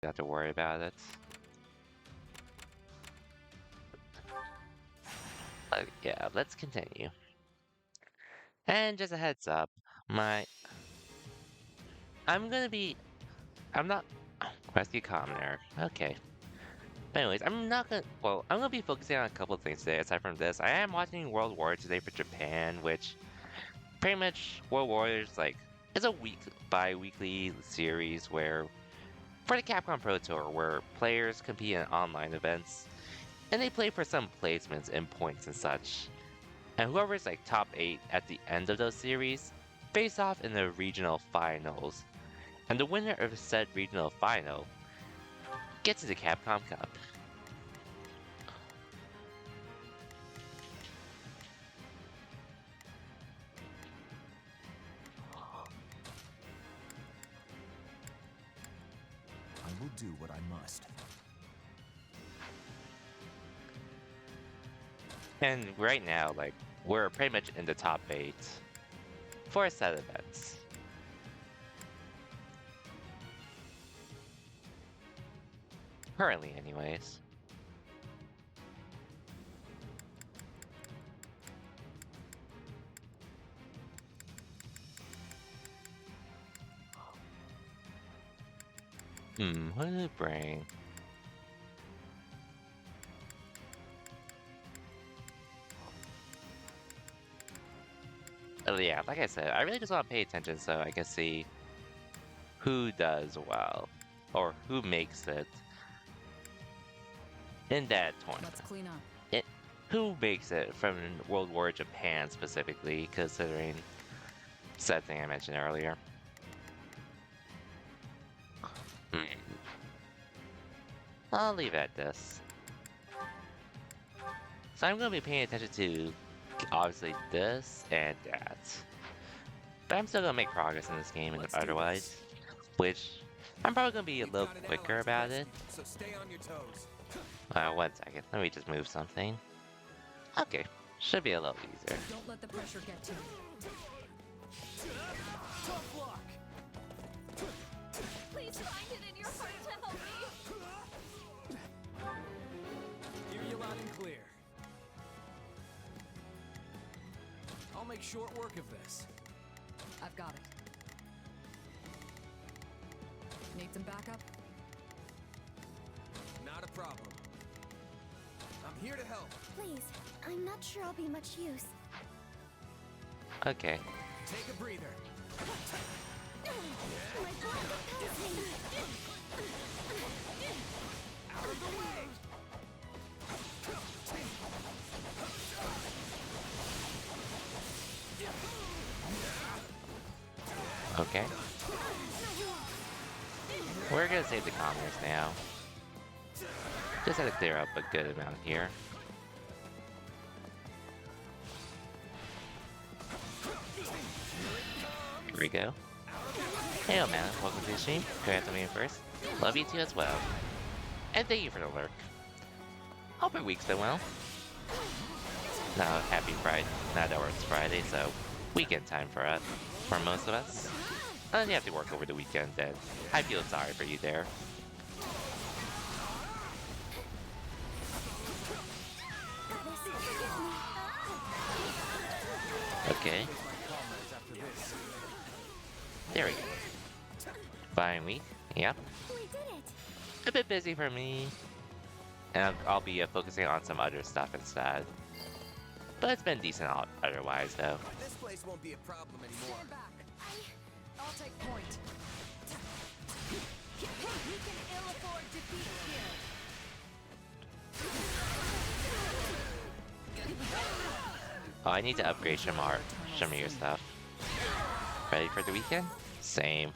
Don't have to worry about it. Yeah, let's continue. And just a heads up, my I'm gonna be I'm not rescue commoner. Okay. But anyways, I'm not gonna well, I'm gonna be focusing on a couple of things today aside from this. I am watching World War today for Japan, which pretty much World War is like it's a bi-weekly series where for the Capcom Pro Tour where players compete in online events and they play for some placements and points and such. And whoever's like top 8 at the end of those series face off in the regional finals. And the winner of said regional final gets to the Capcom Cup. I will do what I must. And right now, like, we're pretty much in the top 8 for a set events. Currently, anyways. What did it bring? Oh yeah, like I said, I really just want to pay attention so I can see who does well or who makes it in that tournament. Let's clean up. Who makes it from World War Japan specifically, considering said thing I mentioned earlier. I'll leave it at this. So I'm going to be paying attention to obviously this and that. But I'm still going to make progress in this game and otherwise, which I'm probably going to be a little quicker about it. So stay on your toes. 1 second, let me just move something. Okay, should be a little easier. Don't let the pressure get to you. Tough luck. Please find it in your heart to help me. Hear you loud and clear. I'll make short work of this. I've got it. Need some backup? Not a problem. I'm here to help. Please, I'm not sure I'll be much use. Okay. Take a breather. My blood repels me. Out of the way. Okay. We're gonna save the commoners now. Just had to clear up a good amount here. Here we go. Hey, man, welcome to the stream. Congrats on being first. Love you too as well. And thank you for the lurk. Hope your week's been well. Now, happy Friday. Now that it's Friday, so weekend time for most of us. And you have to work over the weekend, then I feel sorry for you there. Okay. There we go. Fine week. Yep. We did it. A bit busy for me. And I'll be focusing on some other stuff instead. But it's been decent otherwise, though. This place won't be a problem anymore. Stand back. I'll take point. We can ill afford defeat here. Oh, I need to upgrade some of your stuff. Ready for the weekend? Same.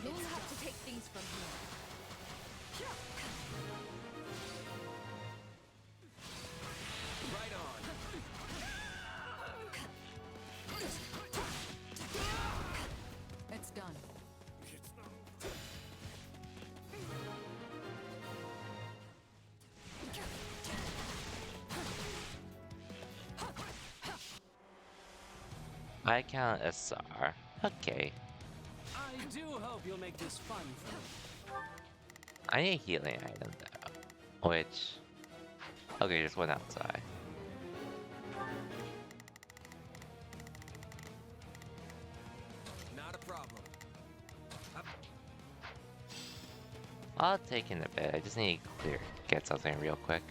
You'll have to take things from here. Right on. It's done. I count as SR. Okay. I do hope you'll make this fun for me. I need a healing item though. Which... Okay, there's one outside. Not a problem. I'll take in a bit. I just need to get something real quick.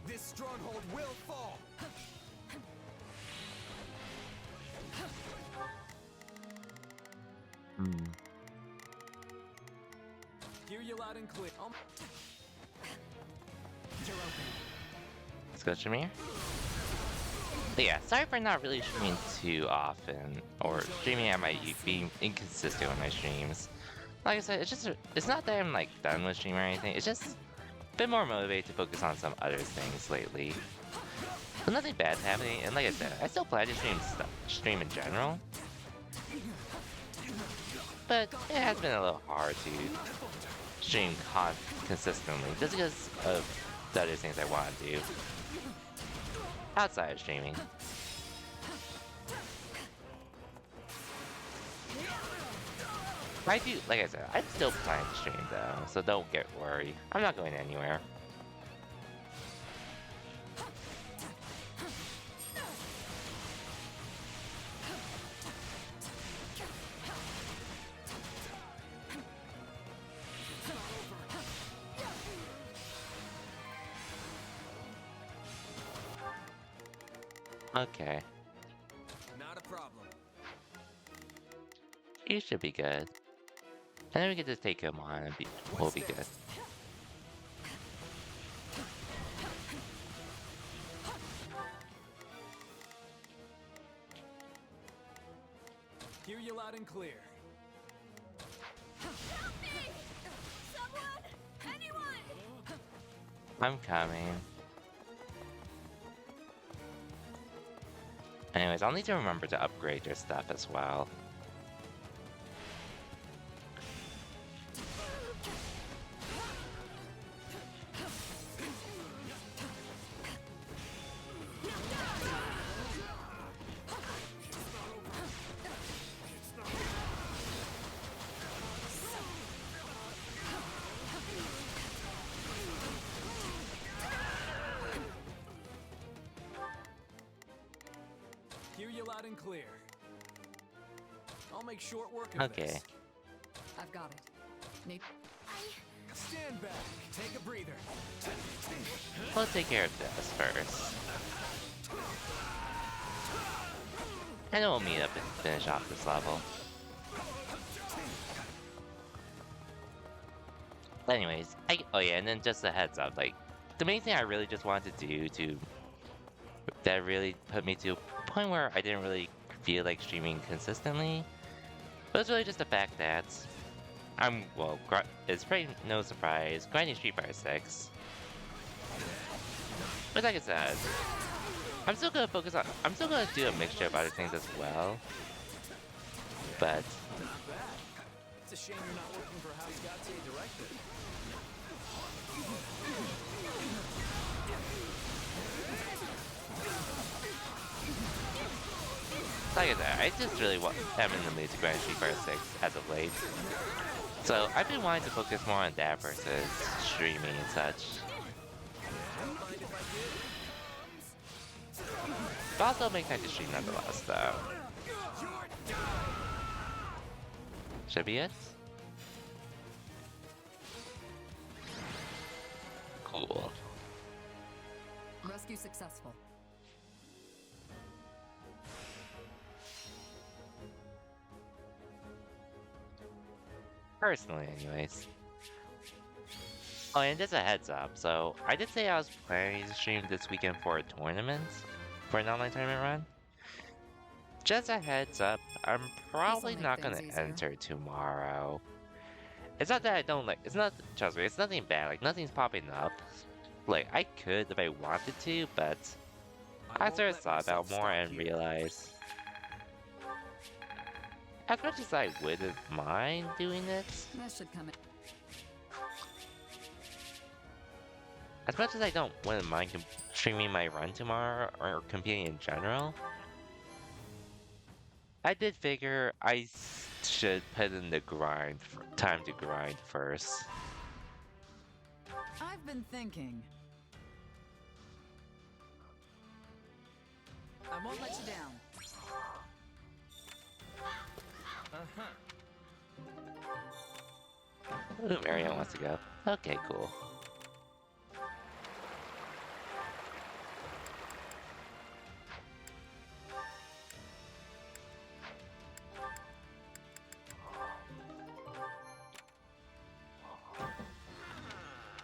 This stronghold will fall. Hmm. Hear you loud and clear. You're open. Let's go, Shamir. But yeah, sorry for not really streaming too often, or streaming at my being inconsistent with my streams. Like I said, it's not that I'm like done with streaming or anything. It's just a bit more motivated to focus on some other things lately. But nothing bad's happening, and like I said, I still plan to stream in general. But it has been a little hard to stream consistently, just because of the other things I want to do outside of streaming. I do, like I said, I'm still planning to stream though, so don't get worried. I'm not going anywhere. Okay, Not a problem. you should be good. And then we can just take him on and we'll be good. Hear you loud and clear. Help me! Someone! Anyone! I'm coming. Anyways, I'll need to remember to upgrade your stuff as well. Hear you loud and clear. I'll make short work of Okay. this. I've got it. Need. Stand back. Take a breather. We'll take care of this first. And then we'll meet up and finish off this level. Anyways, oh yeah, and then just a heads up, like, the main thing I really just wanted to do that really put me to a point where I didn't really feel like streaming consistently, but it's really just the fact that it's probably no surprise, grinding Street Fighter 6. But like I said, I'm still gonna do a mixture of other things as well. But Not bad. It's a shame you're not working for House Gautier directly. like I said, I just really am in the mood to grind Street Fighter 6 as of late. So I've been wanting to focus more on that versus streaming and such. But also make time to stream nonetheless, though. Should be it? Cool. Rescue successful. Personally, anyways. Oh, and just a heads up, so I did say I was planning to stream this weekend for a tournament, for an online tournament run. Just a heads up, I'm probably make not gonna things easier. enter tomorrow. It's not that I don't like, trust me, it's nothing bad, like nothing's popping up. Like, I could if I wanted to, but I won't sort of let thought about myself more stop and here. realized, as much as I wouldn't mind doing it, That should come in. As much as I wouldn't mind streaming my run tomorrow or competing in general, I did figure should put in the time to grind first. I've been thinking. I won't let you down. Ooh, Marianne wants to go. Okay, cool.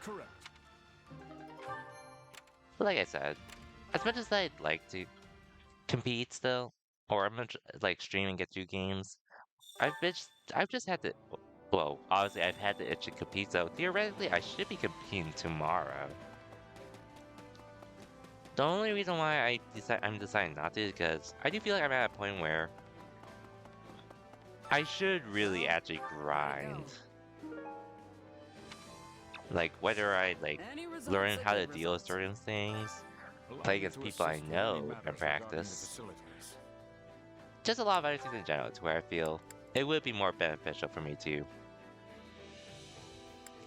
Correct. Like I said, as much as I'd like to compete still, or I'm much like stream and get through games, I've just had to. Well, obviously I've had the itch to compete, so theoretically I should be competing tomorrow. The only reason why I'm deciding not to is because I do feel like I'm at a point where I should really actually grind. Like whether I Any results learn are how to good deal with results. certain things, Allow play me against to people I assist with any know matters and regarding the practice. facilities. Just a lot of other things in general to where I feel it would be more beneficial for me to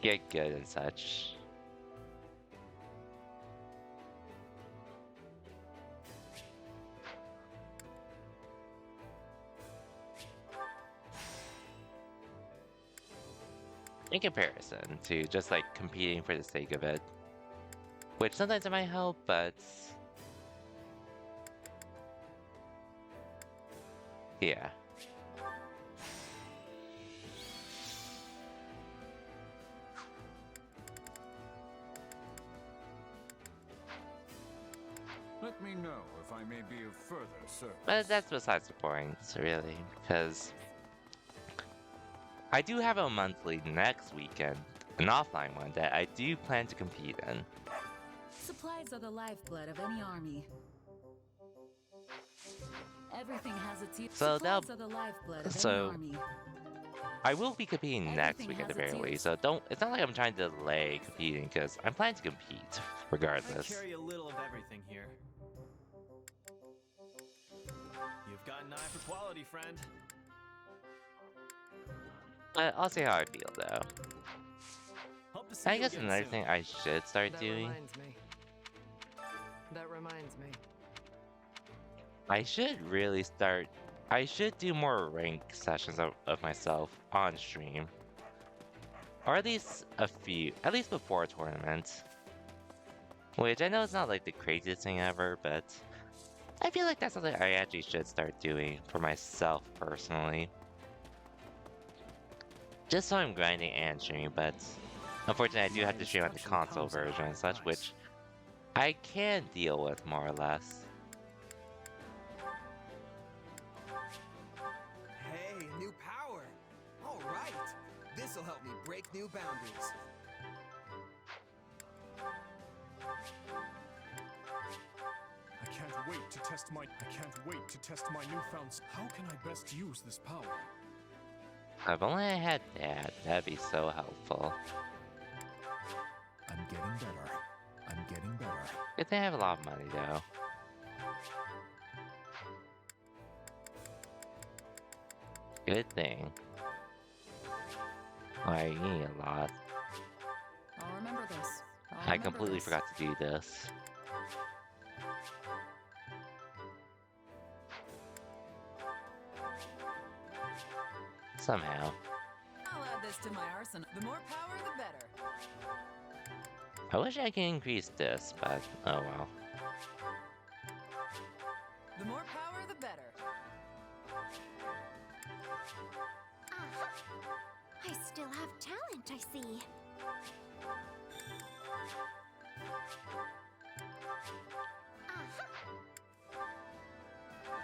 get good and such. In comparison to just like competing for the sake of it. Which sometimes it might help, but yeah. Let me know if I may be of further service. But that's besides the point, really, because I do have a monthly next weekend, an offline one that I do plan to compete in. Supplies are the lifeblood of any army. Everything has its use. So Supplies are the lifeblood of so- any army. I will be competing next Everything week at has the very its least, use. so it's not like I'm trying to delay competing, because I'm planning to compete, I regardless. carry a little of everything here. You've got an eye for quality, friend. I'll see how I feel, though. Hope to see I you guess again another soon. thing I should start That doing, reminds me. That reminds me. I should really start, I should do more rank sessions of myself on stream. Or at least a few, at least before a tournament. Which I know it's not like the craziest thing ever, but I feel like that's something I actually should start doing for myself personally. Just so I'm grinding and streaming, but unfortunately I do have to stream on the console version and such, which I can deal with more or less. Hey, new power. All right. This'll help me break new boundaries. I can't wait to test my newfound. How can I best use this power? If only I had that, that'd be so helpful. I'm getting better. I'm getting better. Good thing I have a lot of money though. Good thing. I need a lot. I'll remember this. I'll I remember completely this. forgot to do this. Somehow. I'll add this to my arsenal. The more power, the better. I wish I could increase this, but oh well. The more power, the better. I still have talent, I see.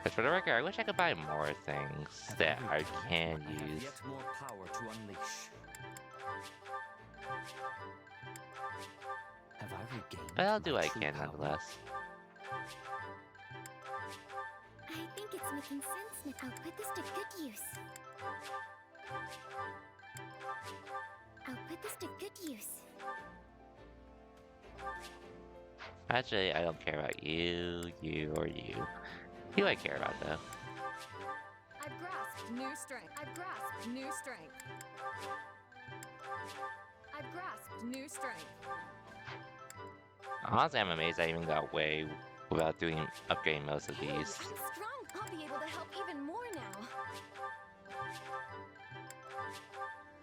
But for the record, I wish I could buy more things that I can I have use. yet more power to unleash. Have I regained But I'll do my what I true can power? nonetheless. I think it's making sense now. I'll put this to good use. I'll put put this to good use. Actually, I don't care about you, you, or you. You I care about, though. I've grasped new strength. I've grasped new strength. I've grasped new strength. Honestly, I'm amazed I even got way without upgrading most of Hey, I'm these. strong. I'll be able to help even more now.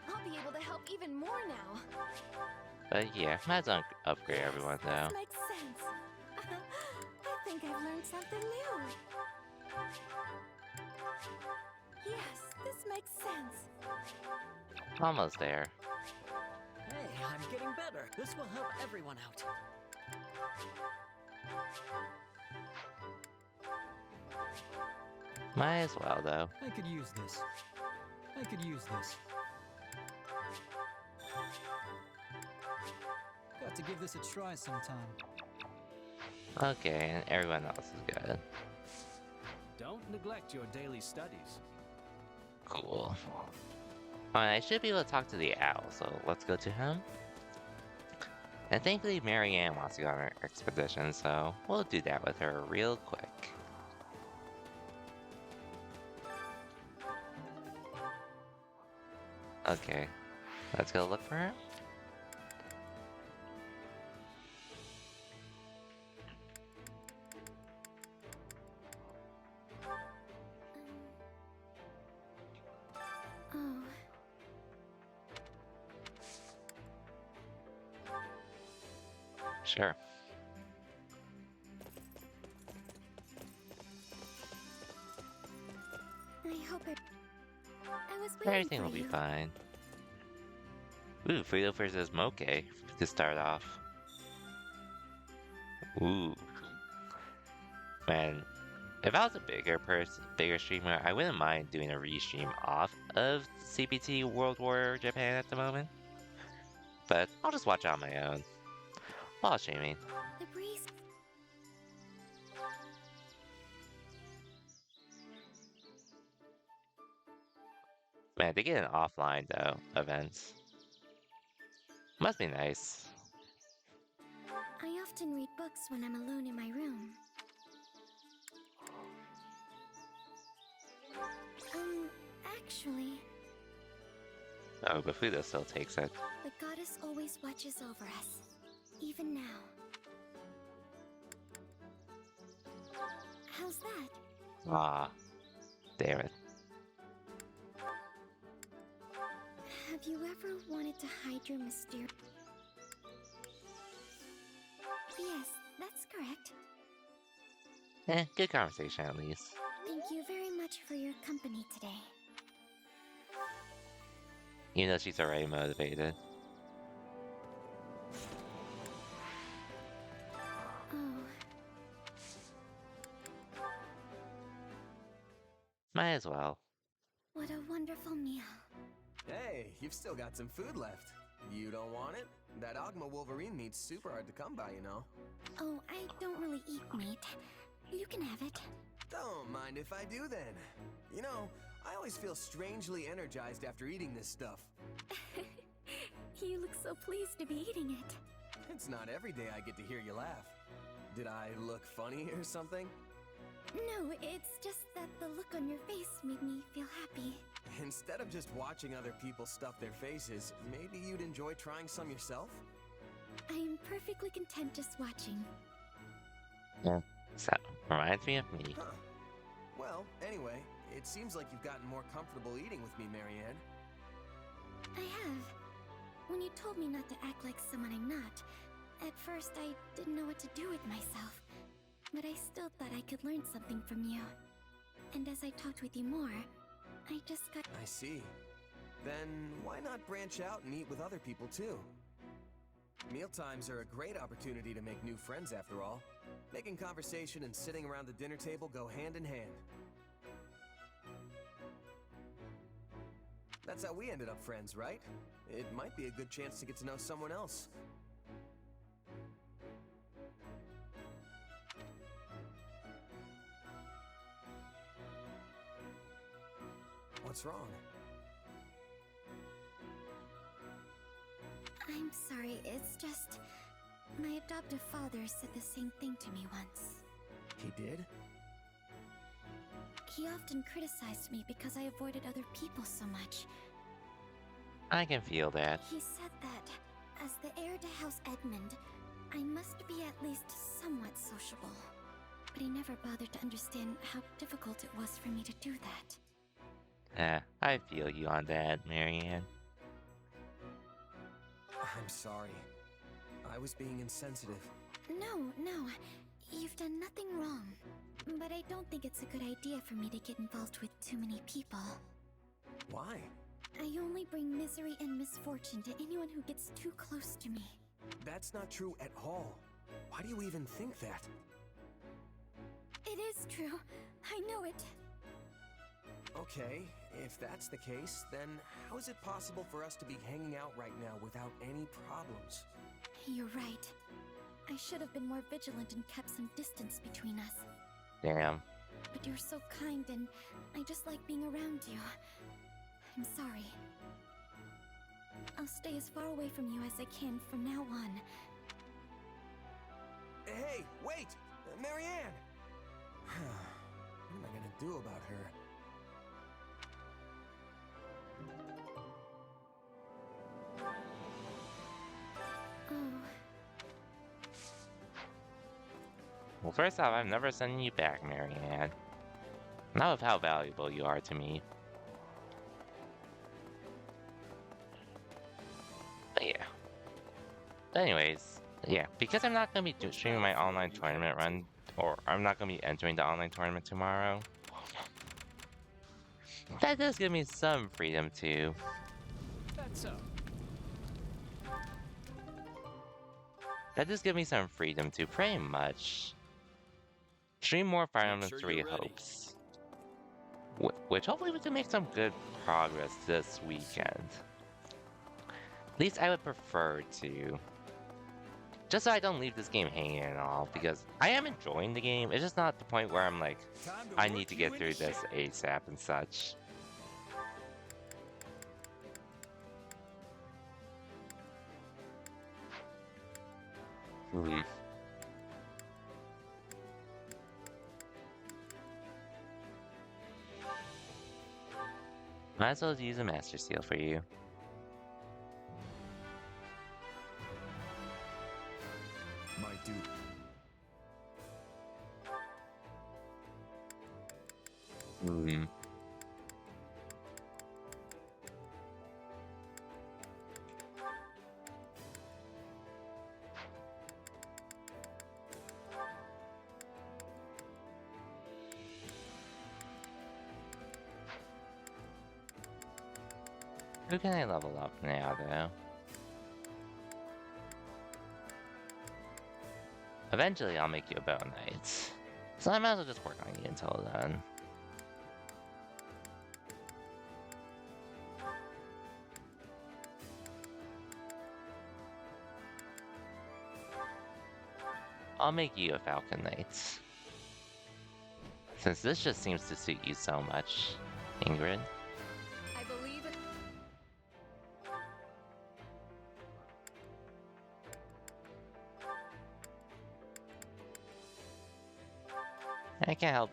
I'll be able to help even more now. But yeah, might as well upgrade everyone, though. This makes sense. I think I've learned something new. Yes, this makes sense. Almost there. Hey, I'm getting better. This will help everyone out. Might as well, though. I could use this. I could use this. Got to give this a try sometime. Okay, and everyone else is good. Don't neglect your daily studies. Cool. Alright, I should be able to talk to the owl, so let's go to him. And thankfully Marianne wants to go on an expedition, so we'll do that with her real quick. Okay, let's go look for her. Oh, Sure. I hope it. I was waiting Everything for will be you. fine. Ooh, Frito versus Moke to start off. Ooh. Man, if I was a bigger streamer, I wouldn't mind doing a restream off of CPT World War Japan at the moment. But I'll just watch it on my own. While streaming. The breeze. Man, they get an offline though, events. Must be nice. I often read books when I'm alone in my room. Actually, Oh, but Frito still takes it. the goddess always watches over us, even now. How's that? Ah, damn it. Have you ever wanted to hide your mysterious? Yes, that's correct. Good conversation at least. Thank you very much for your company today. You know she's already motivated. Oh, Might as well. what a wonderful meal. Hey, you've still got some food left. You don't want it? That Ogma Wolverine meat's super hard to come by, you know. Oh, I don't really eat meat. You can have it. Don't mind if I do then. You know, I always feel strangely energized after eating this stuff. You look so pleased to be eating it. It's not every day I get to hear you laugh. Did I look funny or something? No, it's just that the look on your face made me feel happy. Instead of just watching other people stuff their faces, maybe you'd enjoy trying some yourself? I am perfectly content just watching. Yeah. So, reminds me of me. Huh. Well, anyway, it seems like you've gotten more comfortable eating with me, Marianne. I have. When you told me not to act like someone I'm not, at first I didn't know what to do with myself. But I still thought I could learn something from you. And as I talked with you more, I just got... I see. Then why not branch out and eat with other people too? Mealtimes are a great opportunity to make new friends after all. Making conversation and sitting around the dinner table go hand in hand. That's how we ended up friends, right? It might be a good chance to get to know someone else. What's wrong? I'm sorry, it's just... My adoptive father said the same thing to me once. He did? He often criticized me because I avoided other people so much. I can feel that. He said that, as the heir to House Edmund, I must be at least somewhat sociable. But he never bothered to understand how difficult it was for me to do that. I feel you on that, Marianne. I'm sorry. I was being insensitive. No. You've done nothing wrong. But I don't think it's a good idea for me to get involved with too many people. Why? I only bring misery and misfortune to anyone who gets too close to me. That's not true at all. Why do you even think that? It is true. I know it. Okay, if that's the case, then how is it possible for us to be hanging out right now without any problems? You're right. I should have been more vigilant and kept some distance between us. Damn. But you're so kind and I just like being around you. I'm sorry. I'll stay as far away from you as I can from now on. Hey, wait! Marianne! What am I gonna do about her? Oh, Well, first off, I'm never sending you back, Marianne. Not with how valuable you are to me. But yeah. But anyways, yeah, because I'm not going to be streaming my online tournament run, or I'm not going to be entering the online tournament tomorrow, that does give me some freedom to... That's so. That does give me some freedom to pretty much stream more Fire Emblem sure 3 you're ready. hopes. Which hopefully we can make some good progress this weekend. At least I would prefer to. Just so I don't leave this game hanging at all, because I am enjoying the game. It's just not the point where I'm like, I need to get through this ASAP and such. Hmm. Might as well use a Master Seal for you. My duty. Hmm. Who can I level up now, though? Eventually, I'll make you a Bow Knight. So I might as well just work on you until then. I'll make you a Falcon Knight. Since this just seems to suit you so much, Ingrid. I believe it. I can't help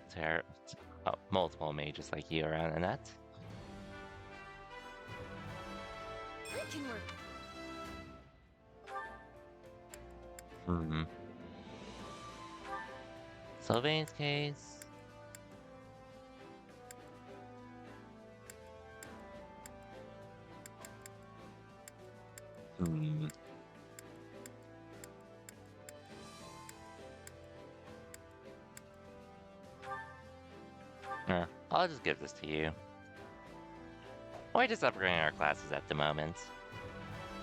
multiple mages like you around Annette. I can work. Hmm. Sylvain's case. Hmm. I'll just give this to you. We're just upgrading our classes at the moment.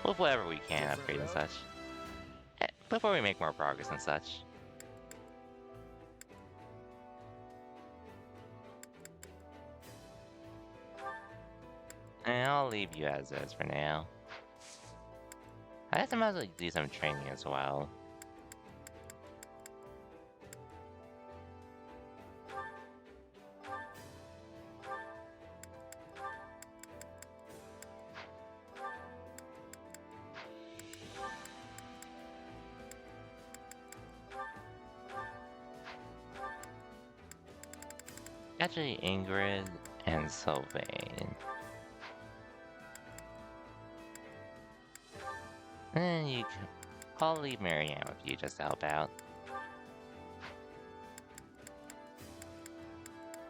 With whatever we can upgrade and such. Before we make more progress and such. And I'll leave you as is for now. I guess I might as well do some training as well. Actually, Ingrid and Sylvain. And you can probably leave Marianne with you just to help out.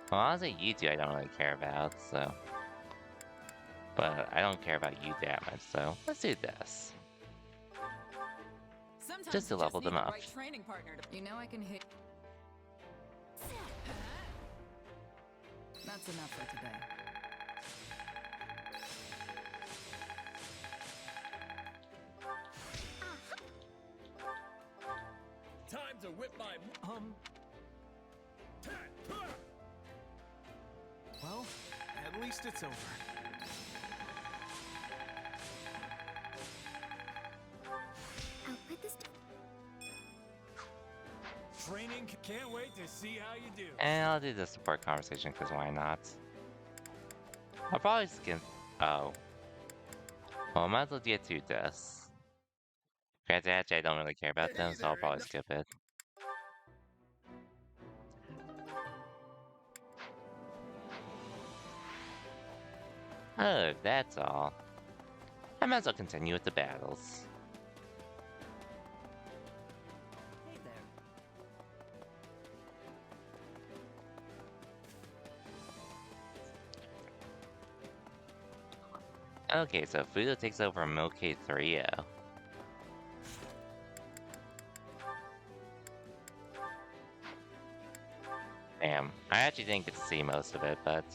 Well, honestly, you two I don't really care about, so... But I don't care about you that much, so let's do this. Sometimes Just to you level need them the up. right training partner to... You know I can hit... That's enough for today. Time to whip my... Well, at least it's over. I'll put this. Training, can't wait to see how you do. And I'll do the support conversation, because why not? I'll probably skip... Oh. Well, I might as well get to this. Granted, actually, I don't really care about them, so I'll probably skip it. Oh, that's all. I might as well continue with the battles. Hey there. Okay, so Fudo takes over Milky 3-0. Damn, I actually didn't get to see most of it, but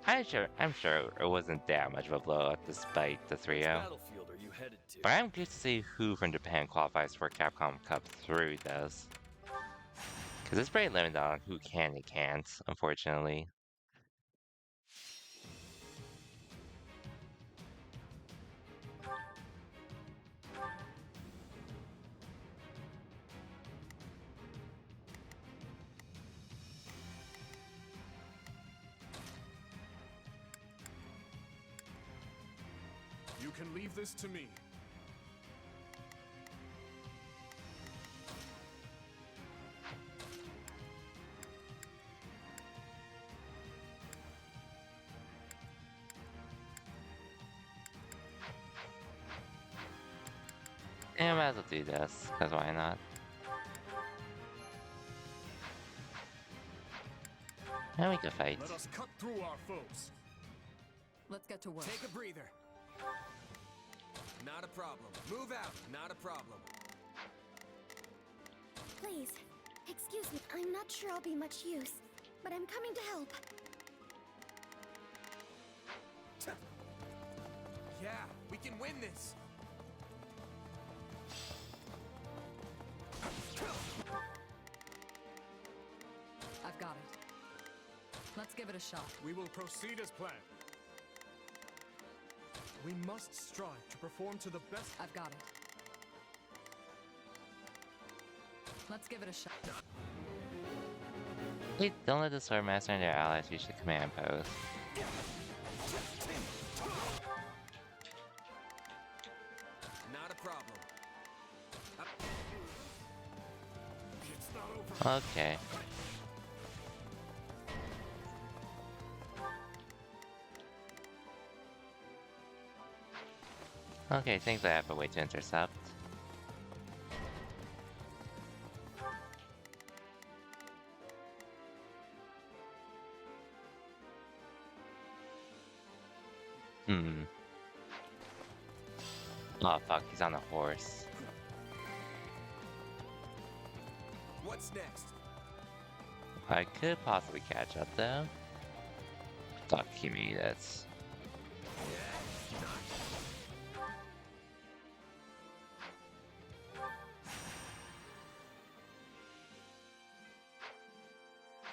I'm sure it wasn't that much of a blow up despite the 3-0. Battlefield are you headed to? But I'm curious to see who from Japan qualifies for Capcom Cup through this. Because it's pretty limited on who can and can't, unfortunately. You can leave this to me. Yeah, I might as well do this, because why not? And we can fight. Let us cut through our foes. Let's get to work. Take a breather. Not a problem. Move out. Not a problem. Please, excuse me. I'm not sure I'll be much use, but I'm coming to help. Yeah, we can win this. I've got it. Let's give it a shot. We will proceed as planned. We must strive to perform to the best. I've got it. Let's give it a shot. Wait, don't let the Swordmaster and their allies reach the command post. Not a problem. It's not over. Okay. Okay, things I have a way to intercept. Oh fuck, he's on a horse. What's next? I could possibly catch up though. Fuck, he made it.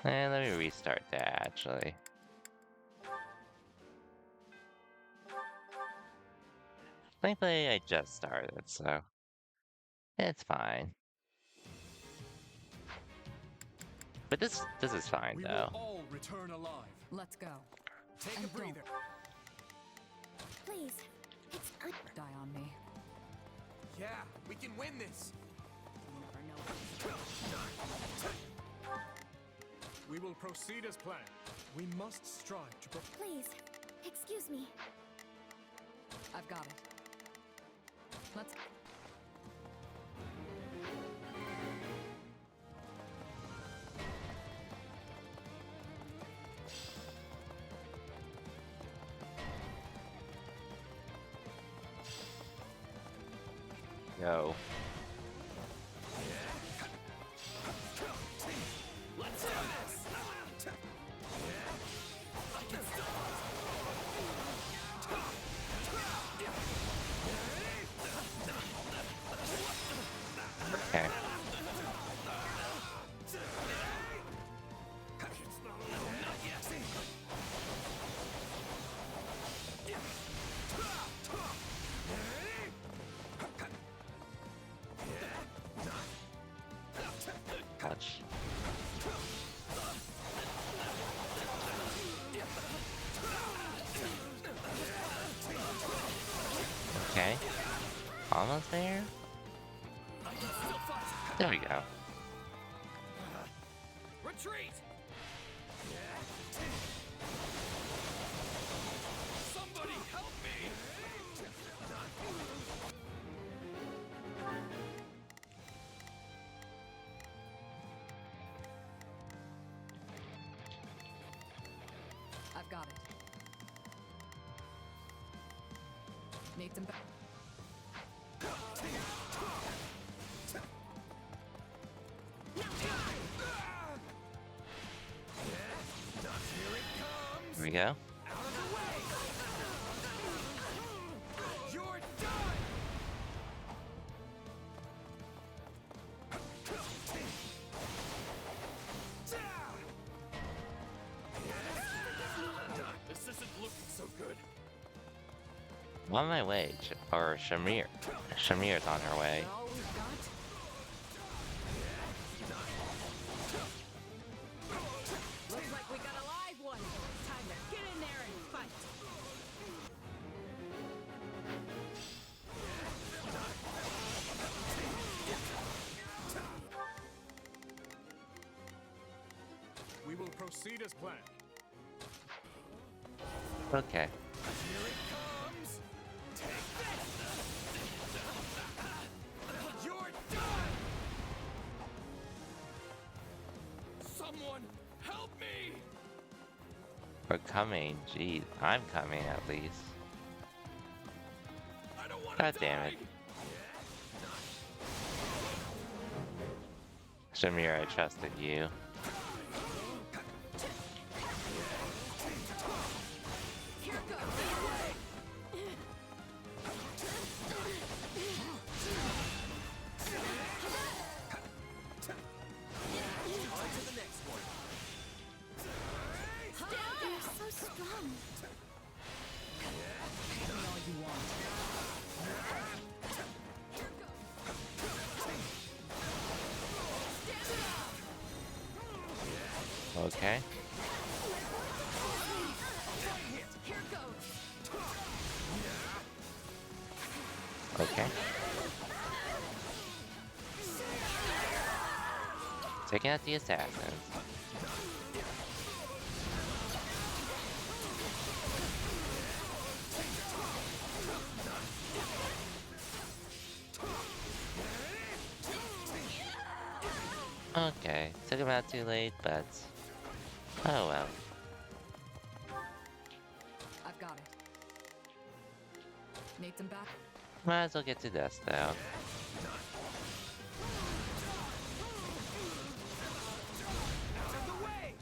And let me restart that actually. Thankfully, I just started, so it's fine. But this is fine We though. will all return alive. Let's go. Take a And don't. breather. Please, it's Die on me. Yeah, we can win this. We will proceed as planned. We must strive to Please, excuse me. I've got it. Let's. Go. Okay. Touch. Okay. Almost there? There we go. Retreat! Somebody help me! I've got it. Need some back. Here we go. You're done! This isn't looking so good. I'm on my way, or Shamir. Shamir's on her way. Is that all we've got? Looks like we got a live one. Time to get in there and fight. We will proceed as planned. Okay. Here it comes! Take this! You're done! Someone help me! We're coming. Jeez, I'm coming at least. I don't want God to damn die! it. Shamir, I trusted you. Here goes. On to the next one. You're so strong. Okay. Here goes. Okay. Taking out the assassins. Okay, took him out too late, but oh well. I've got it. Need some back. Might as well get to this though. Out of the way!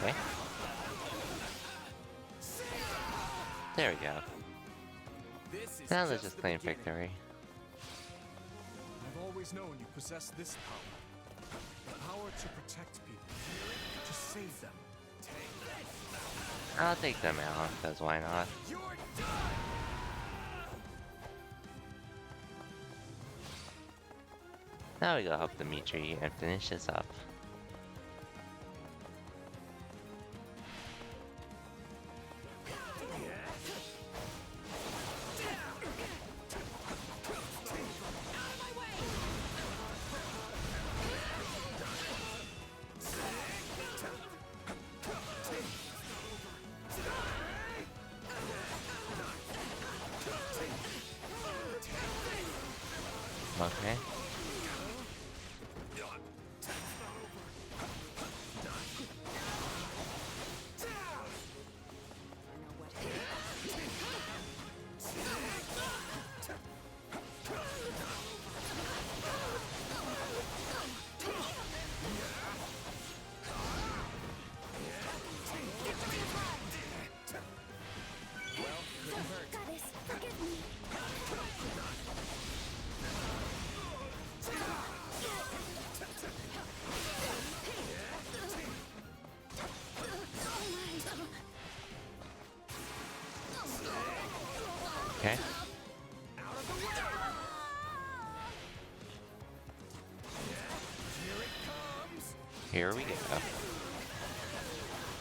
Okay. There we go. This is Now let's just just the claim beginning. victory. I've always known you possess this power. The power to protect people, to save them. I'll take them out, because why not? Now we go help Dimitri and finish this up. Okay. Goddess, forgive me. Okay. Here we go.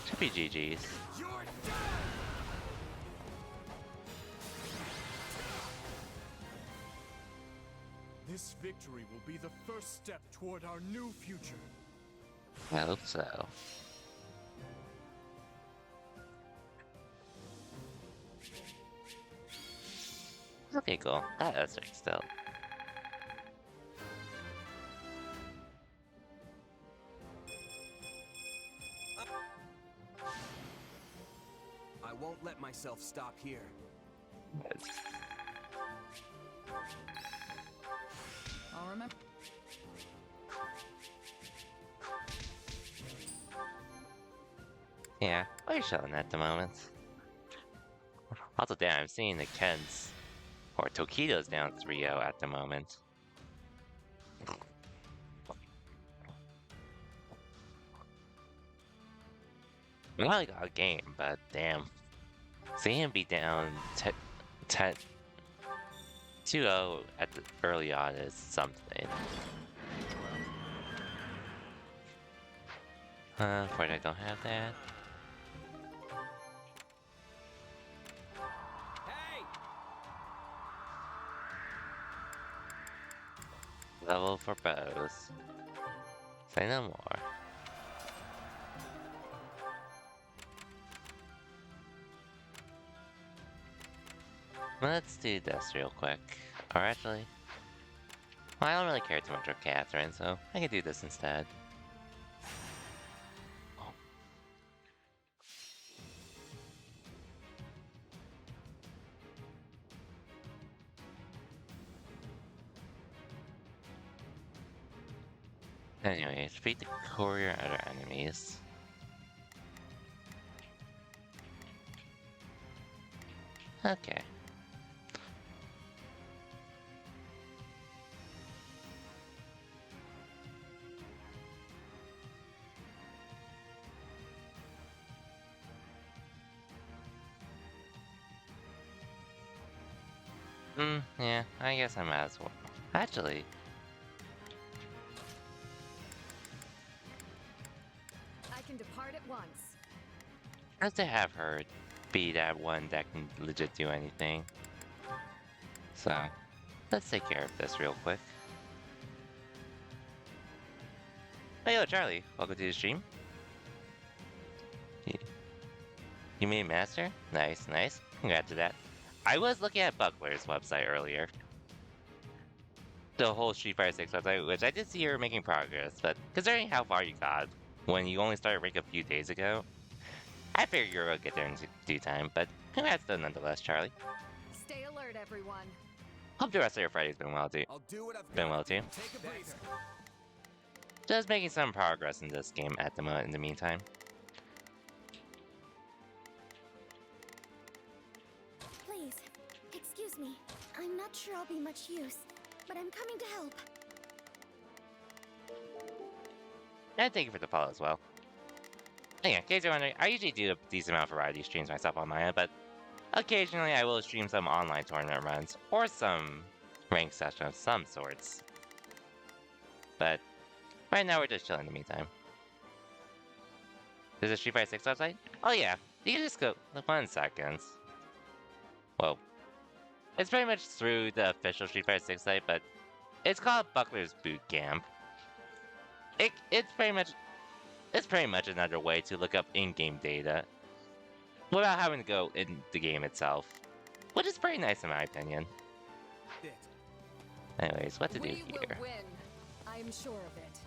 Should be GG's. This victory will be the first step toward our new future. I hope so. Okay, cool. That's right still. I won't let myself stop here. I'll remember. Yeah, we're chilling at the moment. Also, damn, I'm seeing the Kens or Tokido's down 3-0 at the moment. We only got a game, but damn. Seeing him be down 2-0 at the early on is something. Quite I don't have that. Level for bows. Say no more. Let's do this real quick. Or actually, well, I don't really care too much for Catherine, so I can do this instead. Anyways, defeat the courier and other enemies. Okay. Yeah, I guess I might as well. Actually, I can depart at once. I have to have her be that one that can legit do anything. So, let's take care of this real quick. Hey, yo, Charlie. Welcome to the stream. You made Master? Nice, nice. Congrats to that. I was looking at Buckler's website earlier. The whole Street Fighter 6 website, which I did see her making progress, but considering how far you got when you only started rank a few days ago, I figured you were gonna get there in due time, but congrats though nonetheless, Charlie. Stay alert, everyone. Hope the rest of your Friday's been well too. I'll do what I've Been got. well too. Take a breather. Just making some progress in this game at the moment in the meantime. Please, excuse me. I'm not sure I'll be much use, but I'm coming to help. And thank you for the follow as well. And yeah, in case you're wondering, I usually do a decent amount of variety streams myself on my end, but occasionally I will stream some online tournament runs or some ranked session of some sorts. But right now we're just chilling in the meantime. There's a Street Fighter 6 website? Oh yeah, you can just go, 1 second. Whoa. It's pretty much through the official Street Fighter 6 site, but it's called Buckler's Boot Camp. It's pretty much another way to look up in-game data without having to go in the game itself, which is pretty nice in my opinion. Anyways, what to do We here? will win. I'm sure of it.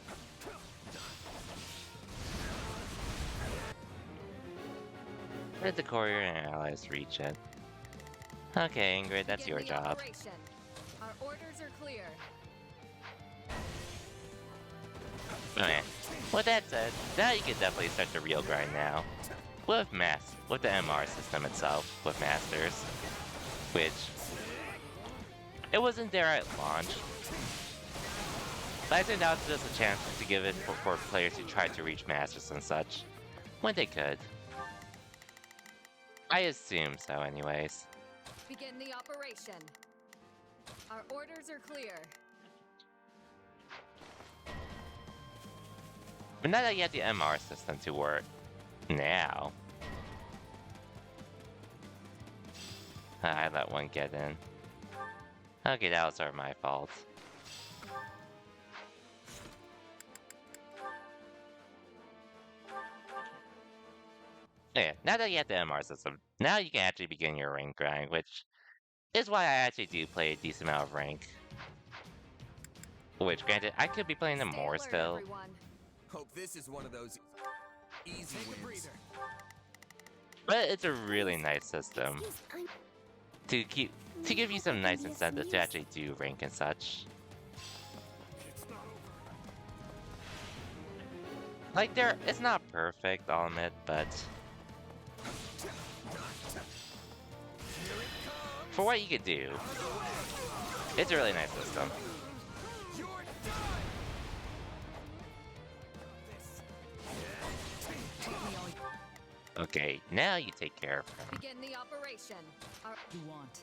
Where did the courier and allies reach it? Okay, Ingrid, that's Begin your the job. operation. Our orders are clear. Okay. With that said, now you can definitely start the real grind now. With the MR system itself, with Masters. Which, it wasn't there at launch. But I think that was just a chance to give it for players who tried to reach Masters and such, when they could. I assume so anyways. Begin the operation. Our orders are clear. But now that you have the MR system to work, now... I let one get in. Okay, that was sort of my fault. Yeah, now that you have the MR system, now you can actually begin your rank grind, which is why I actually do play a decent amount of rank. Which, granted, I could be playing them Stay more alert, still. everyone. Hope this is one of those easy wins. But it's a really nice system to give you some nice incentive to actually do rank and such. Like it's not perfect, I'll admit, but for what you could do, it's a really nice system. Okay, now you take care of him. Begin the operation. Our You want.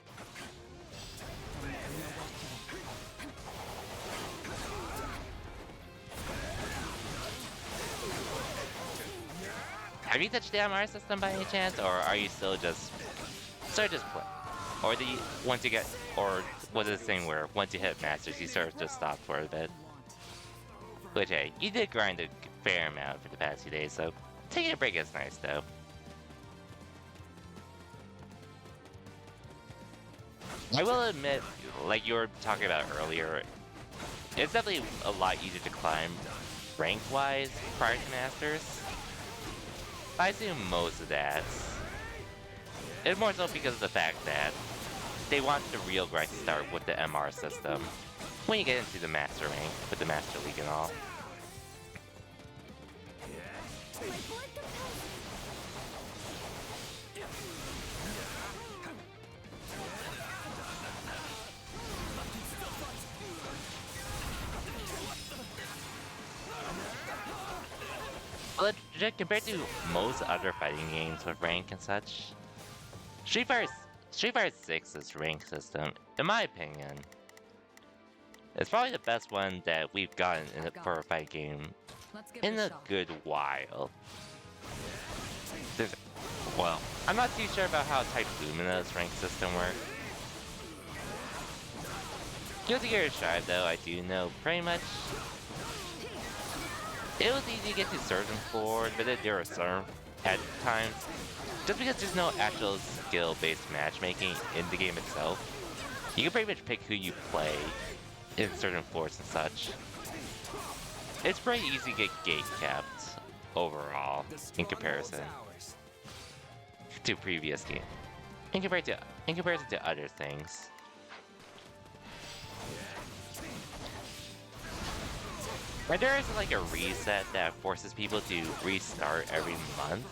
Have you touched the MR system by any chance, or are you still just play? Or or was it the thing where once you hit Masters, you sort of just stop for a bit? Which, hey, you did grind a fair amount for the past few days, so taking a break is nice, though. I will admit, like you were talking about earlier, it's definitely a lot easier to climb rank-wise prior to Masters. I assume most of that. It's more so because of the fact that they want the real grind to start with the MR system when you get into the Master rank, with the Master League and all. Well, compared to most other fighting games with rank and such, Street Fighter 6's rank system, in my opinion, is probably the best one that we've gotten for a fighting game Let's give in it a a shot. good while. Well, I'm not too sure about how Type Lumina's rank system works. Guilty Gear Strive, though, I do know pretty much. It was easy to get to certain floors, but there were certain at times. Just because there's no actual skill-based matchmaking in the game itself, you can pretty much pick who you play in certain floors and such. It's pretty easy to get gate capped overall in comparison to previous games. In comparison to other things. But there is like a reset that forces people to restart every month,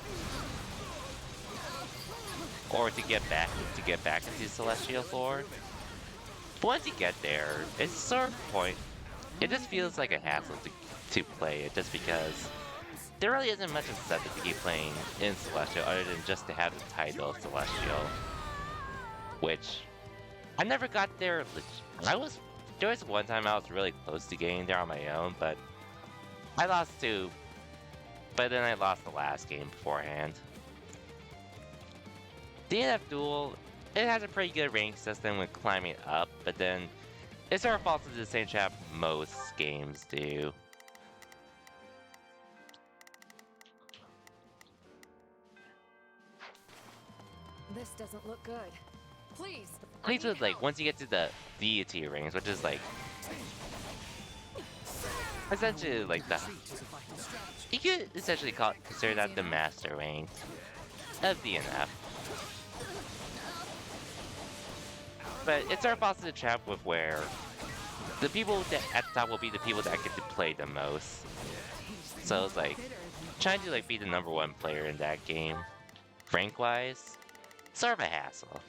or to get back into Celestial Floor. But once you get there, it's sort of it just feels like a hassle to play it just because there really isn't much incentive to keep playing in Celestial other than just to have the title Celestial. Which, I never got there. There was one time I was really close to getting there on my own, but I lost to, but then I lost the last game beforehand. DNF Duel, it has a pretty good rank system with climbing up, but then it sort of falls into the same trap most games do. This doesn't look good. Please. At least with like once you get to the deity rings, which is like essentially like the you could essentially consider that the master ring of DNF. But it's our boss in the trap with where the people that at the top will be the people that get to play the most. So it's like trying to like be the #1 player in that game, rank wise, sort of a hassle.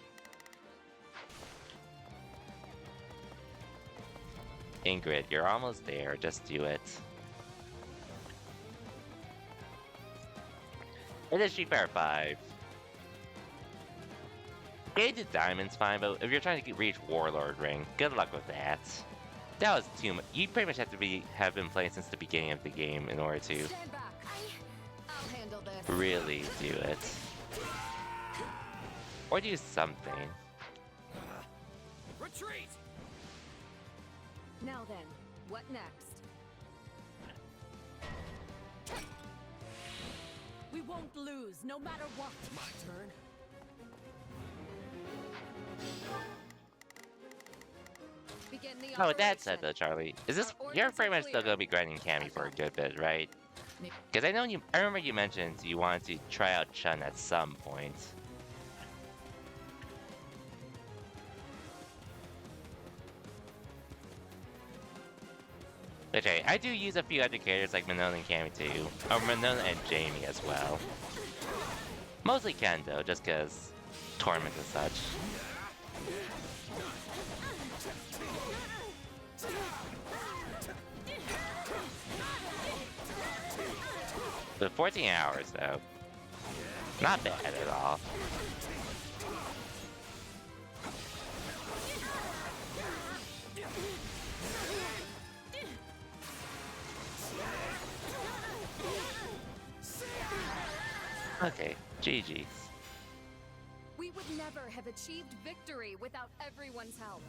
Ingrid, you're almost there, just do it. It is Street Fighter 5. Getting to Diamond's fine, but if you're trying to reach Warlord Ring, good luck with that. That was too much. You pretty much have to have been playing since the beginning of the game in order to Stand back. I'll handle this. really do it. Or do something. Retreat! Now then, what next? We won't lose, no matter what. My turn. Begin the Oh, with that operation. said though, Charlie, is this Our you're orders pretty are much still clear. gonna be grinding Cammy for a good bit, right? Because I remember you mentioned you wanted to try out Chun at some point. Okay, I do use a few other characters like Manon and Cammy too, or Manon and Jamie as well. Mostly Ken though, just because tournaments and such. But 14 hours though, not bad at all. Okay, GG's. We would never have achieved victory without everyone's help.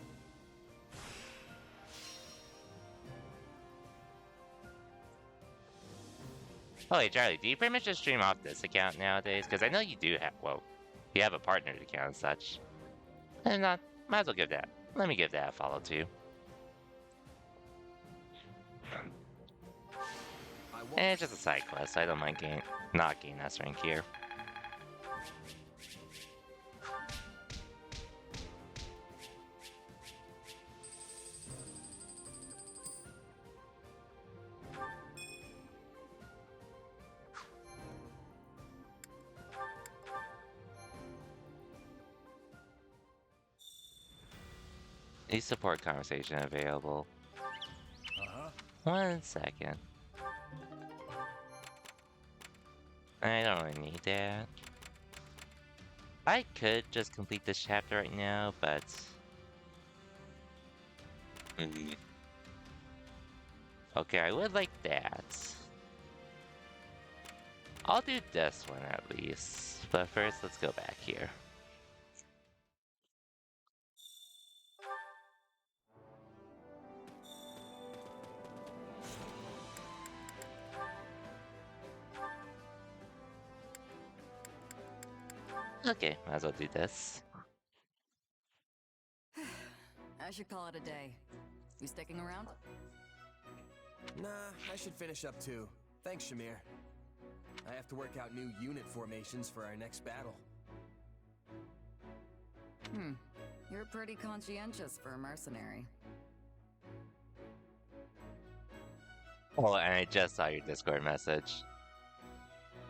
Oh wait, Charlie, do you pretty much just stream off this account nowadays? Because I know you do have, well, you have a partnered account and such. And not, might as well give that. Let me give that a follow too. And it's just a side quest, so I don't mind not getting S rank here. Is support conversation available? Uh-huh. 1 second. I don't really need that. I could just complete this chapter right now, but... Okay, I would like that. I'll do this one at least. But first, let's go back here. Okay, might as well do this. I should call it a day. You sticking around? Nah, I should finish up too. Thanks, Shamir. I have to work out new unit formations for our next battle. You're pretty conscientious for a mercenary. Oh, and I just saw your Discord message.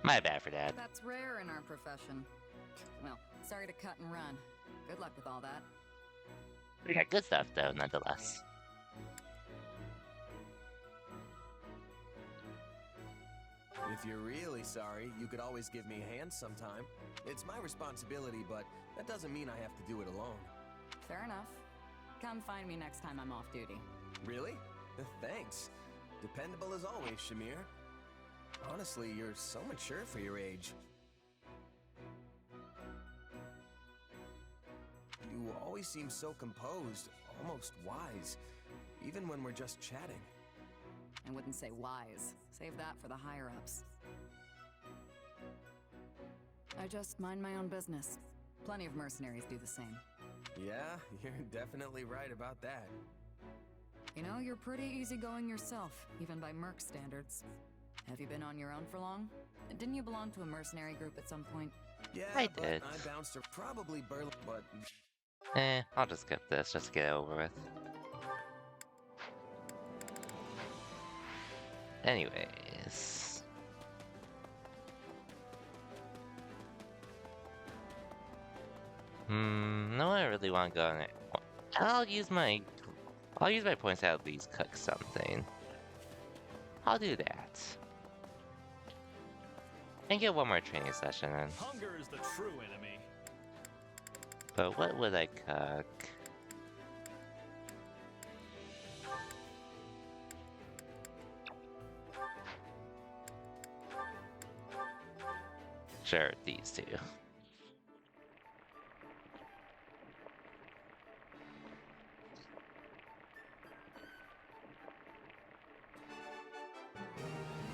My bad for that. That's rare in our profession. Well, sorry to cut and run. Good luck with all that. We got good stuff though, nonetheless. if you're really sorry, you could always give me a hand sometime. It's my responsibility, but that doesn't mean I have to do it alone. Fair enough. Come find me next time I'm off duty. Really? Thanks. Dependable as always, Shamir. Honestly, you're so mature for your age. You always seem so composed, almost wise, even when we're just chatting. I wouldn't say wise. Save that for the higher-ups. I just mind my own business. Plenty of mercenaries do the same. Yeah, you're definitely right about that. You know, you're pretty easygoing yourself, even by merc standards. Have you been on your own for long? Didn't you belong to a mercenary group at some point? Yeah, I but did. I bounced her probably Berlin, but I'll just skip this, just to get it over with. Anyways. No, I really want to go on it. I'll use my points to at least cook something. I'll do that. And get one more training session in. Hunger is the true enemy. But what would I cook? Sure, these two.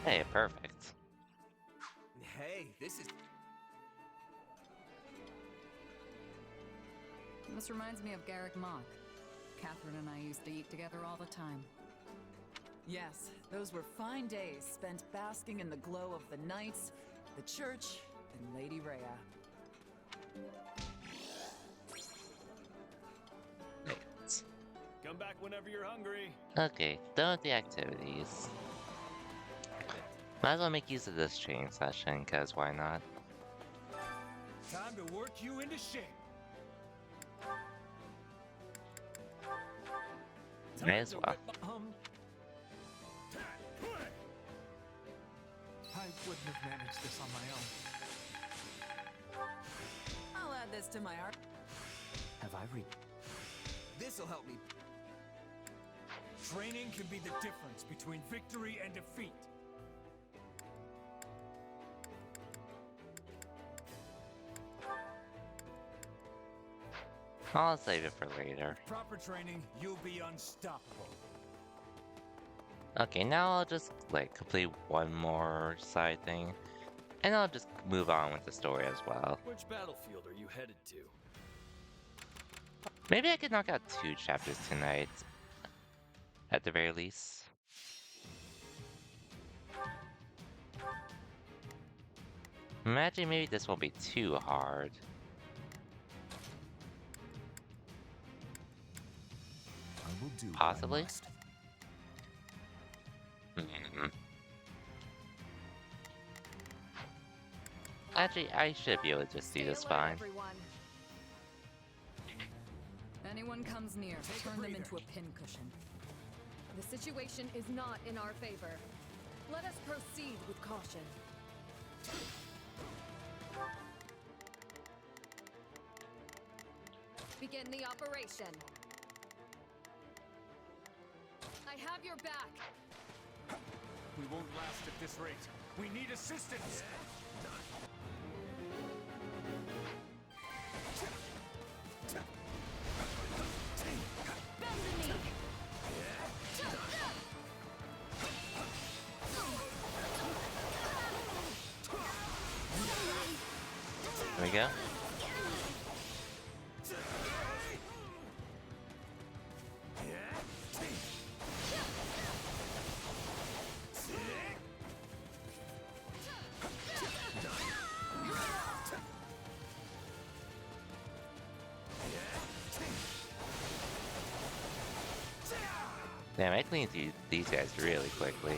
Hey, perfect. hey, this is... This reminds me of Garrick Mock. Catherine and I used to eat together all the time. Yes, those were fine days spent basking in the glow of the knights, the church, and Lady Rhea. Right. Come back whenever you're hungry. Okay, done with the activities. Might as well make use of this training session, cause why not? Time to work you into shape. May as well. I wouldn't have managed this on my own. I'll add this to my art. Have I read? This'll help me. Training can be the difference between victory and defeat. I'll save it for later. Proper training, you'll be unstoppable. Okay, now I'll just, like, complete one more side thing. And I'll just move on with the story as well. Which battlefield are you headed to? Maybe I could knock out 2 chapters tonight. At the very least. Imagine maybe this won't be too hard. I will do Possibly. Actually, I should be able to just do this fine. Everyone. Anyone comes near, turn them into a pincushion. The situation is not in our favor. Let us proceed with caution. Begin the operation. I have your back. We won't last at this rate. We need assistance. Bend the knee. There we go. Damn, I cleaned these guys really quickly.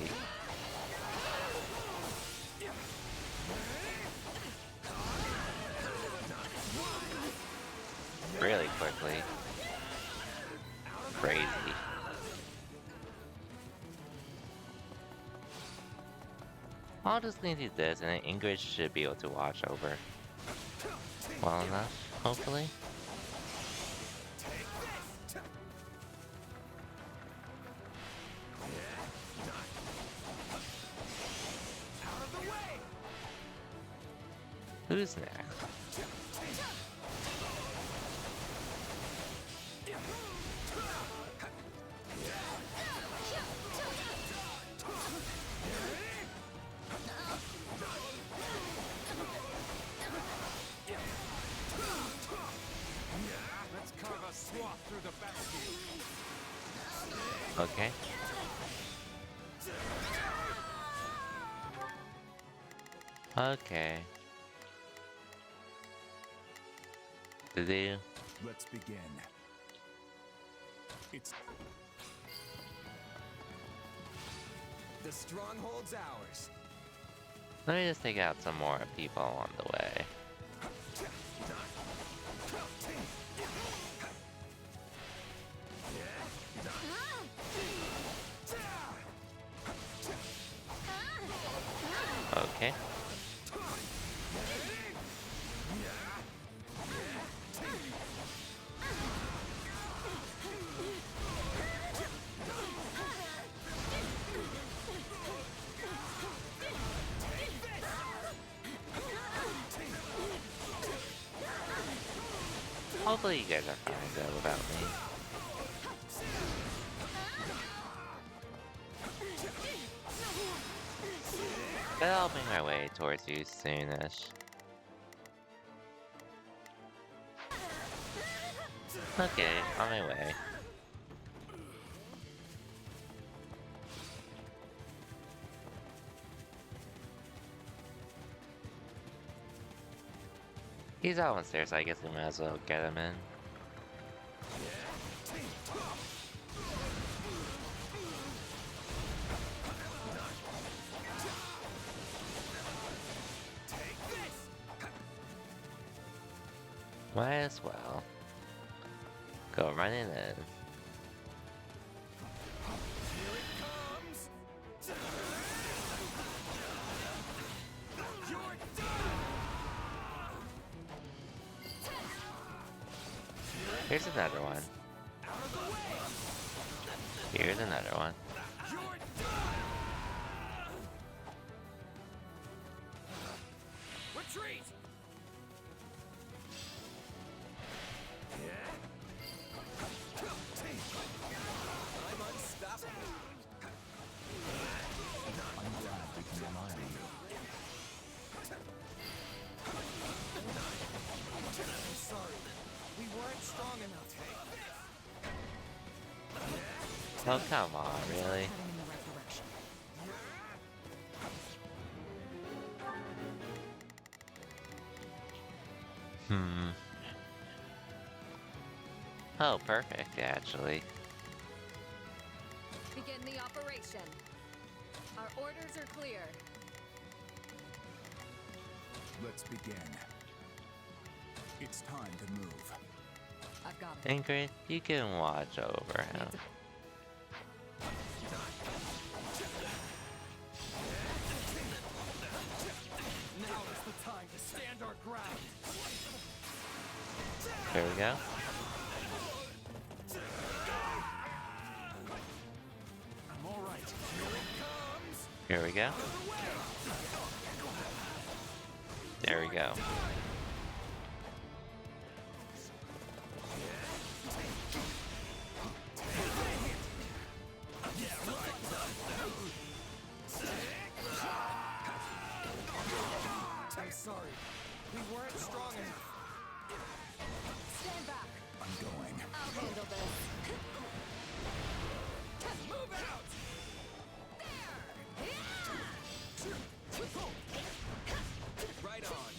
Really quickly. Crazy. I'll just need to do this, and then Ingrid should be able to watch over well enough, hopefully. Who's next? Let's carve a swath through the battlefield. Okay. Okay. Did you? Let's begin. It's The stronghold's ours. Let me just take out some more people on the way. Okay. Hopefully you guys are fine though without me. But I'll make my way towards you soonish. Okay, on my way. He's out on stairs, so I guess we might as well get him in. Might as well. Go running in. Here's another one. Here's another one. Retreat! I'm unstoppable. I'm glad we can rely on you. I'm sorry. We weren't strong enough. Oh, come on, really? Heading in the right direction. Oh, perfect, actually. Begin the operation. Our orders are clear. Let's begin. It's time to move. I've got it. Ingrid, you can watch over him. Now is the time to stand our ground. Here we go. I'm all right. Here we go. There we go. I'm sorry. We weren't strong enough. Stand back. I'm going. I'll handle this. Move out! Right on.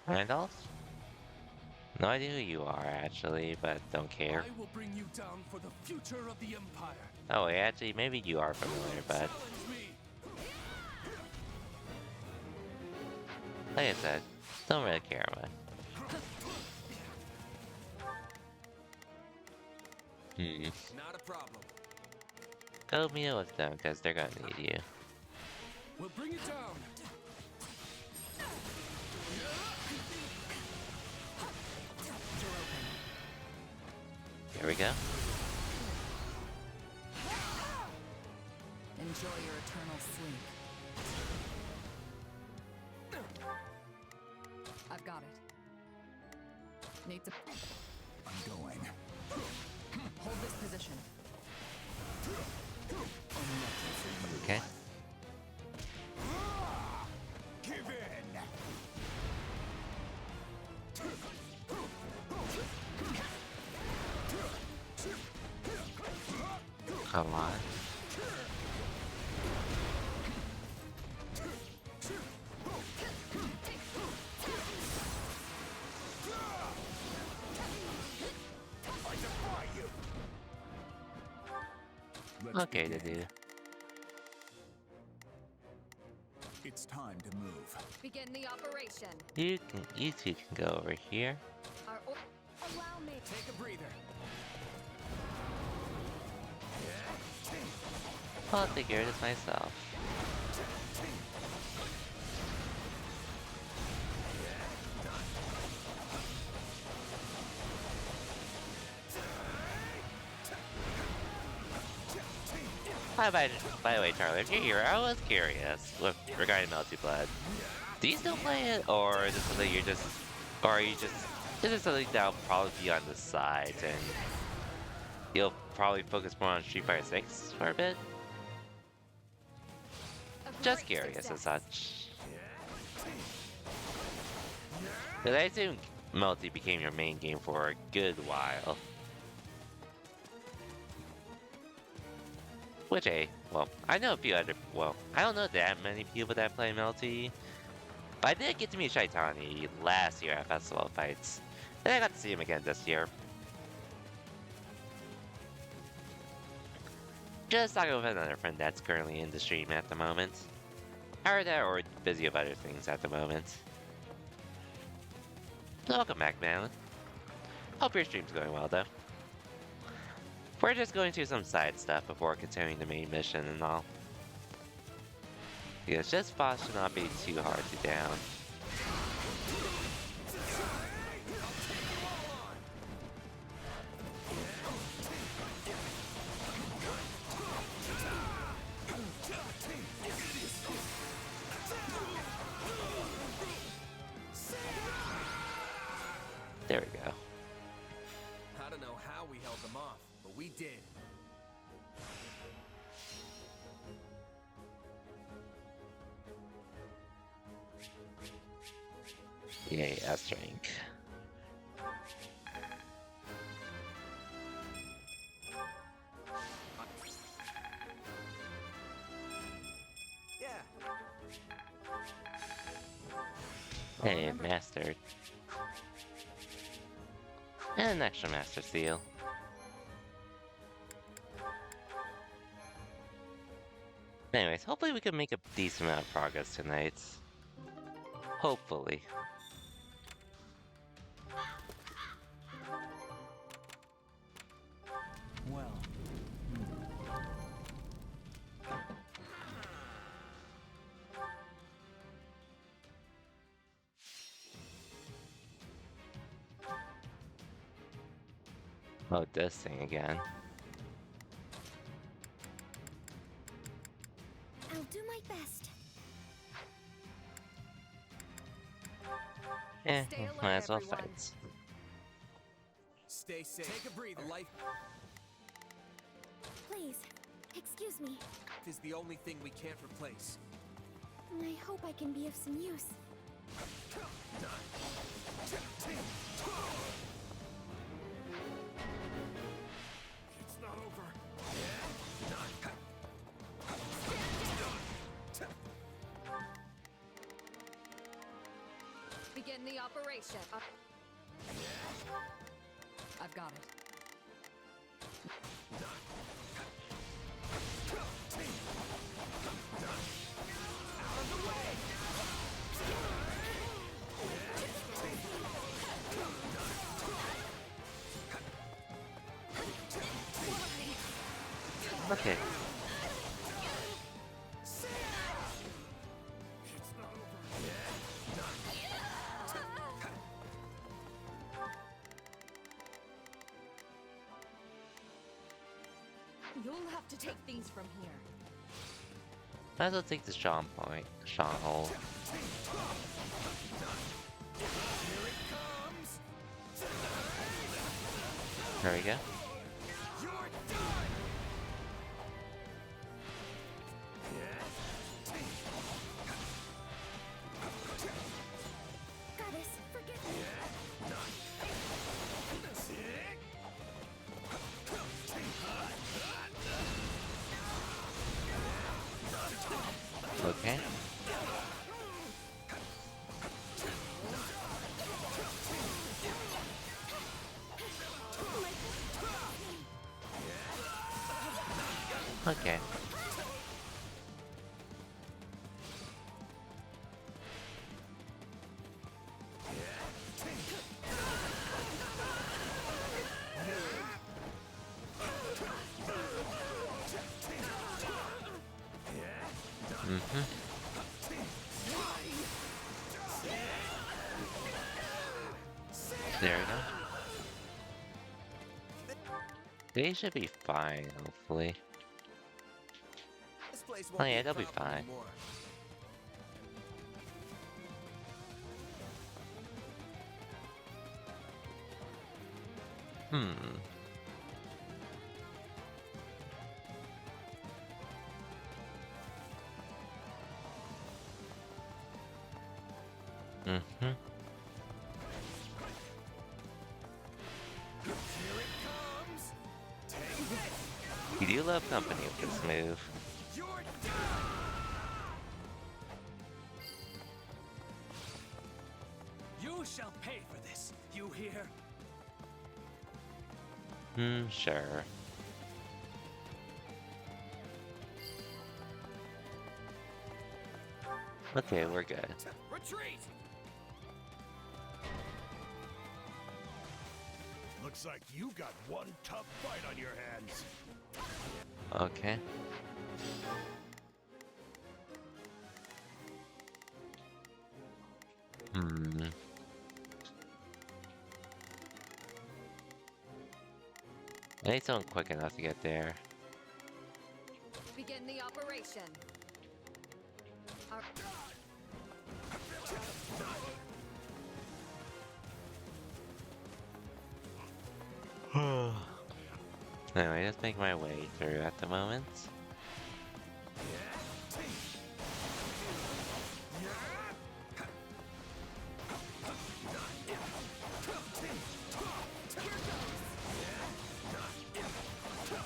Randolph? No idea who you are, actually, but don't care. I will bring you down for the future of the Empire. Oh, wait, actually, maybe you are familiar, but Challenge me. like I said, don't really care much. Not a problem. Go meet with them, because they're gonna need you. We'll bring it down. Here we go. Enjoy your eternal sleep. I've got it. Need to I'm going. hold this position. Okay. Give in. Come on. Okay, to do. It's time to move. Begin the operation. You two can go over here. Allow me. Take a breather. I'll take care of this myself. By the way, Charlie, if you're here, I was curious regarding Melty Blood. Do you still play it, or is it something you're just, or are you just, is it something that'll probably be on the side and you'll probably focus more on Street Fighter 6 for a bit? Just curious as such. Because I assume Melty became your main game for a good while. Which, well, I know a few other, well, I don't know that many people that play Melty. But I did get to meet Shaitani last year at Festival of Fights. And I got to see him again this year. Just talking with another friend that's currently in the stream at the moment. Either that or busy with other things at the moment. Welcome back, man. Hope your stream's going well, though. We're just going through some side stuff before continuing the main mission and all. Because just boss should not be too hard to down. There we go. I don't know how we held them off, but we did. Yay, S rank. Yeah. Hey, master. And an extra master seal. Anyways, hopefully we can make a decent amount of progress tonight. Hopefully. Well, Oh, this thing again. I'll do my best. Stay alert, Might as well everyone. fight. Stay safe. Take a breather. Life Please, excuse me. is the only thing we can't replace. I hope I can be of some use. It's not over. Begin the operation. I've got it. We'll have to take things from here. Might as well take the stronghold. There we go. Goddess, forgive me. Okay. Okay. Mm-hmm. There we go. They should be fine, hopefully. This place Oh won't yeah, be a they'll be problem fine. anymore. Hmm. Mm-hmm. You do love company with this move. You shall pay for this, you hear? Sure. Okay, we're good. Retreat! Looks like you got one tough fight on your hands. Okay. Hmm. I need someone quick enough to get there. Begin the operation. Our Anyway, just make my way through at the moment.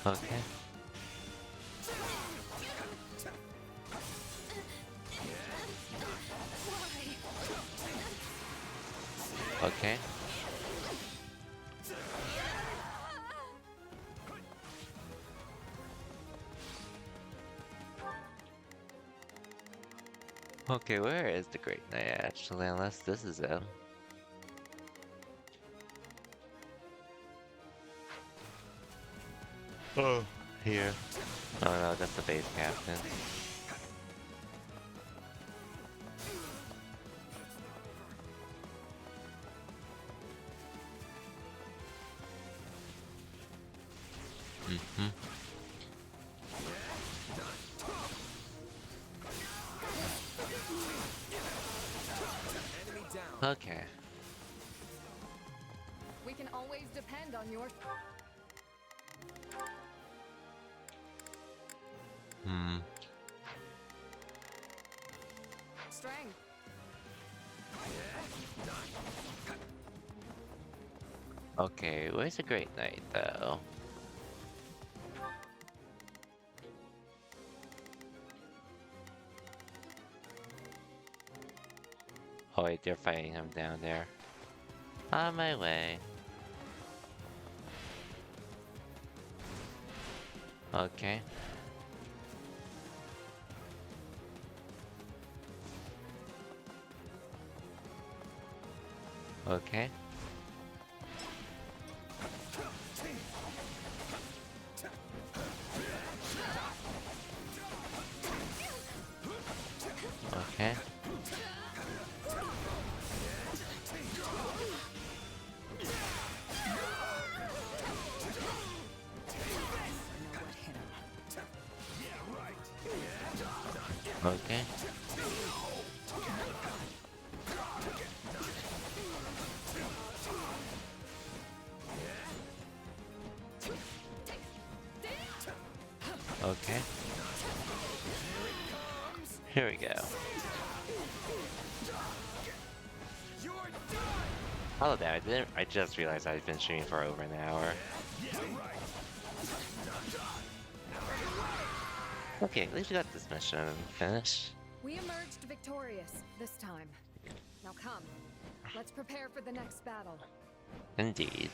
Okay. Okay. Okay, where is the Great Knight actually? Unless this is him. Oh, here. Oh no, that's the base captain. Mm-hmm. Enemy down. Okay. We can always depend on your Hmm. strength. Okay, where's the Great Knight though? Oh wait, they're fighting him down there. On my way. Okay. Okay. Okay. What hit him? Here we go. Hello there, I just realized I've been streaming for over an hour. Okay, at least we got this mission finished. We emerged victorious this time. Now come, let's prepare for the next battle. Indeed.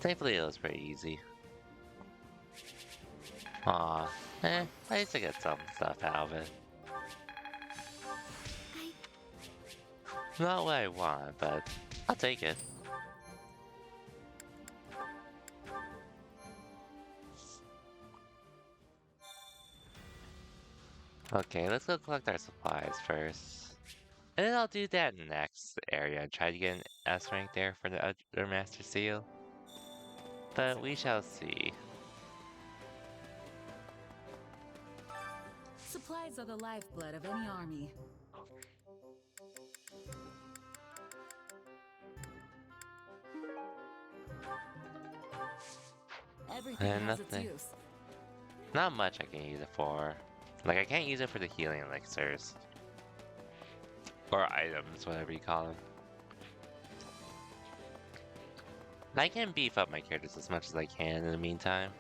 Thankfully it was pretty easy. Aw, at least I get some stuff out of it. Not what I want, but I'll take it. Okay, let's go collect our supplies first. And then I'll do that next area and try to get an S rank there for the other Master Seal. But we shall see. Supplies are the lifeblood of any army. Everything And has its nothing. use. Not much I can use it for. Like, I can't use it for the healing elixirs. Or items, whatever you call them. I can beef up my characters as much as I can in the meantime.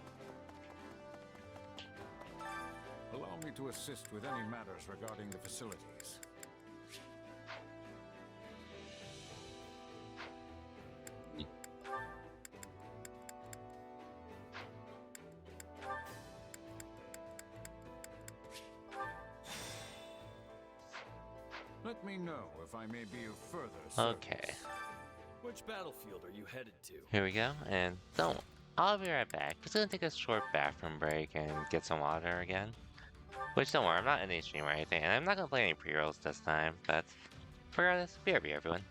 Allow me to assist with any matters regarding the facilities. Let me know if I may be of further service. Okay, Which battlefield are you headed to? here we go. And I'll be right back. Just gonna take a short bathroom break and get some water again. Which, don't worry, I'm not in any stream or anything. And I'm not gonna play any pre-rolls this time. But regardless, BRB everyone.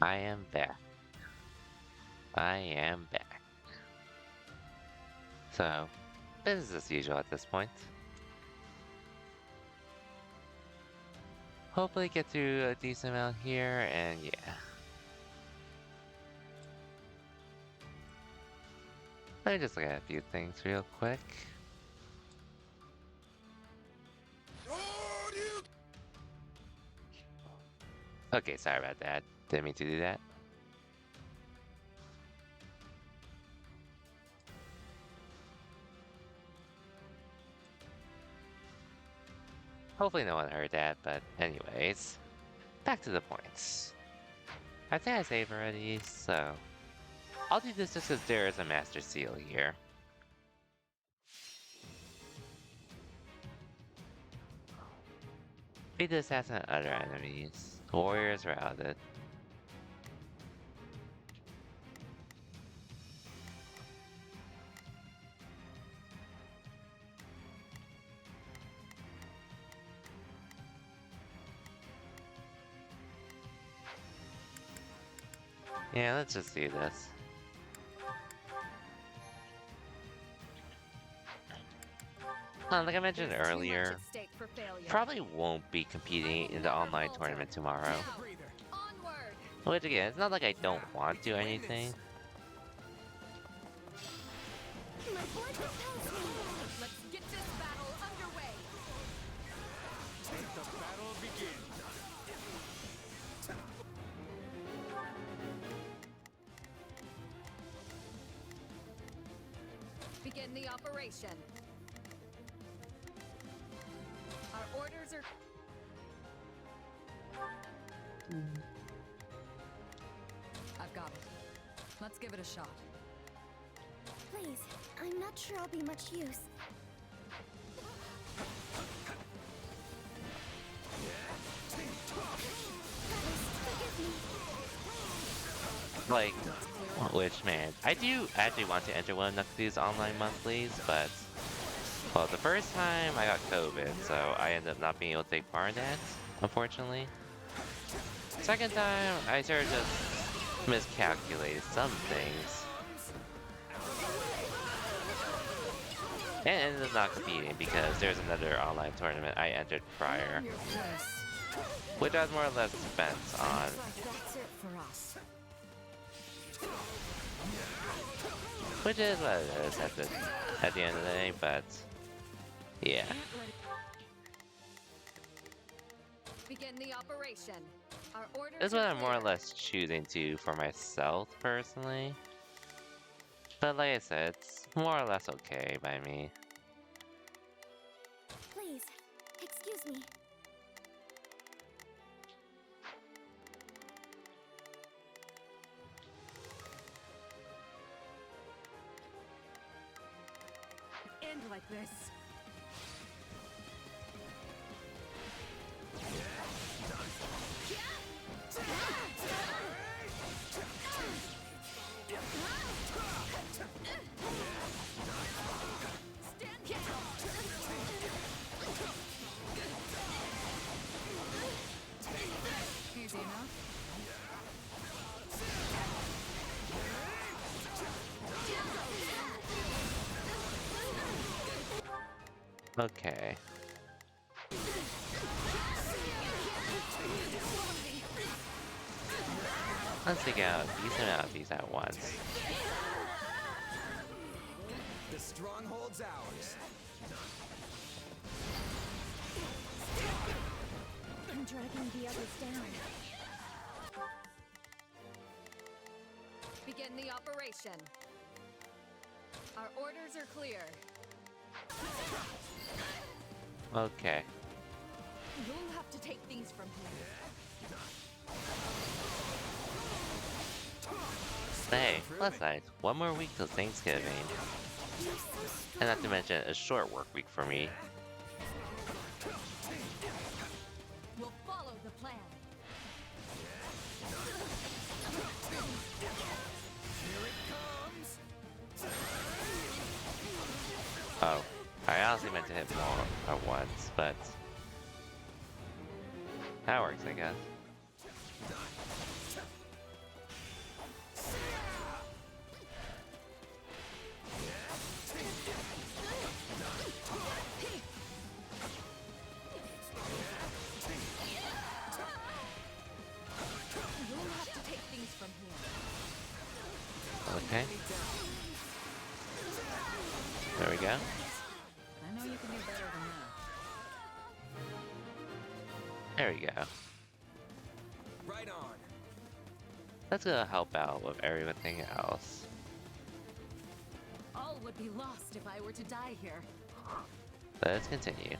I am back. I am back. So, business as usual at this point. Hopefully get through a decent amount here, and yeah. Let me just look at a few things real quick. Okay, sorry about that. Didn't mean to do that. Hopefully no one heard that, but anyways. Back to the points. I think I saved already, so... I'll do this just because there is a Master Seal here. Beat the assassin and other enemies. The warriors routed. Yeah, let's just do this. Like I mentioned There's too much earlier, at stake for failure. probably won't be competing in the online tournament tomorrow. Now, onward. Which again, it's not like I don't want to or anything. My blood compels me. Let's get this battle underway. Let the battle begin. Begin the operation. Our orders are... I've got it. Let's give it a shot. Please, I'm not sure I'll be much use. Like, which man, I do actually want to enter one of these online monthlies, but well, the first time I got COVID, so I ended up not being able to take part in that, unfortunately. Second time, I sort of just miscalculated some things. And ended up not competing because there's another online tournament I entered prior, which I was more or less bent on. That's it for us. Which is what it is at the end of the day, but yeah. Begin the operation. Our orders This is what are I'm more or clear. less choosing to for myself personally. But like I said, it's more or less okay by me. Please, excuse me. End like this. Stand down. Easy enough. Okay. Let's take out a decent amount of these at once. The stronghold's ours. I'm dragging the others down. Begin the operation. Our orders are clear. Okay. You'll have to take these from here. Hey, plus nice. One more week till Thanksgiving. You're so And not to strong. mention a short work week for me. We'll follow the plan. Oh, I honestly meant to hit more at once, but that works, I guess. Okay. There we go. I know you can do better than that. There we go. Right on. That's gonna help out with everything else. All would be lost if I were to die here. Let's continue.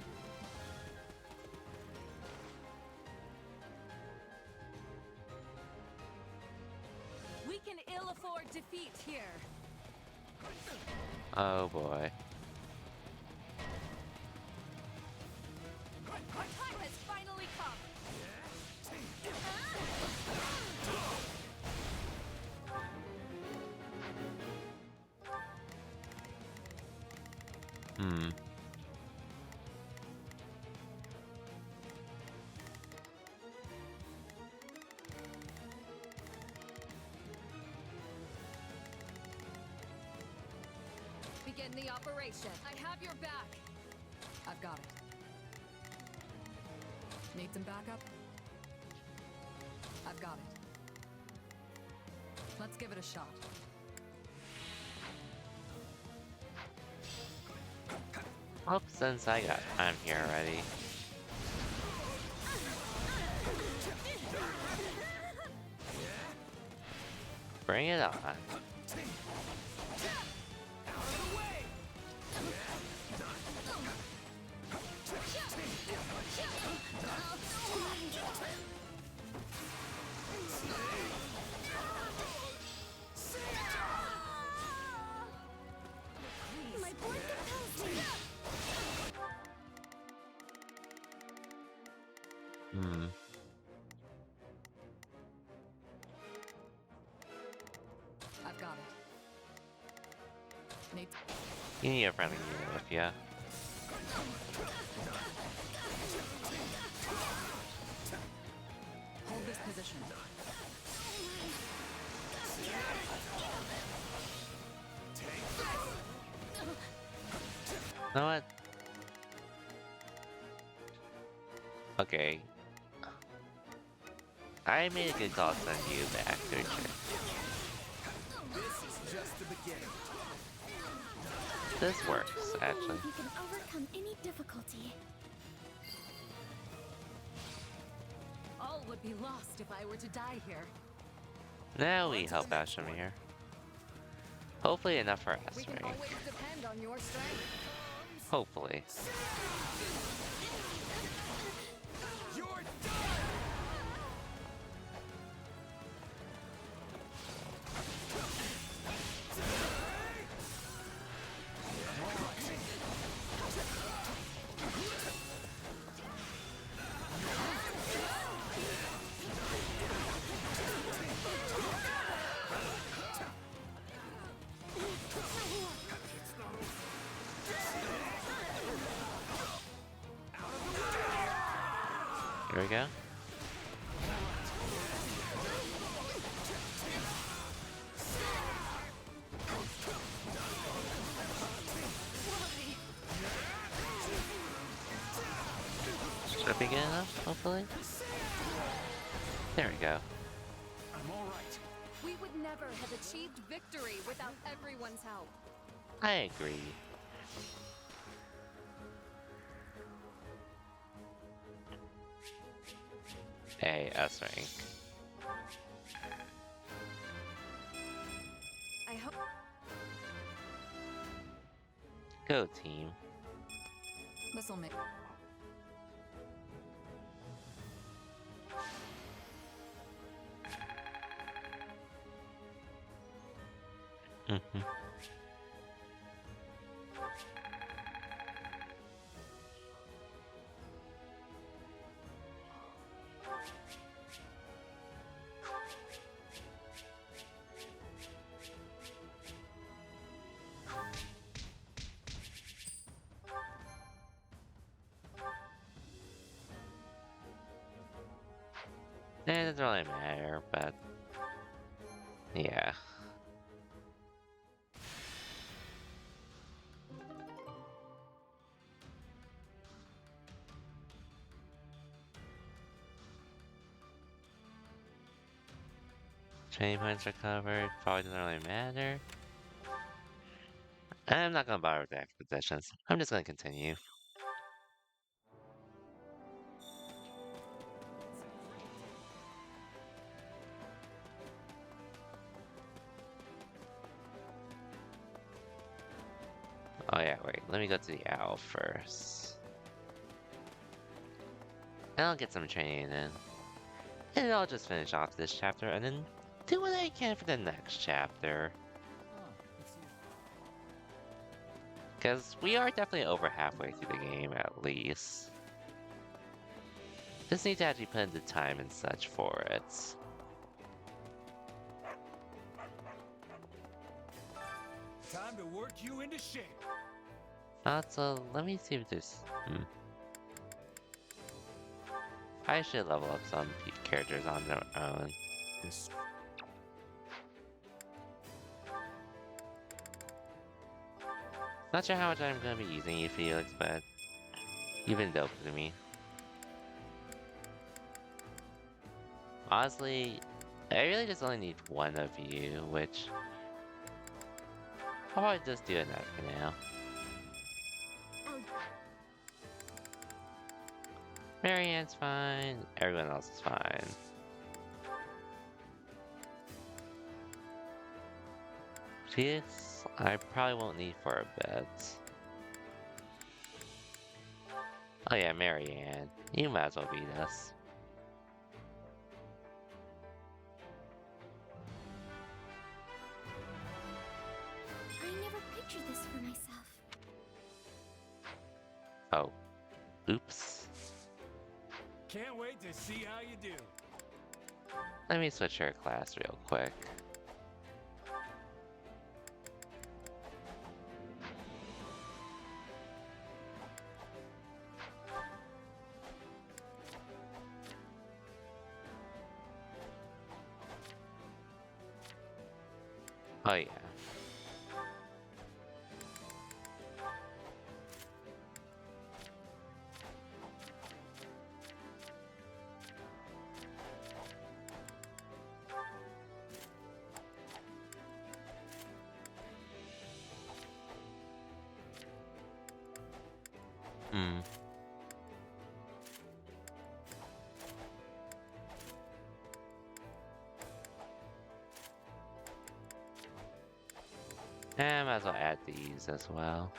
We can ill afford defeat here. Oh boy. Our time has finally come. Hmm. Begin the operation. I have your back. I've got it. Need some backup? I've got it. Let's give it a shot. Well, since I got time here already. Bring it on. My board compels me. Hmm. I've got it. Need. You need a friendly unit with ya. Hold this position. You know what? Okay. I made a good call to send you back, don't you? This is just the beginning. This works, I actually. believe you can overcome any difficulty. All would be lost if I were to die here. Now we help Ashimir. Hopefully enough for us, We can right? always depend on your strength. Hopefully. You're done! Here we go. Should be good enough, hopefully? There we go. I'm all right. We would never have achieved victory without everyone's help. I agree. Hey, S rank. I hope. Go team. This'll make. Mhm. It doesn't really matter, but yeah. Training points recovered. Probably doesn't really matter. I'm not gonna bother with the expeditions. I'm just gonna continue. Oh yeah, wait. Let me go to the owl first. And I'll get some training in. And I'll just finish off this chapter and then do what I can for the next chapter. Because we are definitely over halfway through the game, at least. Just need to actually put in the time and such for it. Time to work you into shape. Also, let me see if this... I should level up some characters on their own. This. Not sure how much I'm gonna be using you, Felix, but you've been dope to me. Honestly, I really just only need one of you, which I'll probably just do enough for now. Marianne's fine, everyone else is fine. Felix, I probably won't need for a bit. Oh yeah, Marianne, you might as well beat us. I never pictured this for myself. Oh, oops. Can't wait to see how you do. Let me switch her class real quick. Oh yeah. Hmm. And might as well add these as well.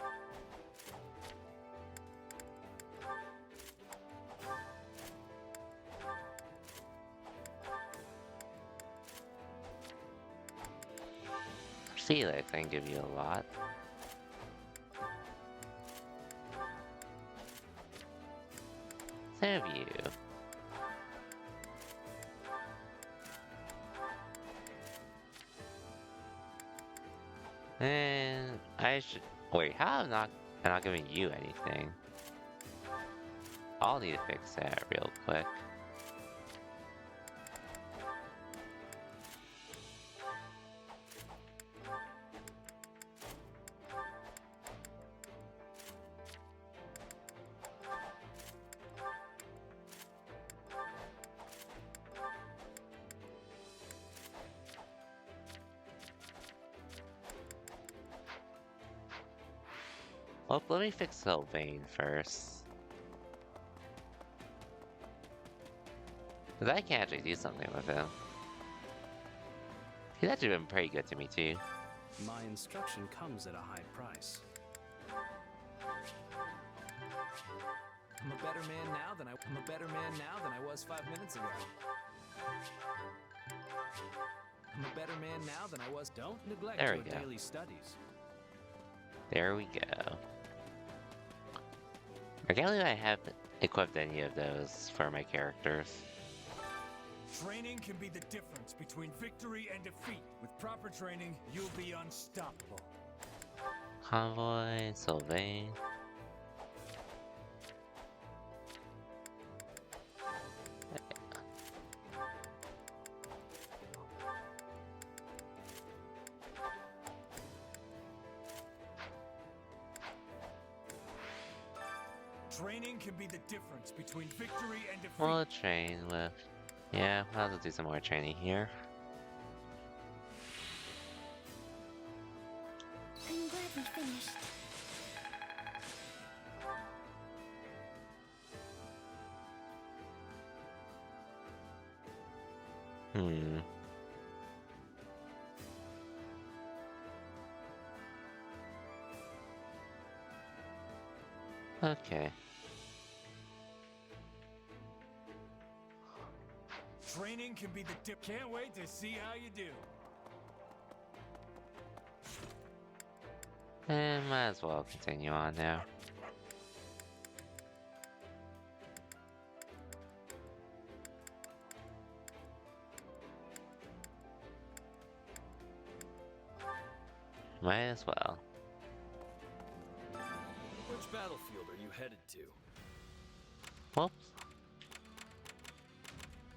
Felix, I can give you a lot. Save you. And I should wait. How am I not giving you anything? I'll need to fix that real quick. Well, let me fix Sylvain first. Because I can actually do something with him. He's actually been pretty good to me too. My instruction comes at a high price. I'm a better man now than I was 5 minutes ago. I'm a better man now than I was. Don't neglect There your we go. daily studies. There we go. I can't believe I haven't equipped any of those for my characters. Training can be the difference between victory and defeat. With proper training, you'll be unstoppable. Convoy, Sylvain. Training can be the difference between victory and defeat. We'll train with... Yeah, I'll have to do some more training here. finished. Okay. Training can be the dip. Can't wait to see how you do. And might as well continue on now. Might as well. Which battlefield are you headed to? Whoops.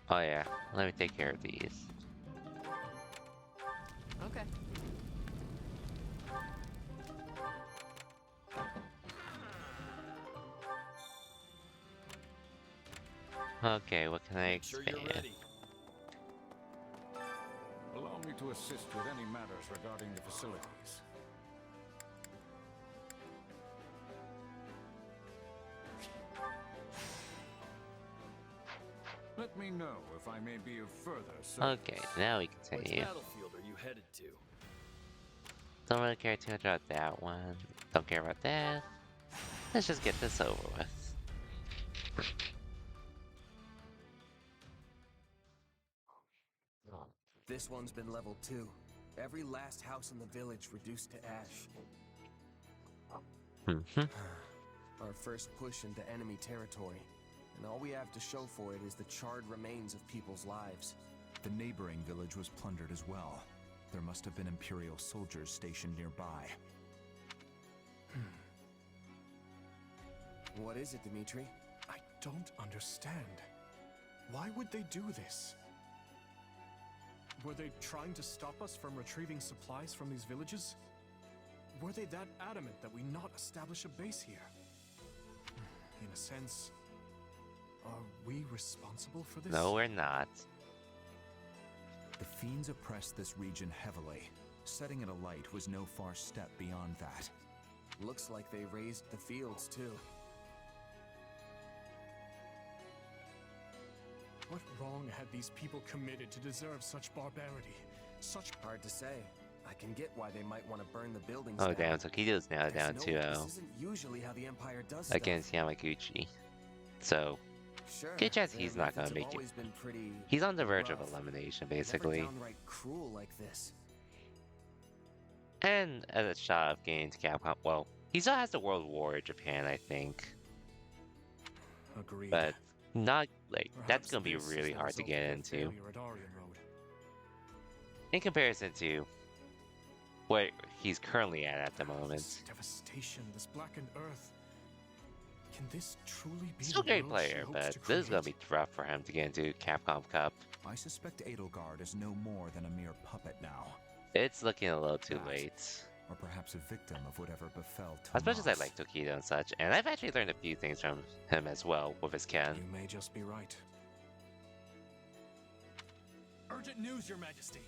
Oh yeah, let me take care of these. Okay. Okay, what can I Make sure you're expand? ready. Allow me to assist with any matters regarding the facilities. Let me know if I may be of further service. Okay, now we Which continue. battlefield are you headed to? Don't really care too much about that one. Don't care about that. Let's just get this over with. This one's been leveled too. Every last house in the village reduced to ash. Our first push into enemy territory. And all we have to show for it is the charred remains of people's lives. The neighboring village was plundered as well. There must have been Imperial soldiers stationed nearby. What is it, Dimitri? I don't understand. Why would they do this? Were they trying to stop us from retrieving supplies from these villages? Were they that adamant that we not establish a base here? In a sense, are we responsible for this? No, we're not. The fiends oppressed this region heavily. Setting it alight was no far step beyond that. Looks like they raised the fields too. What wrong had these people committed to deserve such barbarity? Such Hard to say. I can get why they might want to burn the buildings Oh down. damn, so Kido's now Guess down no, to this isn't usually how the Empire does stuff. against Yamaguchi. So Sure, good chance their he's not methods gonna have make it. always been pretty He's on the verge of rough. elimination, Never basically. downright cruel like this. And at a shot of getting to Capcom, well, he still has the World War in Japan, I think. agreed. But not, like, that's Perhaps gonna be this is really the hard to result get of their into. failure at Aryan Road. In comparison to what he's currently at the moment. This devastation, this blackened earth. Can this truly be Still a the great world she player, hopes but to this is gonna create? be rough for him to get into Capcom Cup. I suspect Edelgard is no more than a mere puppet now. It's looking a little too That- late. Or perhaps a victim of whatever befell Tomas. As much as I like Tokido and such, and I've actually learned a few things from him as well with his Ken. You may just be right. Urgent news, Your Majesty.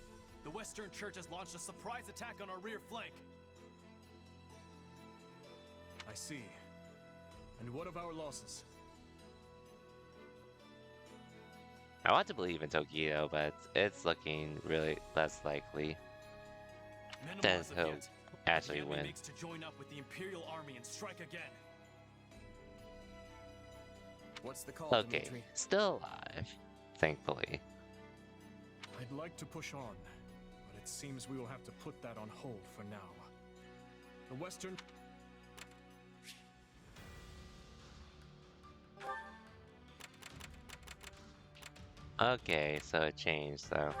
The Western Church has launched a surprise attack on our rear flank. I see. And what of our losses? I want to believe in Tokido, but it's looking really less likely Minimal that as of he'll yet. actually The enemy win. makes to join up with the Imperial Army and strike again. What's the call, Okay, Dimitri? still alive, thankfully. I'd like to push on, but it seems we will have to put that on hold for now. The Western... Okay, so it changed, though.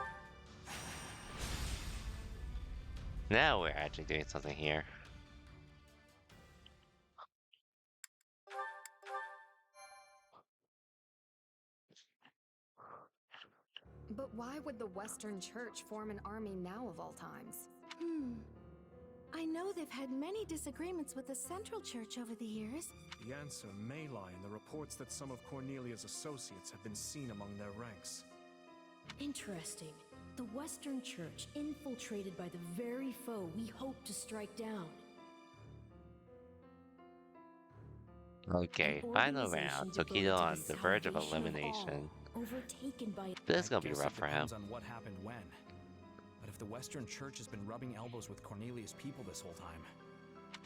Now we're actually doing something here. But why would the Western Church form an army now of all times? I know they've had many disagreements with the Central Church over the years. The answer may lie in the reports that some of Cornelia's associates have been seen among their ranks. Interesting. The Western Church infiltrated by the very foe we hope to strike down. Okay, An final organization round. devoted Tokido to on the verge of salvation elimination. all, overtaken by This is I gonna be guess rough it for him. depends on what happened when. But if the Western Church has been rubbing elbows with Cornelius' people this whole time,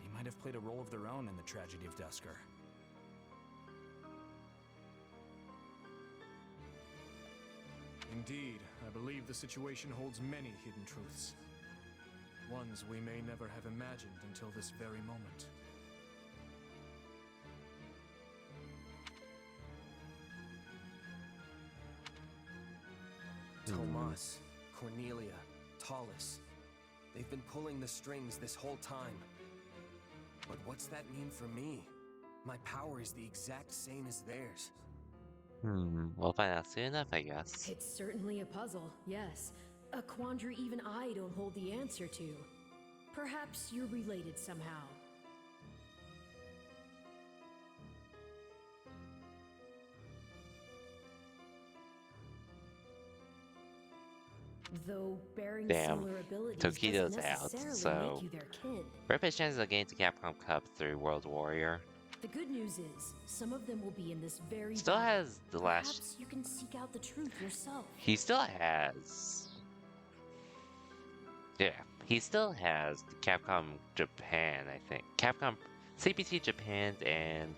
they might have played a role of their own in the tragedy of Dusker. Indeed, I believe the situation holds many hidden truths. Ones we may never have imagined until this very moment. Tomas, Cornelia, Tallis. They've been pulling the strings this whole time. But what's that mean for me? My power is the exact same as theirs. We'll find out soon enough, I guess. It's certainly a puzzle, yes. A quandary even I don't hold the answer to. Perhaps you're related somehow. Though bearing Damn. similar abilities Tokido's doesn't out, necessarily so make you their kin. rare his chances of getting to Capcom Cup through World Warrior. The good news is, some of them will be in this very Still battle. has the last. Perhaps you can seek out the truth yourself. He still has. Yeah, he still has the Capcom Japan, I think. Capcom CPT Japan and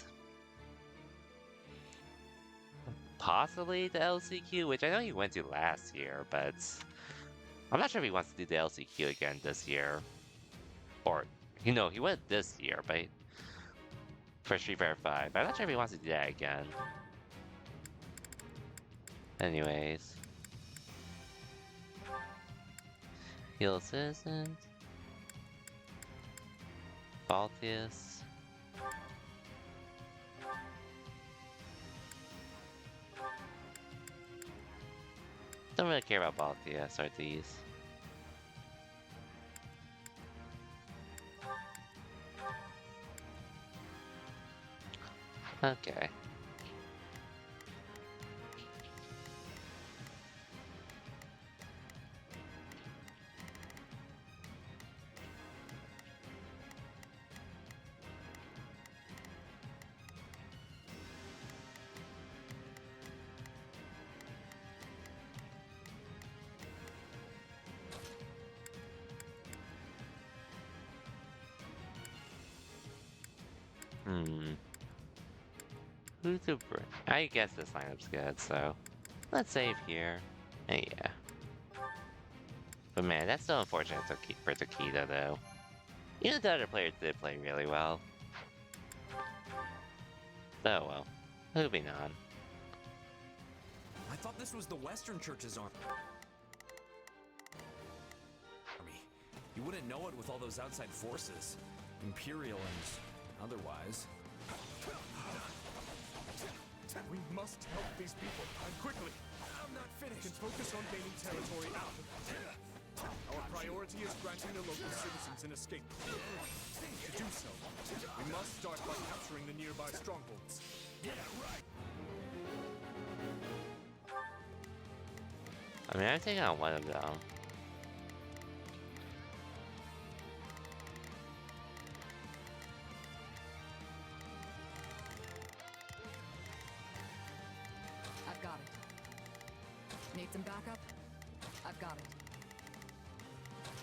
possibly the LCQ, which I know he went to last year, but I'm not sure if he wants to do the LCQ again this year. Or, you know, he went this year, but for Street Fighter 5, but I'm not sure if he wants to do that again. Anyways. Heal Citizens. Baltius. Don't really care about Baltius or these. Okay. Who to bring? I guess this lineup's good, so let's save here. And yeah. But man, that's so unfortunate for Tokido, though. Even the other players did play really well. Oh well. Moving on. I thought this was the Western Church's army. You wouldn't know it with all those outside forces. Imperial and otherwise. We must help these people, and quickly. I'm not finished. We can focus on gaining territory out. Our priority is granting the local citizens an escape. To do so, we must start by capturing the nearby strongholds. Yeah, right. I mean, I'm taking on one of them. I've got it. Need some backup? I've got it.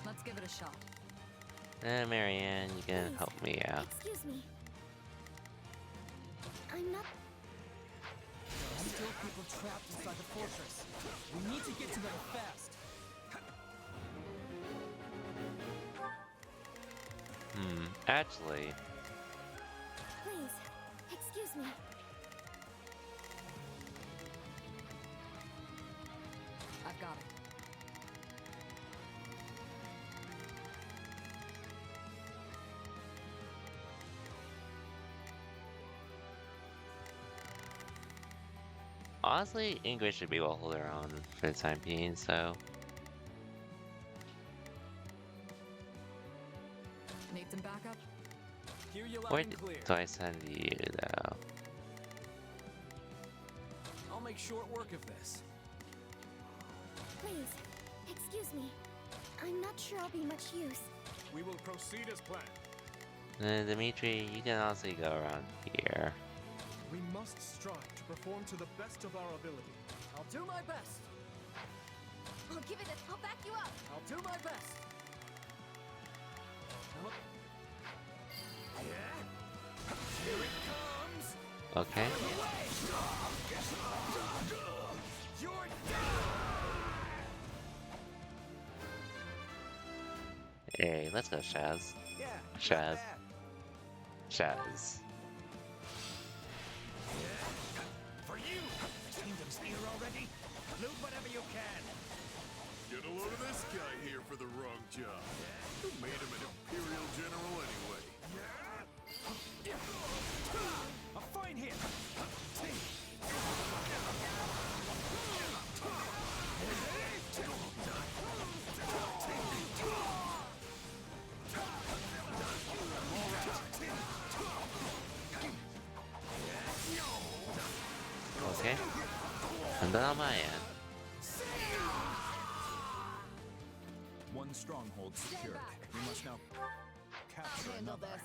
Let's give it a shot. Marianne, you can help me out. Excuse me. I'm not... There are still people trapped inside the fortress. We need to get to them fast. Actually... Please, excuse me. I've got it. Honestly, English should be able to hold her own for the time being, so... Need some backup? Hear you loud Where and clear. do I send you, though? I'll make short work of this. Please, excuse me. I'm not sure I'll be much use. We will proceed as planned. Dimitri, you can also go around here. We must strive to perform to the best of our ability. I'll do my best. I'll give it a... I'll back you up. I'll do my best. Here it comes! Okay. You're Hey, let's go, Shaz. Yeah, Shaz. not bad. Shaz. For you! The kingdom's here already? Loot whatever you can. Get a load of this guy here for the wrong job. Who made him an Imperial General anyway? A fine hit! Okay. And then on my end. One stronghold secured. We must now capture Handle another. this.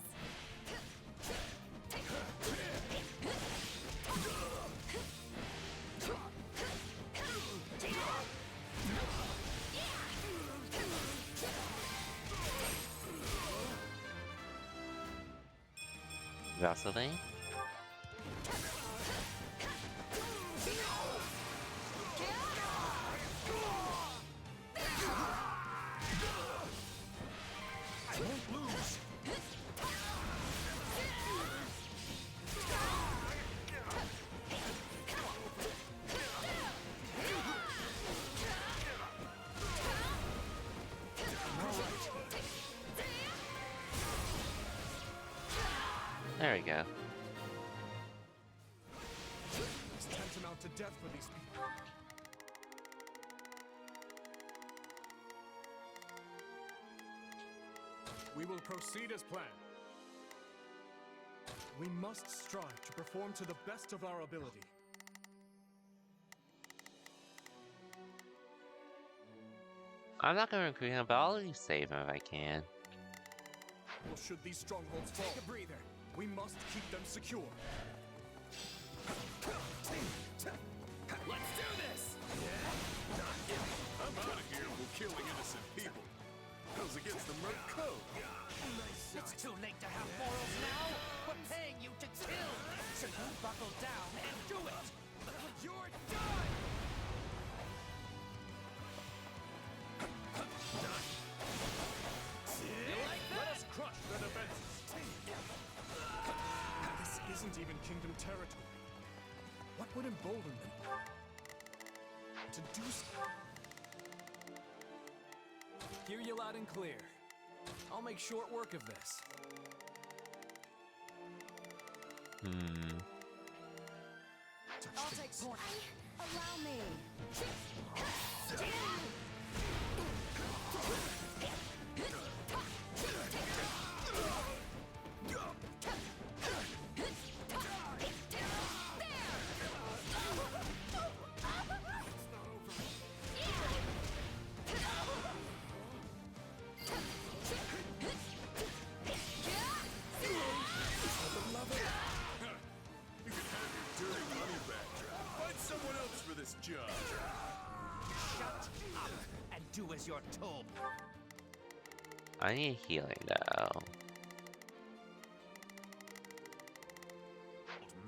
Vaseline? I won't lose! There we go. It's tantamount to death for these people. We will proceed as planned. We must strive to perform to the best of our ability. I'm not gonna recruit him, but I'll at least save him if I can. Well, should these strongholds fall, take a breather. We must keep them secure. Let's do this! I'm out of here for killing innocent people. Goes against the Merc Code. It's too late to have morals now. We're paying you to kill. So you buckle down and do it. You're done! Let us crush their defenses. This isn't even Kingdom territory. What would embolden them to do so? Hear you loud and clear. I'll make short work of this. I'll take point. Allow me. You can have your dirty money back. Find someone else for this job. Shut up and do as you're told. I need healing though.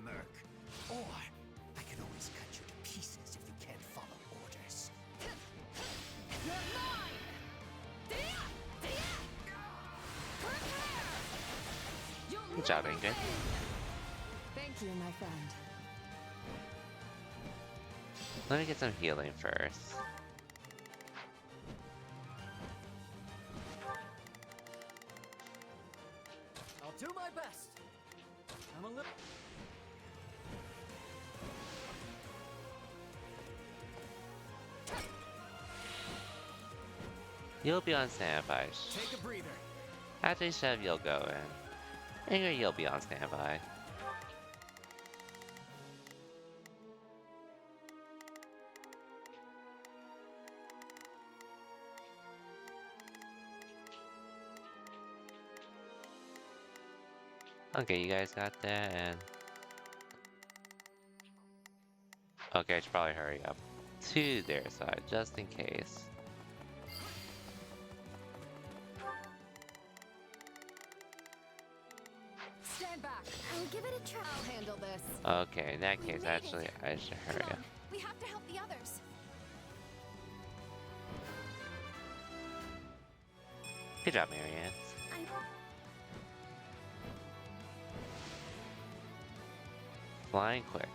Merc. Or I can always cut you to pieces if you can't follow orders. Good job, Ingrid. Thank you, my friend. Let me get some healing first. I'll do my best. I'm a little... You'll be on standby. Take a breather. Actually, Chev, you'll go in. Ingrid, you'll be on standby. Okay, you guys got that, and Okay, I should probably hurry up to their side, just in case. Stand back. I'll give it a try. I'll handle this. Okay, in that We case, made actually, it. I should hurry Come up. on, we have to help the others. Good job, Marianne. Flying quick.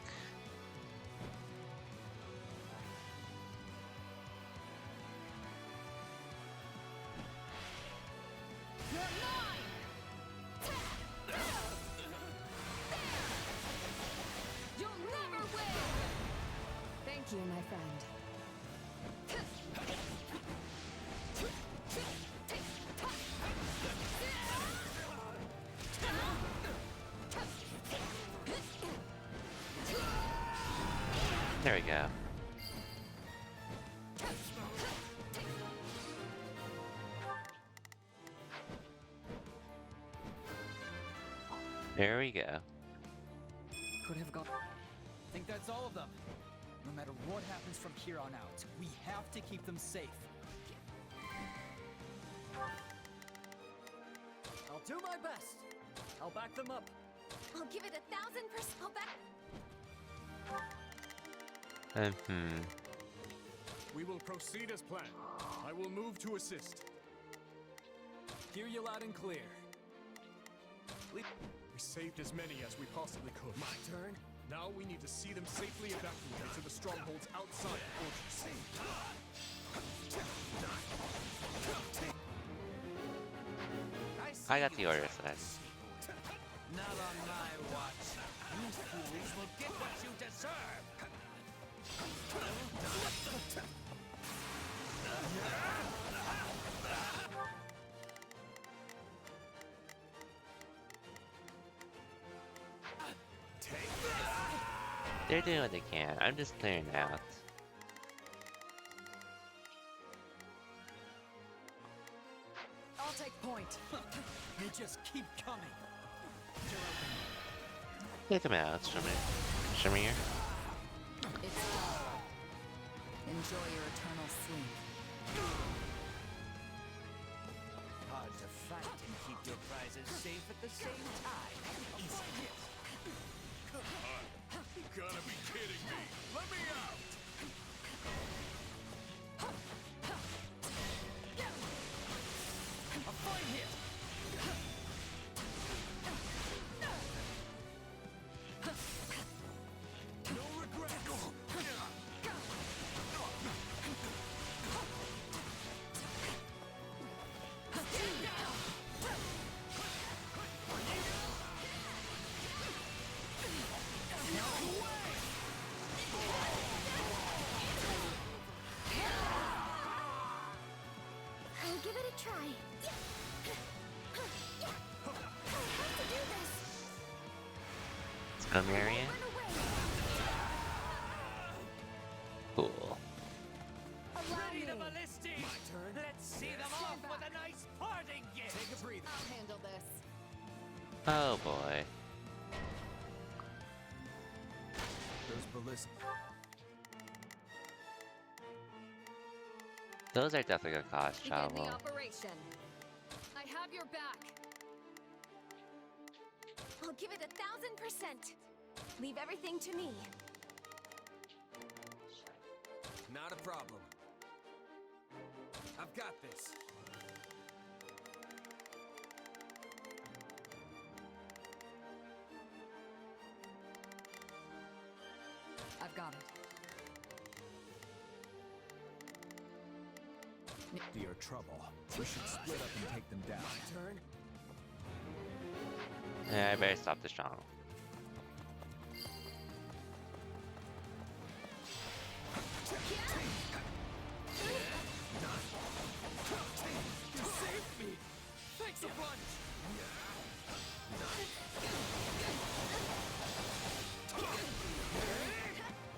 You're mine! You'll never win! Thank you, my friend. There we go. There we go. Could have gone. I think that's all of them. No matter what happens from here on out, we have to keep them safe. I'll do my best. I'll back them up. I'll give it 1,000%. I'll back. We will proceed as planned. I will move to assist. Hear you loud and clear. We saved as many as we possibly could. My turn. Now we need to see them safely evacuated to the strongholds outside the fortress. I got the orders then. Not on my watch. You fools will get what you deserve. They're doing what they can. I'm just clearing out. I'll take point. You just keep coming. Take them out, Shamir. It's time. Enjoy your eternal sleep. Hard to fight and keep your prizes safe at the same time. Easy. You gotta be kidding me! Let me out! A fight here. No regrets! I'll give it a try. I have to do this. Let's go, Marianne. Cool. Ready the ballistic. My turn. Let's see them off with a nice parting gift. Take a breather. I'll handle this. Oh boy. Those ballistic. Those are definitely gonna cost Begin trouble. the operation. I have your back. I'll give it 1,000%. Leave everything to me. Not a problem. I've got this. I've got it. Dear trouble. We should split up and take them down. My turn. Yeah, I better stop the strong. You saved me. Thanks a bunch.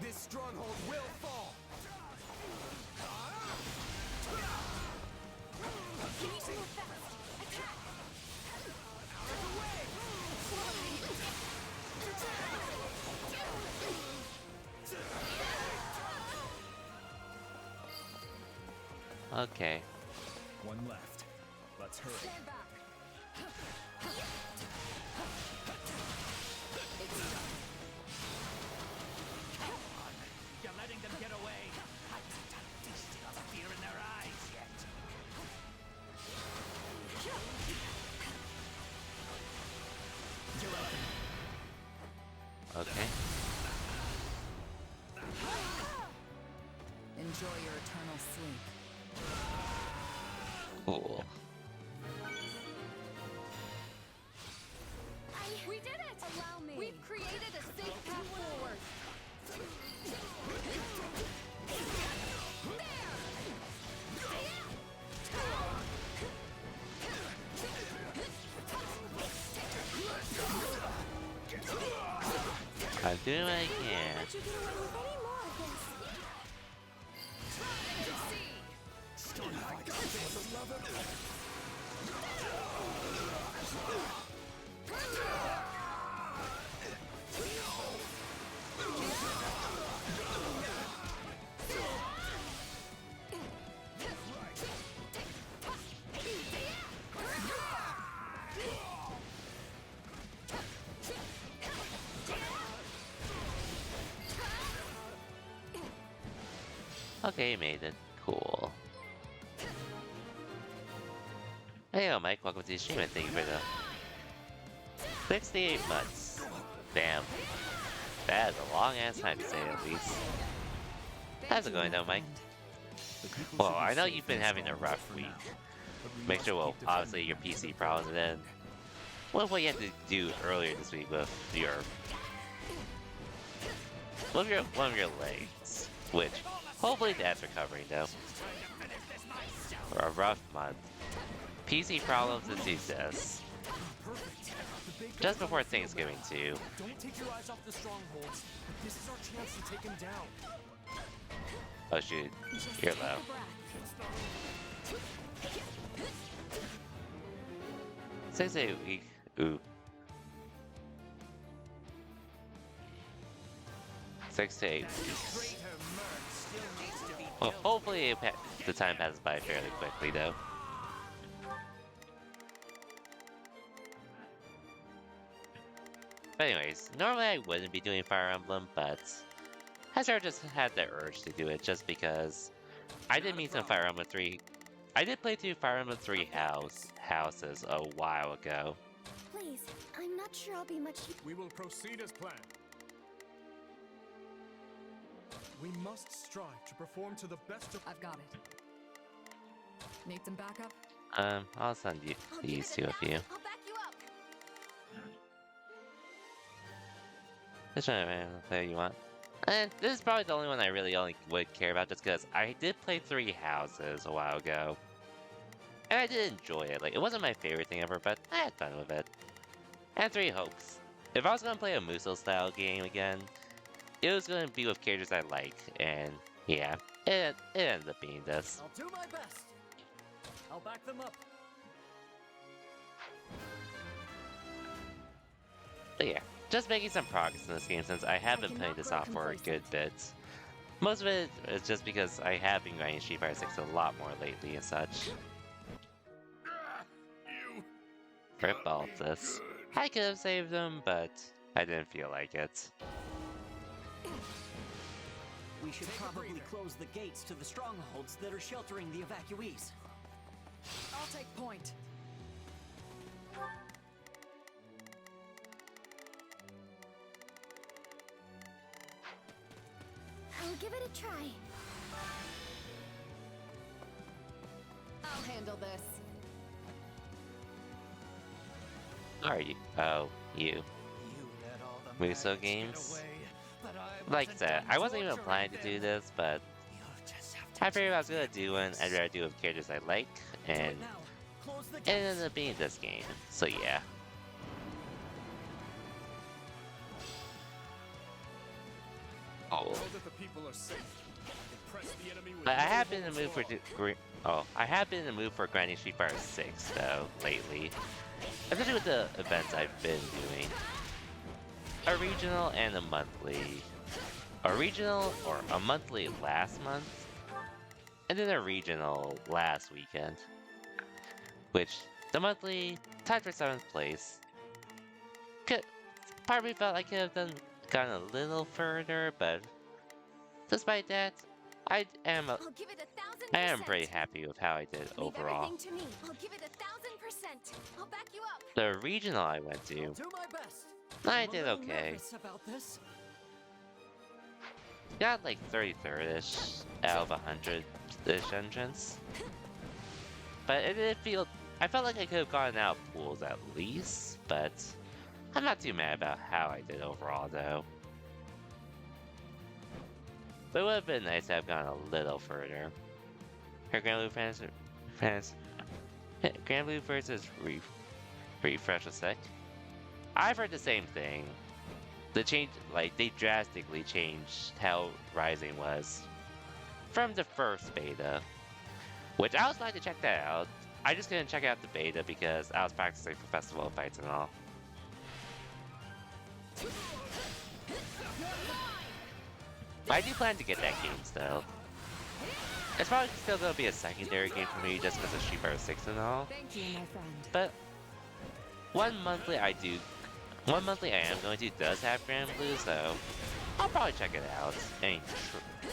This stronghold will fall. You need to move fast. Attack. Out of the way. Okay. One left. Let's hurry. Stand back. You're letting them get away. Do you still have fear in their eyes yet? Okay. Enjoy your eternal sleep. Cool. We did it! Allow me. We've created a safe path forward. I'm doing what I can. Let you get away with any more of this. Okay, you made it. Cool. Hey, yo, Mike, welcome to the stream, and thank you for the 68 months. Damn. That is a long ass time to say at least. How's it going though, Mike? Well, I know you've been having a rough week. Make sure, well, obviously your PC problems, and then what you had to do earlier this week with one of your legs, which hopefully that's recovering though. For a rough month. PC problems and success. Just before Thanksgiving too. Don't take your eyes off the strongholds. This is our chance to take him down. Oh shoot, you're low. Says a week. Ooh. 6 to 8 weeks. Well, hopefully the time passes by fairly quickly though. But anyways, normally I wouldn't be doing Fire Emblem, but I sort of just had the urge to do it just because I did meet some Fire Emblem 3. I did play through Fire Emblem 3 houses a while ago. Please, I'm not sure I'll be much. We will proceed as planned. We must strive to perform to the best of. I've got it. Need some backup? I'll send you these two of you. I'll back you up. Which one player you want? And this is probably the only one I really only would care about just because I did play 3 houses a while ago. And I did enjoy it. Like, it wasn't my favorite thing ever, but I had fun with it. And 3 hopes. If I was gonna play a Muso style game again, it was gonna be with characters I like, and yeah, it ended up being this. I'll do my best. I'll back them up. But yeah, just making some progress in this game since I have been playing this off for a good bit. Most of it is just because I have been grinding Street Fighter 6 a lot more lately and such. Rip Altus. I could have saved him, but I didn't feel like it. We should probably close the gates to the strongholds that are sheltering the evacuees. I'll take point. I'll give it a try. I'll handle this. Are you? Oh, you. Muso games? Like I said, I wasn't even planning to do this, but I figured I was gonna do one. I'd rather do it with characters I like, and it ended up being this game. So yeah. Oh. I have been in the mood for I have been in the mood for grinding Street Fighter 6 though lately, especially with the events I've been doing. A regional and a monthly. A regional or a monthly last month, and then a regional last weekend, which the monthly tied for 7th place. Part of me felt I could have gone a little further, but despite that, I am I'll give it 1,000%. I am pretty happy with how I did overall. Leave everything to me. I'll give it 1,000%. I'll back you up. The regional I went to, Do my best. I I'm a did little okay. nervous about this. Got like 33rd-ish out of 100-ish entrants. But it did feel... I felt like I could have gotten out pools at least, but I'm not too mad about how I did overall, though. But it would have been nice to have gone a little further. Here, Grand Blue fans... Grand Blue versus Refresh a sec. I've heard the same thing. The change, like, they drastically changed how Rising was from the first beta, which I was glad to check that out. I just couldn't check out the beta because I was practicing for festival fights and all. I do plan to get that game still. It's probably still gonna be a secondary game for me just because of Street Fighter 6 and all. Thank you, my friend. But one monthly I am going to does have Grand Blue, so I'll probably check it out and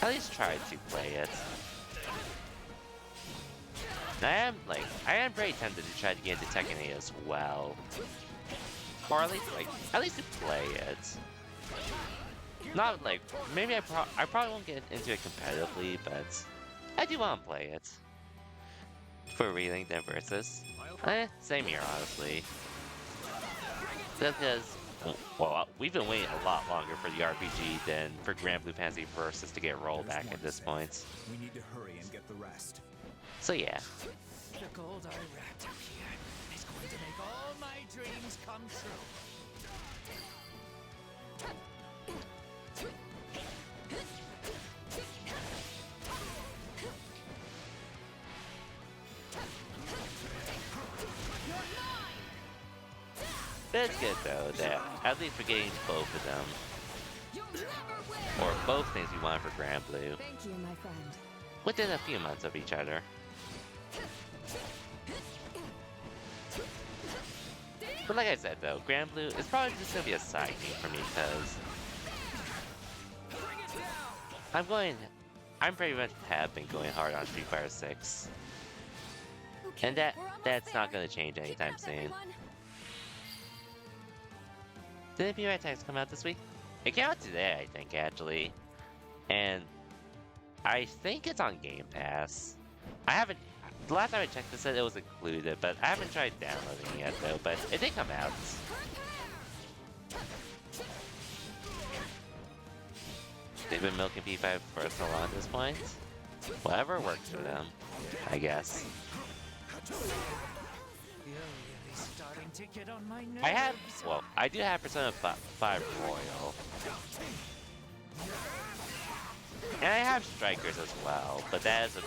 at least try to play it. And I am very tempted to try to get into Tekken 8 as well, or at least to play it. Not like maybe I probably won't get into it competitively, but I do want to play it for Relink then Versus. Same here, honestly. Just because, well, we've been waiting a lot longer for the RPG than for Grand Blue Fantasy Versus to get rolled back at this point. We need to hurry and get the rest. So yeah. The gold I wrapped up here is going to make all my dreams come true. It's good though that at least we're getting both of them, or both things we want for Grand Blue, Thank you, my friend. within a few months of each other. But like I said though, Grand Blue is probably just gonna be a side game for me because I'm pretty much have been going hard on Street Fighter 6, and that's not gonna change anytime soon. Did the attacks come out this week? It came out today, I think, actually. And I think it's on Game Pass. I haven't... The last time I checked, it said it was included, but I haven't tried downloading it yet, though. But it did come out. They've been milking P5 for so long at this point. Whatever works for them, I guess. To get on my nerves. I do have Persona 5 Royal. And I have Strikers as well, but that is a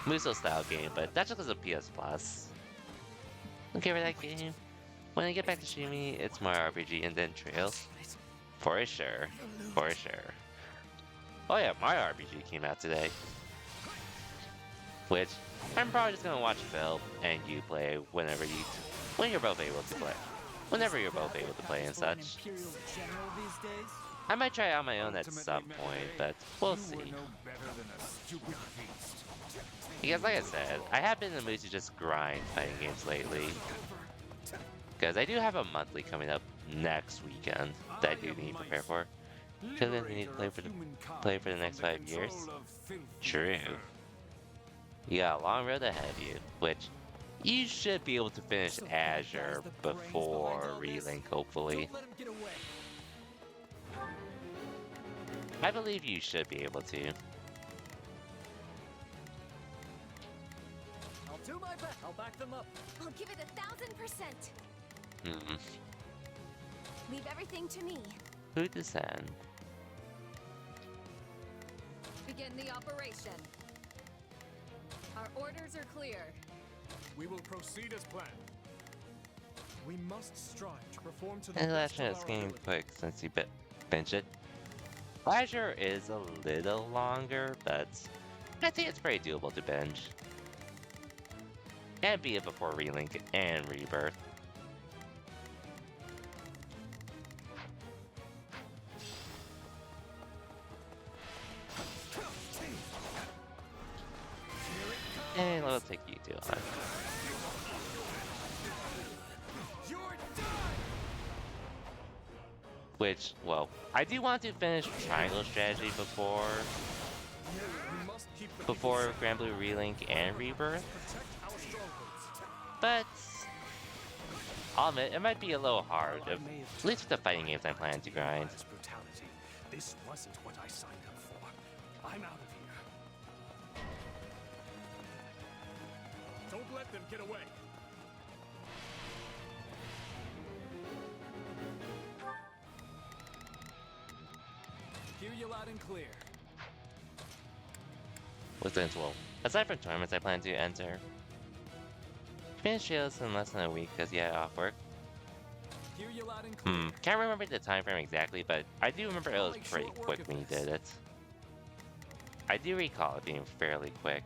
Muso style game, but that's just because of PS Plus. Okay for that game. When I get back to Shimi, it's more RPG and then Trails. For sure. For sure. Oh yeah, my RPG came out today. Which, I'm probably just gonna watch Phil and you play when you're both able to play. Whenever you're both able to play and such. I might try it on my own at some point, but we'll see. Because like I said, I have been in the mood to just grind fighting games lately. Because I do have a monthly coming up next weekend that I do need to prepare for. Because then we need to play for the next 5 years. True. You got a long road ahead of you, which you should be able to finish Azure before Relink, hopefully. I believe you should be able to. I'll do my best. I'll back them up. I'll give it 1,000%. Leave everything to me. Who to send? Begin the operation. Our orders are clear. We will proceed as planned. We must strive to perform to the And best that's of just our game ability. quick since you bench it. Azure is a little longer, but I think it's pretty doable to binge. And be it before Relink and Rebirth. And it'll take you to on. Which, well, I do want to finish Triangle Strategy before Grand Blue Relink and Rebirth. But I'll admit, it might be a little hard, at least with the fighting games I'm planning to grind. This wasn't what I signed up for. I'm out of here. Don't let them get away. Hear you loud and clear. Well, aside from tournaments I plan to enter. Finish Trails in less than a week because yeah, off work. Hear you loud and clear. Can't remember the time frame exactly, but I do remember it was pretty quick when you did it. I do recall it being fairly quick.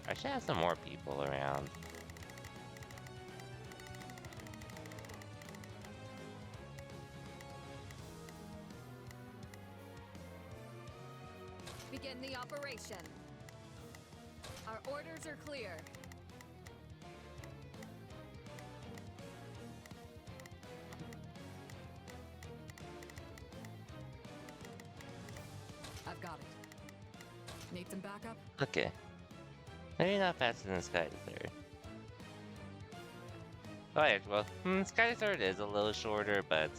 I should have some more people around. Begin the operation. Our orders are clear. I've got it. Need some backup? Okay. Maybe not faster than Sky Desert. Oh yeah, well, Sky Desert is a little shorter, but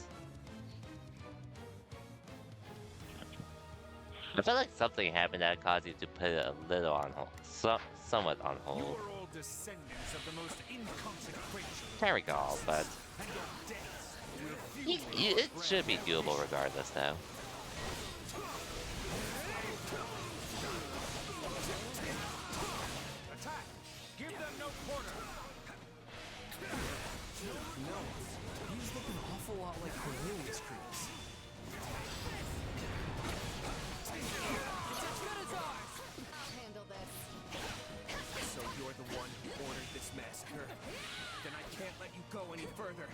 I felt like something happened that caused you to put it a little on hold, somewhat on hold. You are all descendants of the most inconsequential. Can't recall, but it should be doable regardless, though. Attack! Give them no quarter. No, he's looking an awful lot like Cornelius Cruz. I'll handle this. So you're the one who ordered this massacre? Then I can't let you go any further.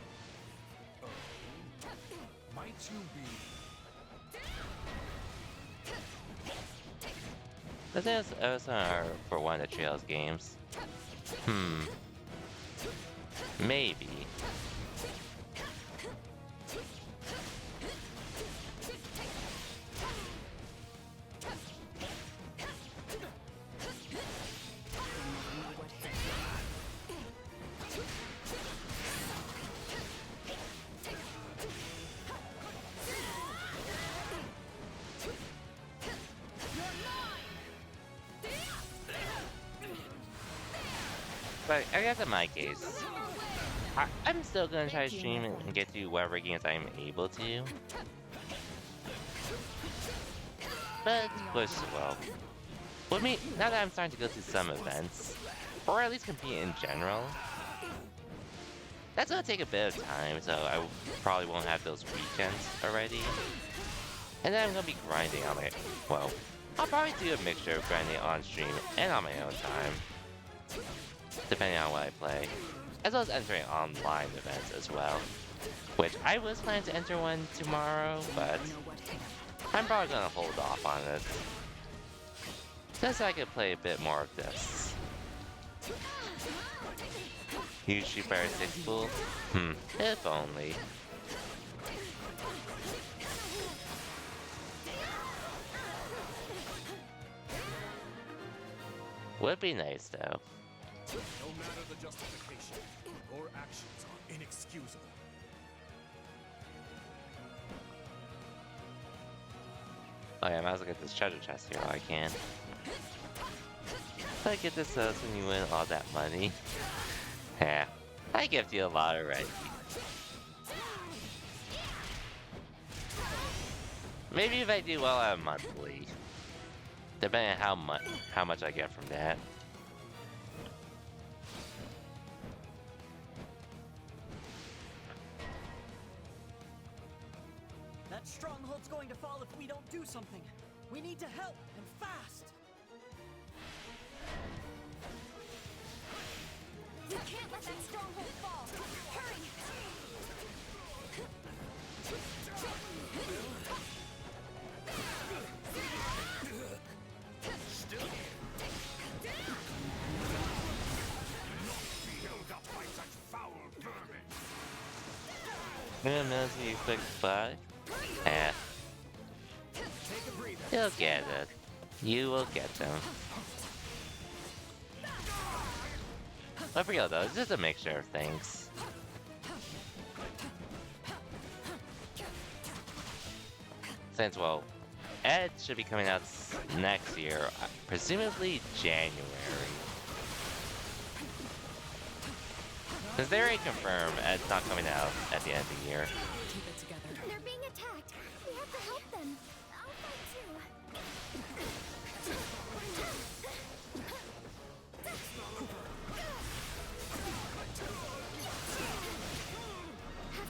Might you be? This is also for one of the Trails games. Maybe. But I guess in my case, I'm still gonna try to stream and get to whatever games I'm able to. But push well. With me, now that I'm starting to go to some events, or at least compete in general, that's gonna take a bit of time, so I probably won't have those weekends already. And then I'm gonna be grinding on it. Well, I'll probably do a mixture of grinding on stream and on my own time, depending on what I play, as well as entering online events as well. Which I was planning to enter one tomorrow, but I'm probably gonna hold off on it, just so I can play a bit more of this. Huge Street Fighter 6 pool? If only. Would be nice though. No matter the justification, your actions are inexcusable. Oh yeah, I might as well get this treasure chest here while I can. If I get this when you win all that money. Yeah, I gift you a lot already. Maybe if I do well at a monthly, depending on how much I get from that. That stronghold's going to fall if we don't do something. We need to help, and fast! We can't let that stronghold fall! Hurry! Who knows what you expect, but eh. You'll get it. You will get them. But for real though, it's just a mixture of things. Since, well, Ed should be coming out next year, presumably January. Because they already confirmed Ed's not coming out at the end of the year. Keep it together. They're being attacked. We have to help them. I'll fight too.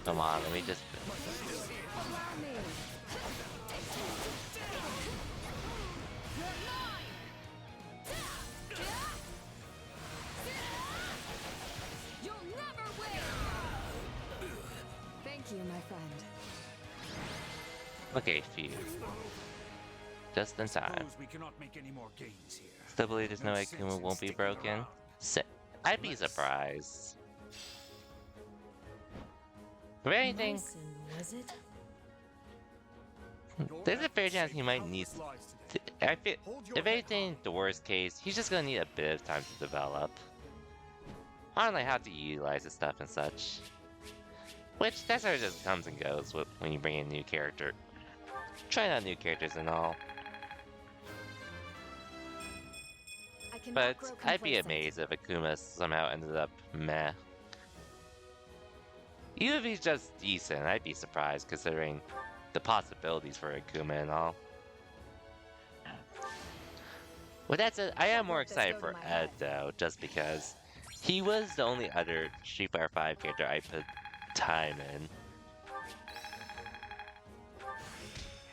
Come on, let me just... You'll never win! Thank you, my friend. Okay, phew. Just in time. Suppose we cannot make any more gains here. Still believe there's no way sense Kuma in won't be sticking broken? around. I'd be surprised. If anything, Mycin, was it? there's a fair chance he might need... I feel, if anything, the worst case, he's just gonna need a bit of time to develop. On like how to utilize his stuff and such. Which, that sort of just comes and goes with when you bring in a new character. Trying out new characters and all. I cannot But grow I'd be complacent. amazed if Akuma somehow ended up meh. Even if he's just decent, I'd be surprised considering the possibilities for Akuma and all. With that said, I am more Let this excited go for to my Ed head. though, just because he was the only other Street Fighter V character I put time in.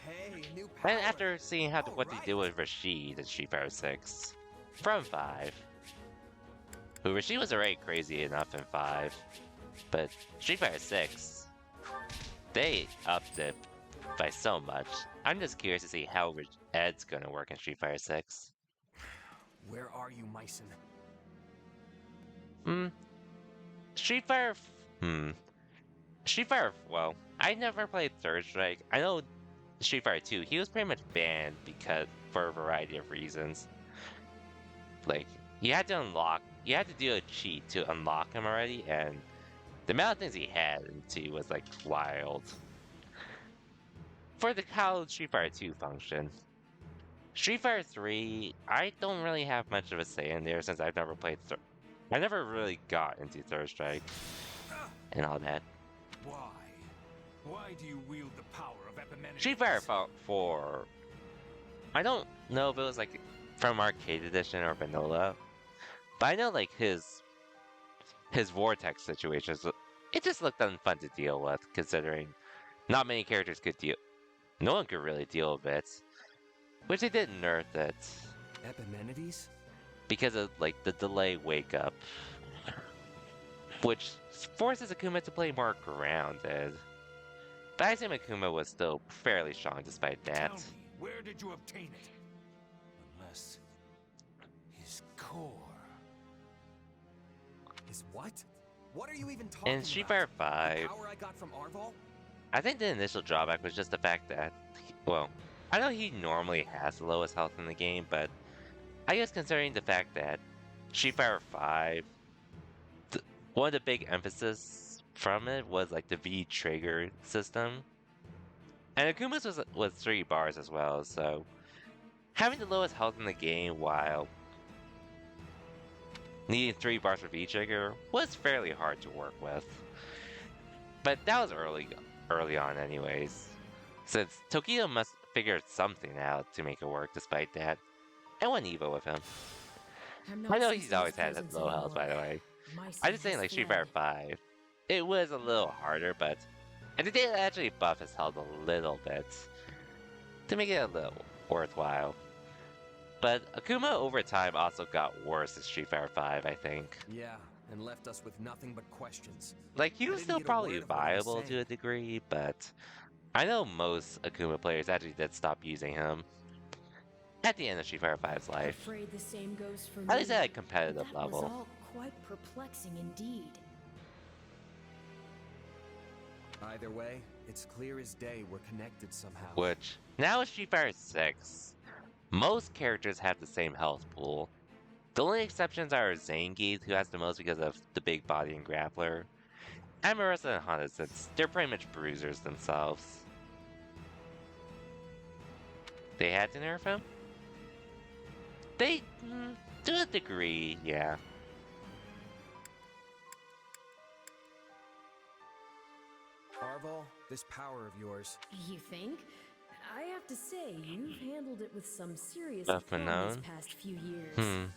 Hey, new power. And after seeing how what they Alright. did with Rashid in Street Fighter 6 from 5. Who Rashid was already crazy enough in 5. But Street Fighter 6, they upped it by so much. I'm just curious to see how Ed's gonna work in Street Fighter 6. Where are you, Mycin? Street Fighter... Street Fighter... Well, I never played Third Strike. I know Street Fighter 2, he was pretty much banned because... for a variety of reasons. Like, you had to unlock... You had to do a cheat to unlock him already, and... the amount of things he had into was, like, wild. For the how Street Fighter 2 functioned. Street Fighter 3, I don't really have much of a say in there since I've never played... I never really got into Third Strike. And all that. Why? Why do you wield the power of Epimenides? Street Fighter 4... I don't know if it was, like, from Arcade Edition or Vanilla. But I know, like, his Vortex situations, it just looked unfun to deal with, considering not many characters could deal... No one could really deal with it. Which they did nerf it. Epimenides? Because of, like, the delay wake up. Which forces Akuma to play more grounded. But I assume Akuma was still fairly strong despite that. Tell me, where did you obtain it? Unless his core. Is what? What are you even talking In Street about? Fighter 5, The power I got from Arval? I think the initial drawback was just the fact that, well, I know he normally has the lowest health in the game, but I guess considering the fact that Street Fighter 5, one of the big emphasis from it was like the V trigger system, and Akuma's was 3 bars as well, so having the lowest health in the game while needing 3 bars for V trigger was fairly hard to work with. But that was early on anyways, since Tokyo must figure something out to make it work despite that. I want Evo with him. I know he's always had that low health, by the way. I just saying, like, Street Fighter 5, it was a little harder, but And they did actually buff his health a little bit to make it a little worthwhile. But Akuma over time also got worse in Street Fighter V, I think. Yeah, and left us with nothing but questions. Like, he I was didn't still get a probably word of what he was viable to saying. a degree, but I know most Akuma players actually did stop using him at the end of Street Fighter V's life. Afraid the same goes for At me. least at a competitive That was level. all quite perplexing indeed. Either way, it's clear as day we're connected somehow. Which, now with Street Fighter 6, most characters have the same health pool. The only exceptions are Zangief, who has the most because of the big body and grappler, and Marissa and Honda, since they're pretty much bruisers themselves. They had to nerf him? They, to a degree, yeah. Arval, this power of yours. You think? I have to say, you've handled it with some serious Buff aplomb Manon? these past few years.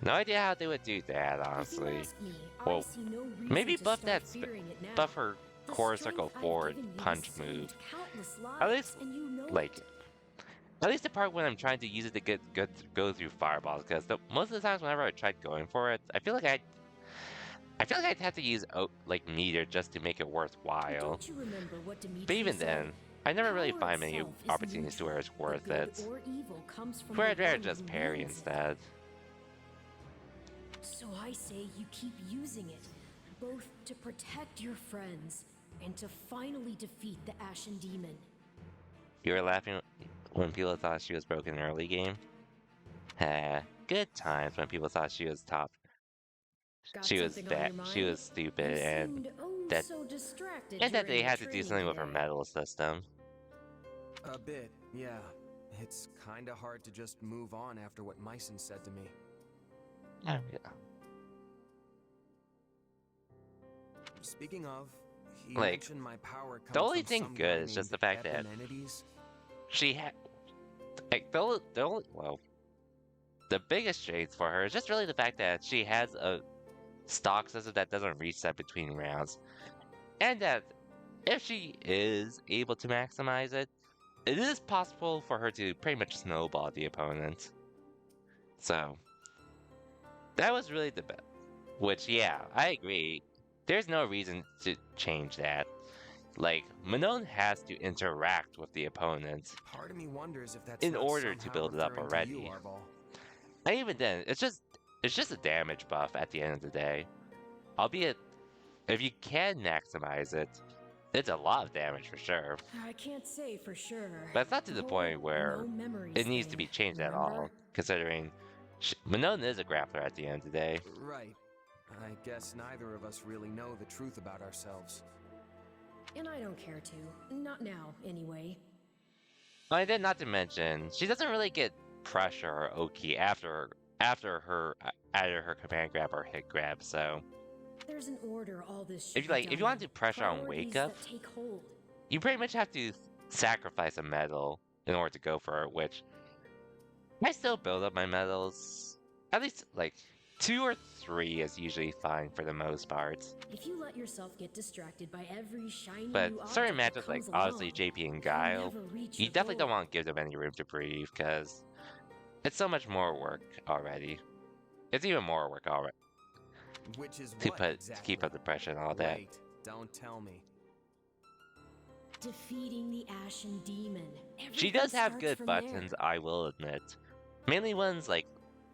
No idea how they would do that, honestly. If you ask me, I Well, see no reason maybe to buff start that, fearing it now. buff her The core strength circle I've forward given you punch saved move. countless At lives, least, and you know like, it. at least the part when I'm trying to use it to go through fireballs, because most of the times whenever I tried going for it, I feel like I'd have to use like meter just to make it worthwhile. Don't you remember what Dimitri But even said? then, I never really Power find many itself is opportunities to where it's neutral. worth The good it. or evil comes from Where the I'd rather one just who parry wields it. instead. So I say you keep using it, both to protect your friends and to finally defeat the Ashen Demon. You were laughing when people thought she was broken early game? Good times when people thought she was top. Got She was something on your bad, she mind? was stupid, You and seemed, oh, that so distracted and that during they the had to do training something with her today. medal system. A bit, yeah. It's kinda hard to just move on after what Myson said to me. Oh, yeah. Speaking of, he Like, mentioned my power comes the only from thing some good guy is just named the fact that Epimenides. she had like well, the biggest strength for her is just really the fact that she has a stock system that doesn't reset between rounds, and that if she is able to maximize it, it is possible for her to pretty much snowball the opponent. So that was really the best. Which, yeah, I agree. There's no reason to change that. Like, Manon has to interact with the opponent Part of me wonders if that's in not order to somehow build it up referring to you, already. Arval. And even then, it's just a damage buff at the end of the day. Albeit, if you can maximize it, it's a lot of damage for sure. I can't say for sure. But it's not to the whole point where no memories it needs to thing, be changed at all, remember? considering Manon is a grappler at the end of the day. Right. I guess neither of us really know the truth about ourselves. And I don't care to. Not now, anyway. And then, not to mention, she doesn't really get pressure or Oki after her command grab or hit grab. So There's an order all this should if you be want done to pressure on Priorities wake up, that take hold. you pretty much have to sacrifice a medal in order to go for it. Which I still build up my medals. At least like 2 or 3 is usually fine for the most part. If you let yourself get distracted by every shiny But new certain object matches that like comes obviously along, JP and you'll Guile, never reach you your definitely don't goal. want to give them any room to breathe because it's so much more work already. It's even more work already Which is to what to exactly? keep up the pressure and all that. Wait, don't tell me. Defeating the Ashen Demon. She Everything does have starts good from buttons, there. I will admit. Mainly ones like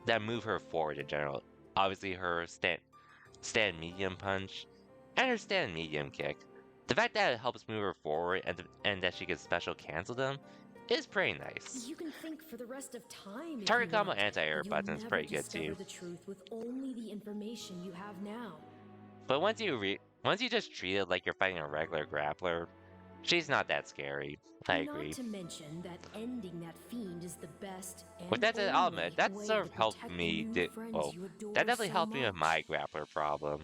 that move her forward in general. Obviously her stand medium punch and her stand medium kick. The fact that it helps move her forward and that she can special cancel them is pretty nice. You can think for the rest of time. if Target you combo want, anti-air but you'll button is never pretty good discover too. the truth with only the information you have now. But once you just treat it like you're fighting a regular grappler, she's not that scary. I agree. Not to mention that ending that fiend is the best and With that said, I'll only admit, that way sort of to helped protect me. the new friends Well, you adore that definitely so helped me with much. my grappler problem.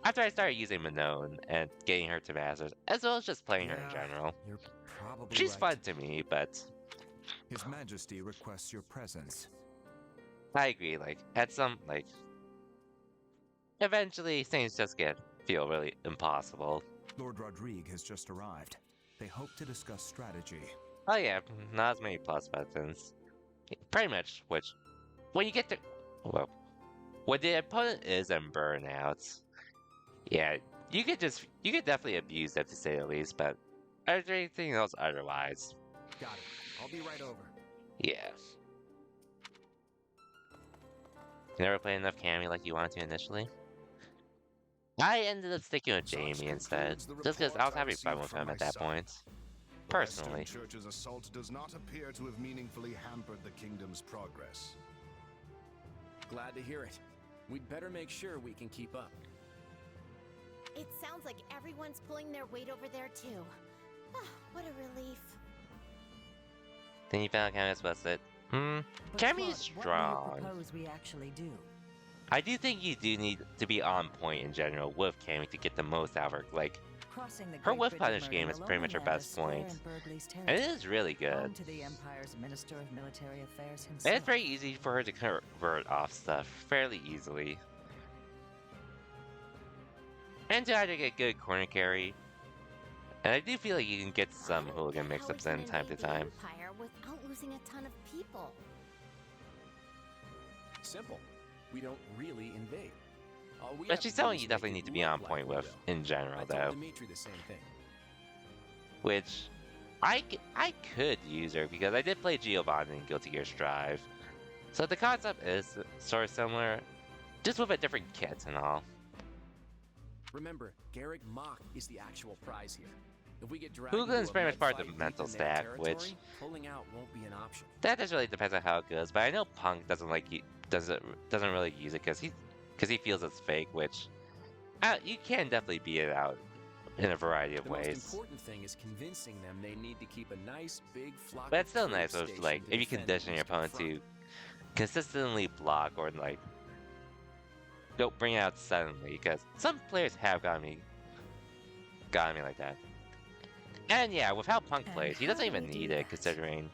After I started using Manon and getting her to masters, as well as just playing her in Yeah, general. You're probably She's right. fun to me, but His Majesty requests your presence. I agree. Like at some eventually things just feel really impossible. Lord Rodrigue has just arrived. They hope to discuss strategy. Oh yeah, not as many plus buttons. Pretty much, which when you get to well, when the opponent is in burnouts, yeah, you could definitely abuse that to say the least. But everything else otherwise, Got it. I'll be right over. yeah. You never played enough Cammy like you wanted to initially. I ended up sticking with Jamie instead, just because I was having fun with him at that point. The Western Personally. Church's assault does not appear to have meaningfully hampered the kingdom's progress. Glad to hear it. We'd better make sure we can keep up. It sounds like everyone's pulling their weight over there too. Ah, what a relief. Then you found Cammy's busted. Cammy's strong. What do you propose we actually do? I do think you do need to be on point in general with Cammy to get the most out of her. Like, her whiff punish game is pretty much her best point. And it is really good. To the Empire's Minister of Military Affairs And himself. it's very easy for her to convert off stuff fairly easily. And to either get good corner carry. And I do feel like you can get some hooligan mix-ups in time to time. Empire without losing a ton of people. Simple. We don't really invade. All we But have she's to do someone is you make definitely it need to be on look point like with we in general, I though. told Dimitri the same thing. Which I could use her because I did play Giovanni in Guilty Gear Strive. So the concept is sort of similar, just with a different kit and all. Remember, Garrick Mach is the actual prize here. If we get dragged Hooligan is into a pretty much part mud of the fight mental deep in their stack, which territory, pulling out won't be an option. that just really depends on how it goes. But I know Punk doesn't doesn't really use it because he feels it's fake, which you can definitely beat it out in a variety of The ways. most important thing is convincing them they need to keep a nice big flock But it's still of troops nice if like stationed if you to defend condition your the eastern opponent front. to consistently block or like don't bring it out suddenly, because some players have gotten me like that. And yeah, with how Punk plays, he doesn't even need it considering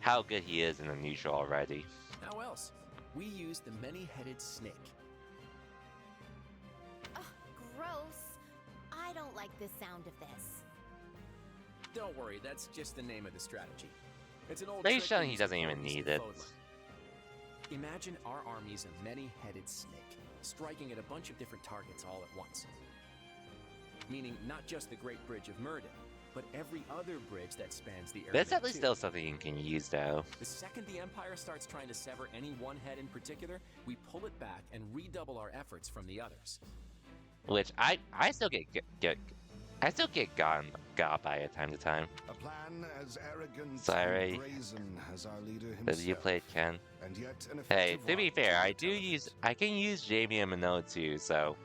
how good he is in the neutral already. How else? We use the many-headed snake. Ugh, gross. I don't like the sound of this. Don't worry, that's just the name of the strategy. It's an old Maybe trick showing we he use doesn't to even kill East need of it. Fodlan. Imagine our army's a many-headed snake, striking at a bunch of different targets all at once. Meaning not just the Great Bridge of Murden, but every other bridge that spans the area. That's at least still something you can use though. The second the Empire starts trying to sever any one head in particular, we pull it back and redouble our efforts from the others. Which I still get got by it time to time. A plan as arrogant Sorry. and brazen as our leader That himself. you played Ken. And yet an Hey, effective to be one fair, for I can use Jamie and Minot too, so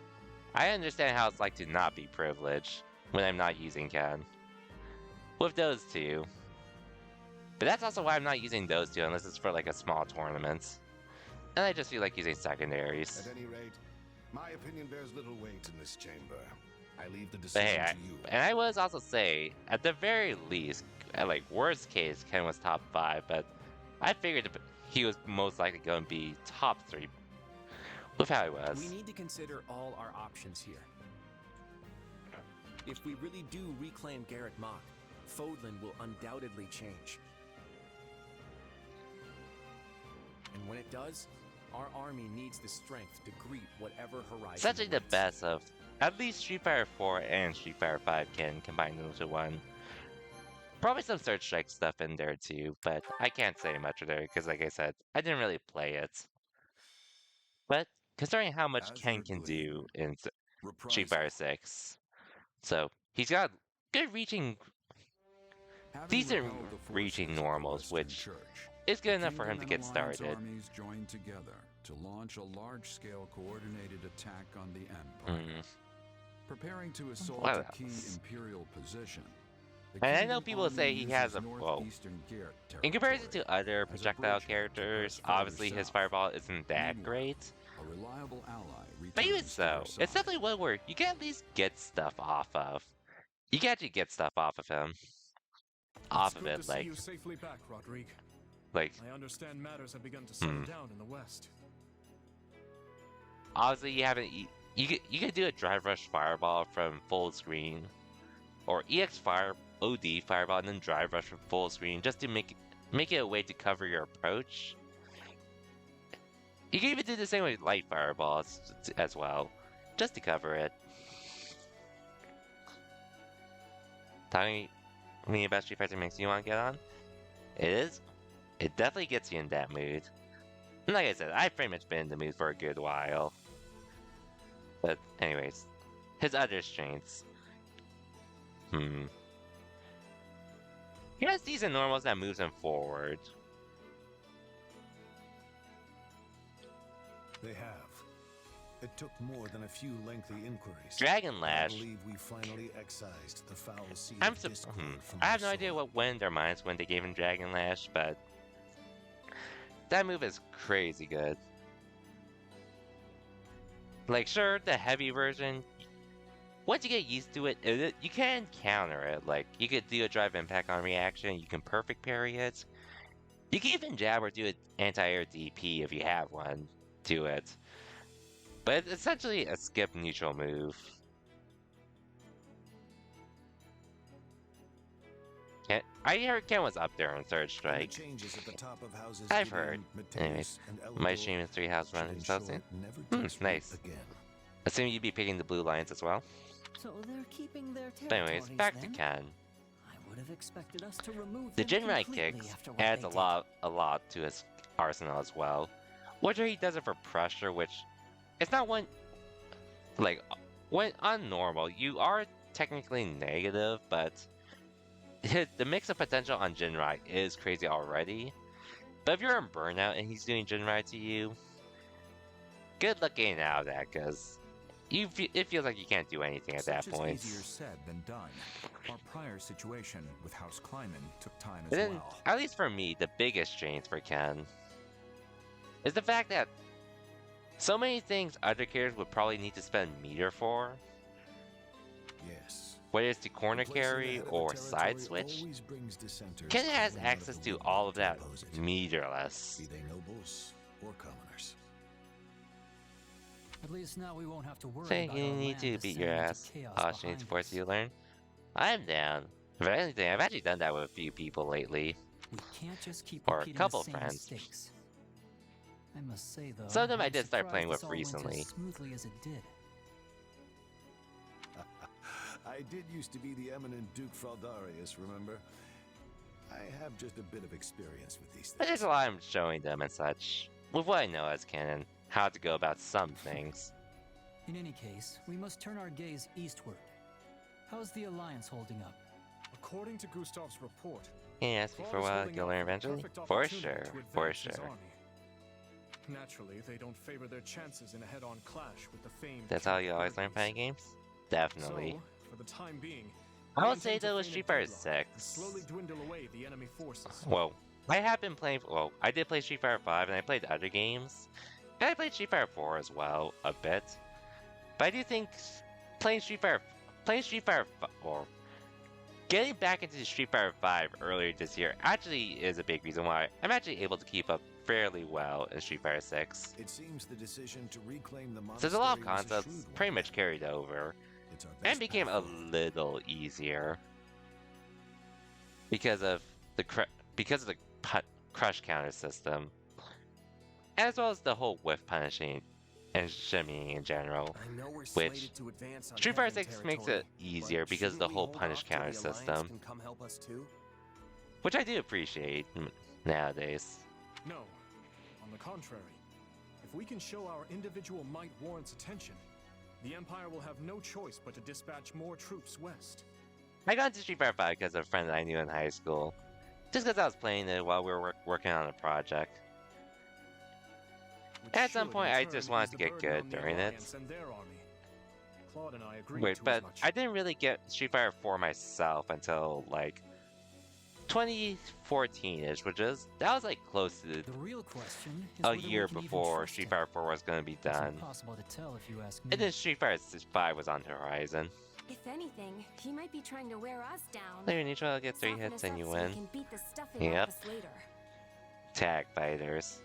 I understand how it's like to not be privileged when I'm not using Ken. With those two. But that's also why I'm not using those two unless it's for like a small tournament. And I just feel like using secondaries. At any rate, my opinion bears little weight in this chamber. I leave the But decision hey, to you. and I was also say, at the very least, at like worst case, Ken was top 5, but I figured he was most likely going to be top 3 with how he was. We need to consider all our options here. If we really do reclaim Garrett Mach, Fodlan will undoubtedly change. And when it does, our army needs the strength to greet whatever horizon. Essentially the awaits. best of at least Street Fighter 4 and Street Fighter 5 can combine into one. Probably some Search Strike stuff in there too, but I can't say much there because like I said, I didn't really play it. But considering how much Ken can do in Street Fighter 6, so he's got good reaching, decent reaching normals, which is good enough for him to get started. Armies joined together to launch a large-scale coordinated attack on the Empire. Preparing to assault What a key else? Imperial position. the And I know Kingdom people Army say he has uses a well. northeastern Garrett In comparison territory to other as a projectile bridgehead to characters, press further obviously his south. fireball isn't that Meanwhile, great. A reliable ally But even returns to so, their it's side. definitely one where you can at least get stuff off of. You can actually get stuff off of him. Off It's of good it, to see like, you safely back, Rodrigue. like, I understand matters have begun to settle down in the West. obviously you haven't, you can do a drive rush fireball from full screen or EX Fire, OD Fireball, and then Drive Rush for full screen just to make it a way to cover your approach. You can even do the same with Light Fireballs as well, just to cover it. Talking me about Street Fighter makes you want to get on? It is. It definitely gets you in that mood. And like I said, I've pretty much been in the mood for a good while. But anyways, his other strengths. He has decent normals that moves him forward. They have. It took more than a few lengthy inquiries. Dragon Lash. I believe we finally excised the foul seed I of discord from have our no idea soul. what went in their minds when they gave him Dragon Lash, but that move is crazy good. Like, sure, the heavy version, once you get used to it, you can counter it. Like, you could do a drive impact on reaction, you can perfect parry it. You can even jab or do an anti-air DP if you have one to it. But it's essentially a skip neutral move. I heard Ken was up there on Third Strike. Changes at the top of houses I've Gideon, heard. Mateus, Anyways, and my Eldor stream is 3 house should running so ensure soon. it never takes root Nice. again. Assuming you'd be picking the blue lions as well. So they're keeping their But anyways, territories back to then? Ken. I would have expected us to remove The them Jinrai completely kicks after what adds they a lot to his arsenal as well. Whether he does it for pressure, which it's not one like when on normal, you are technically negative, but the mix of potential on Jinrai is crazy already. But if you're in burnout and he's doing Jinrai to you, good luck getting out of that, because it feels like you can't do anything at that Such is point. easier said than done. Our prior situation with House Kleiman took time as But then, well. at least for me, the biggest change for Ken is the fact that so many things other characters would probably need to spend meter for, Yes. whether it's the corner carry or side switch, Ken has access to all of that meterless. Be they nobles or commoners. At least now we won't have to worry Saying about you our need land to beat your descending into ass. chaos All change behind sports us. you learn. I'm down. If anything, I've actually done that with a few people lately. We can't just keep Or a repeating couple the same friends. mistakes. I must say though, Some of them I I'm did start surprised playing with this all went recently. as smoothly as it did. I did used to be the eminent Duke Fraldarius, remember? I have just a bit of experience with these But things. there's a lot I'm showing them and such, with what I know as canon, how to go about some things. In any case, we must turn our gaze eastward. How's the Alliance holding up? According to Gustav's report, Can you ask me for a Claude is while? holding You'll out learn for the eventually? perfect For opportunity sure, to for advance his sure. army. Naturally, they don't favor their chances in a head-on clash with the famed That's how you Count always learn Burgundy. fighting games? Definitely. So, for the time being, I we would say intend to though with feign a Street Fighter deadlock and 6. slowly dwindle away the enemy forces. Well, I have been playing. Well, I did play Street Fighter 5, and I played other games. And I played Street Fighter 4 as well, a bit. But I do think playing Street Fighter 5, or getting back into Street Fighter 5 earlier this year actually is a big reason why I'm actually able to keep up fairly well in Street Fighter 6. It seems the decision to reclaim the Since a lot of monastery was a concepts shrewd pretty one. much carried over, It's our and best became path a forward. little easier because of the crush counter system, as well as the whole whiff punishing and shimmying in general. I know we're Which slated to advance on Street Fighter Heaven 6 makes territory, it easier but because of the shouldn't we whole hold punish off till counter the Alliance system, can come help us too? which I do appreciate nowadays. No. On the contrary, if we can show our individual might warrants attention, the Empire will have no choice but to dispatch more troops west. I got into Street Fighter 5 because of a friend that I knew in high school, just because I was playing it while we were working on a project. Which At some should, point, in I turn, just wanted ease to the get burden good on the during it. Alliance and their army. Claude and I agreed Weird, to but as much. I didn't really get Street Fighter 4 myself until like 2014-ish, that was like close to The real question is a whether we year can even before trust Street him. Fighter 4 was going to be It's done. impossible to tell if you ask me. And then Street Fighter 5 was on the horizon. If anything, he might be trying to wear us down. Player neutral, get 3 Soften hits us and up you so win. we can beat the stuffing Yep. out of us later. Tag fighters.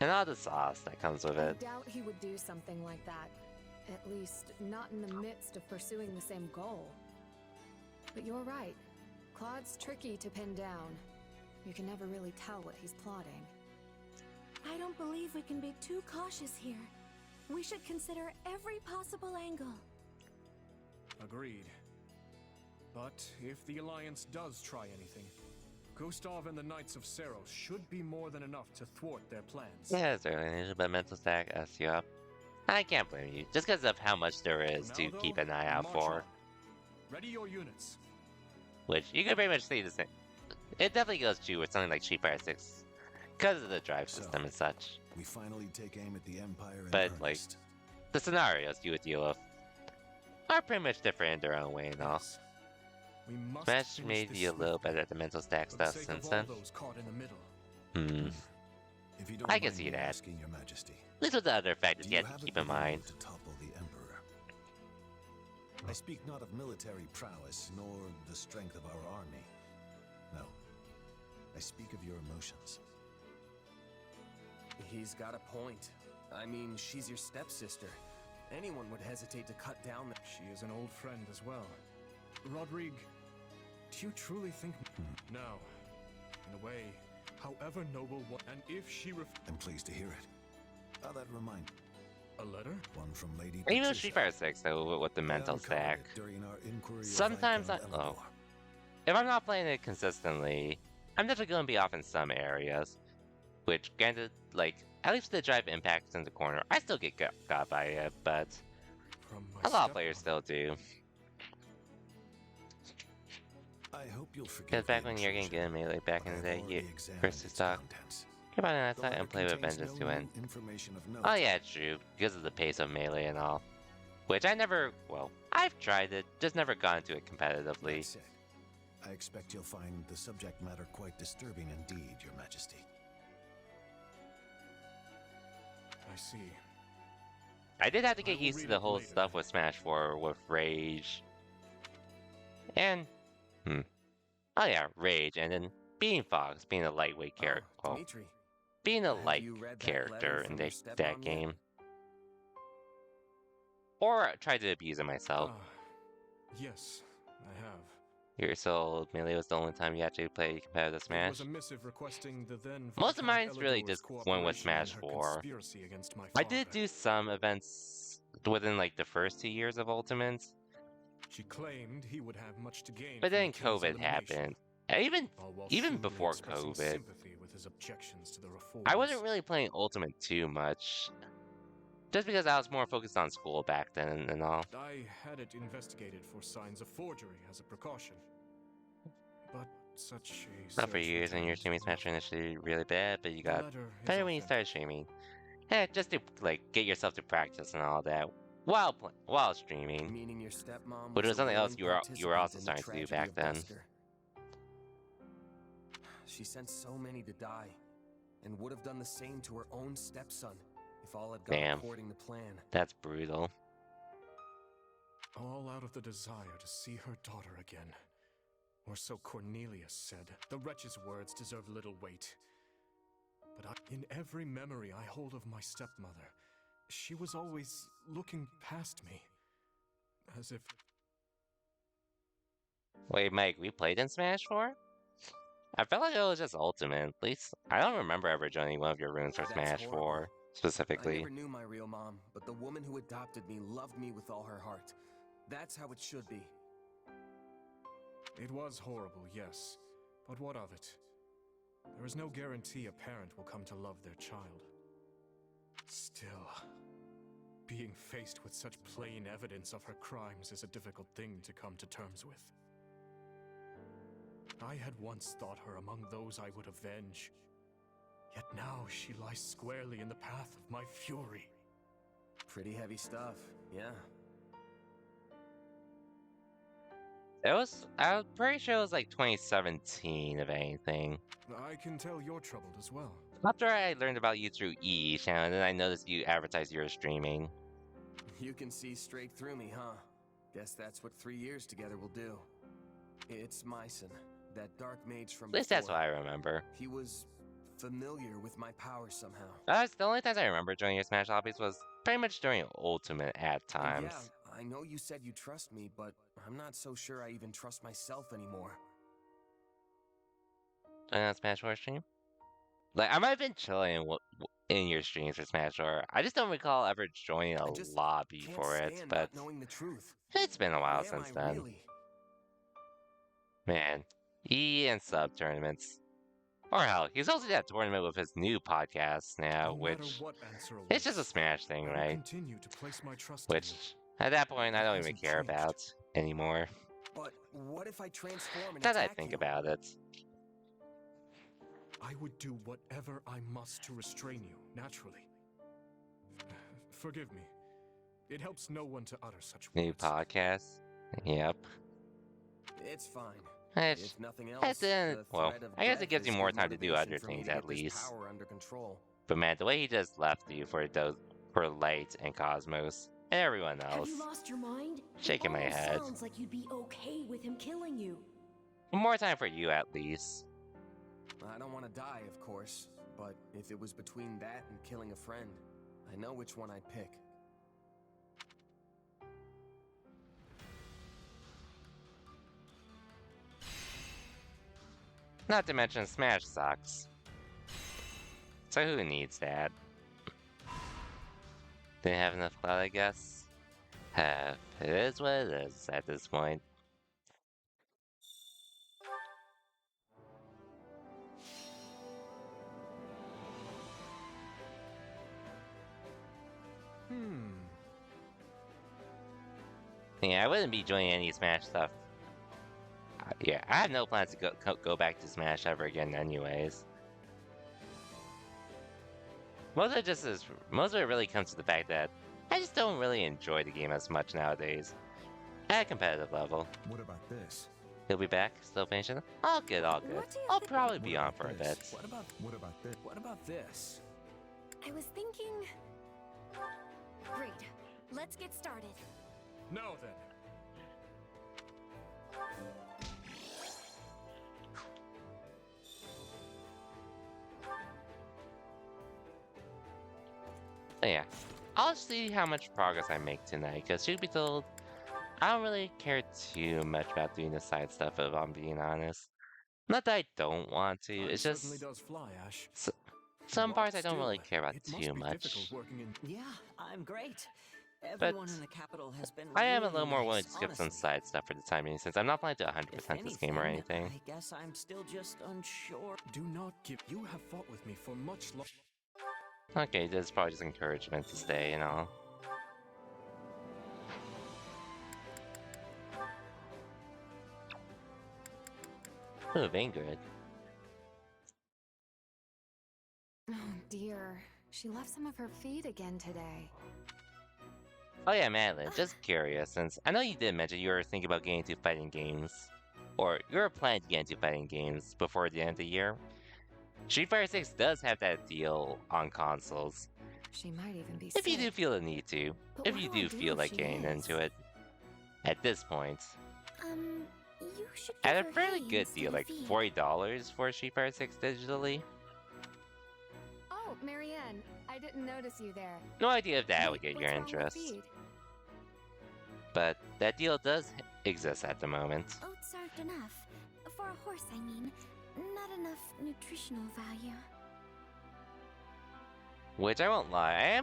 And all the sauce that comes with I it. doubt he would do something like that. At least, not in the midst of pursuing the same goal. But you're right. Claude's tricky to pin down. You can never really tell what he's plotting. I don't believe we can be too cautious here. We should consider every possible angle. Agreed. But if the Alliance does try anything, Gustav and the Knights of Seros should be more than enough to thwart their plans. Yeah, it's early, but mental stack S you up. I can't blame you, just because of how much there is to keep an eye out march for. on. Ready your units. Which you can pretty much see the same. It definitely goes true with something like Street Fighter 6, because of the drive system and such. We finally take aim at the Empire in But, like, earnest. the scenarios you would deal with are pretty much different in their own way and all. We must Smash finish made this you a little better at the mental stack for the stuff sake since of then. all those caught in the middle. If you don't I can mind see me that. asking, Your Majesty, At least with the other factors do you you have have to it keep in within you mind. to topple the Emperor? I speak not of military prowess, nor the strength of our army. No. I speak of your emotions. He's got a point. I mean, she's your stepsister. Anyone would hesitate to cut down the... She is an old friend as well. Rodrigue, do you truly think... No. In a way, however noble one... And if she I'm pleased to hear it. That remind... A letter? One from Lady Even with Patricia. Street Fighter 6, though, with the mental uncovered stack, it during our inquiry of sometimes I... Viscount Oh. Eleanor. If I'm not playing it consistently, I'm definitely going to be off in some areas. Which, granted, like, at least the drive impacts in the corner, I still get got by it, but a lot of players still do. I hope you'll forgive Because back the when you're getting good intrusion, at Melee back in the but day, I've you already examined versus its stock. contents. Come on The outside letter and play with contains Vengeance no to new win. information of note. Oh yeah, it's true, because of the pace of Melee and all. Which I never, well, I've tried it, just never gone into it competitively. That said, I expect you'll find the subject matter quite disturbing indeed, Your Majesty. I see. I did have to I get will used to read the it whole later, stuff with Smash 4 with Rage. And, oh yeah, Rage, and then being Fox, being a lightweight character. Well, Dimitri, being a have light you read that character letter in from your that stepmom yet? game. Or try to abuse it myself. Yes, I have. You're so old, Melee was the only time you actually played competitive It Smash. was a missive requesting the then Most of Viscount mine's really Elidor's just went with cooperation in Smash her 4. conspiracy against my I did father. do some events within like the first 2 years of Ultimates, She claimed he would have much to gain but from then the king's COVID elimination, happened. And even while even fully before expressing COVID, sympathy with his objections to the reforms. I wasn't really playing Ultimate too much. Just because I was more focused on school back then and all. I had it investigated for signs of forgery as a precaution. But such a Not for search years, and your streaming Smash were initially really bad, but you got letter is better when you started streaming. Yeah, just to like get yourself to practice and all that while streaming. Meaning your stepmom Which was a something else willing you were also participant starting in to the do back tragedy of then. Buster. She sent so many to die, and would have done the same to her own stepson if all had gone Damn. according to plan. That's brutal. all out of the desire to see her daughter again. Or so Cornelius said. The wretch's words deserve little weight. But in every memory I hold of my stepmother, she was always looking past me. As if... Wait, Mike, we played in Smash 4? I felt like it was just Ultimate. At least, I don't remember ever joining one of your rooms for That's Smash horrible. 4, I specifically. never knew my real mom, but the woman who adopted me loved me with all her heart. That's how it should be. It was horrible, yes. But what of it? There is no guarantee a parent will come to love their child. Still, being faced with such plain evidence of her crimes is a difficult thing to come to terms with. I had once thought her among those I would avenge. Yet now she lies squarely in the path of my fury. Pretty heavy stuff, yeah. I'm pretty sure it was like 2017, if anything. I can tell you're troubled as well. After I learned about you through E, Shannon, then I noticed you advertised you were streaming. You can see straight through me, huh? Guess that's what 3 years together will do. It's Myson, that dark mage from At least that's before. what I remember. He was familiar with my powers somehow. That's the only times I remember joining your Smash lobbies was pretty much during Ultimate at And times. yeah, I know you said you trust me, but I'm not so sure I even trust myself anymore. Join on Smash Bros. Stream? Like, I might have been chilling in your streams for Smash Bros. I just don't recall ever joining a lobby Can't for it, stand but not knowing the truth. it's been a while Who am since I then. really? Man, and sub tournaments. Or hell, he's also that tournament with his new podcast now, No matter which what answer it's just a awaits, Smash thing, I will right? continue to place my trust in Which, you. at that point, I That don't even hasn't care changed. about anymore. But what if I transform and Now that I attack think you? about it. I would do whatever I must to restrain you, naturally. Forgive me. It helps no one to utter such New words. podcast? Yep. It's fine. It's, If nothing else, it's in, the well, threat of I guess it death gives you is more good time to do motivation other for me things to at get this least. power under control. But man, the way he just left you for those, for Light and Cosmos, and everyone Have else. you lost your mind? Shaking my It almost head. sounds like you'd be okay with him killing you. More time for you at least. I don't want to die, of course, but if it was between that and killing a friend, I know which one I'd pick. Not to mention Smash sucks. So who needs that? Didn't have enough clout, I guess. It is what it is at this point. Yeah, I wouldn't be joining any Smash stuff. Yeah, I have no plans to go back to Smash ever again anyways. Most of it really comes to the fact that I just don't really enjoy the game as much nowadays. At a competitive level. What about this? He'll be back, still finishing? All good, all good. I'll probably be on for a bit. What about this? What about this? I was thinking... Great. Let's get started. Now then. But yeah, I'll see how much progress I make tonight, because truth be told, I don't really care too much about doing the side stuff if I'm being honest. Not that I don't want to, it's just... Certainly does fly, Ash. Some parts I don't Still, really care about it must too be much. difficult working in... Yeah, I'm great. But Everyone in the capital has been I am a really little more nice, willing to skip some honestly. side stuff for the time being, since I'm not planning to 100% this game or anything. I guess I'm still just unsure. Do not give... You have fought with me for much longer. Okay, this is probably just encouragement to stay and all. Ooh, Ingrid. Oh dear. She left some of her feet again today. Oh yeah, Madeline, just curious, since I know you did mention you were thinking about getting into fighting games, or you were planning to get into fighting games before the end of the year. Street Fighter 6 does have that deal on consoles. She might even be If you sick. do feel the need to, But if what you do I do do feel if like she getting is? into it. At this point, You should at give a her fairly hay good instead deal, of like feed. $40 for Street Fighter 6 digitally. Oh, Marianne, I didn't notice you there. No idea if that would Wait, get your what's wrong with interest. feed? But that deal does exist at the moment. Oats aren't enough. For a horse, I mean. Not enough nutritional value. Which I won't lie,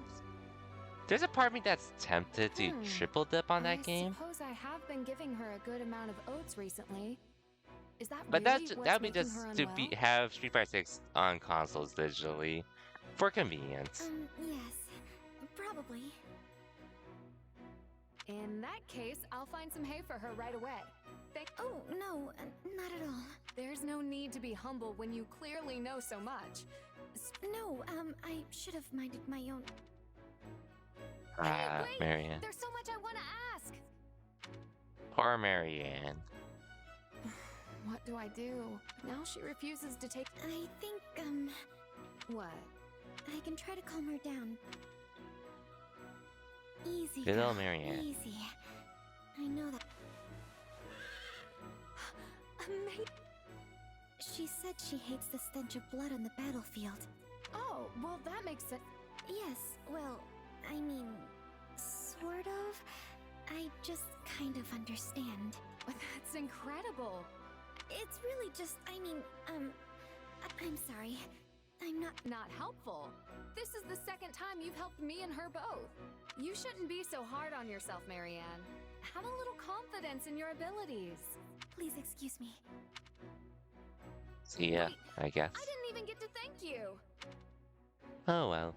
there's a part of me that's tempted to triple dip on that game. I suppose I have been giving her a good amount of oats recently. Is that But really that what's would be making just her to unwell? have Street Fighter 6 on consoles digitally for convenience. Yes. Probably. In that case, I'll find some hay for her right away. Oh, no, not at all. There's no need to be humble when you clearly know so much. No, I should have minded my own. Wait, Marianne. there's so much I want to ask. Poor Marianne. What do I do? Now she refuses to take... I think, What? I can try to calm her down. Easy, Good girl, old Marianne. easy. I know that. She said she hates the stench of blood on the battlefield. Oh, well that makes sense. Yes, well, I mean, sort of. I just kind of understand. That's incredible. It's really just, I mean, I'm sorry. I'm not helpful. This is the second time you've helped me and her both. You shouldn't be so hard on yourself, Marianne. Have a little confidence in your abilities. Please excuse me. See ya, I guess. I didn't even get to thank you. Oh well.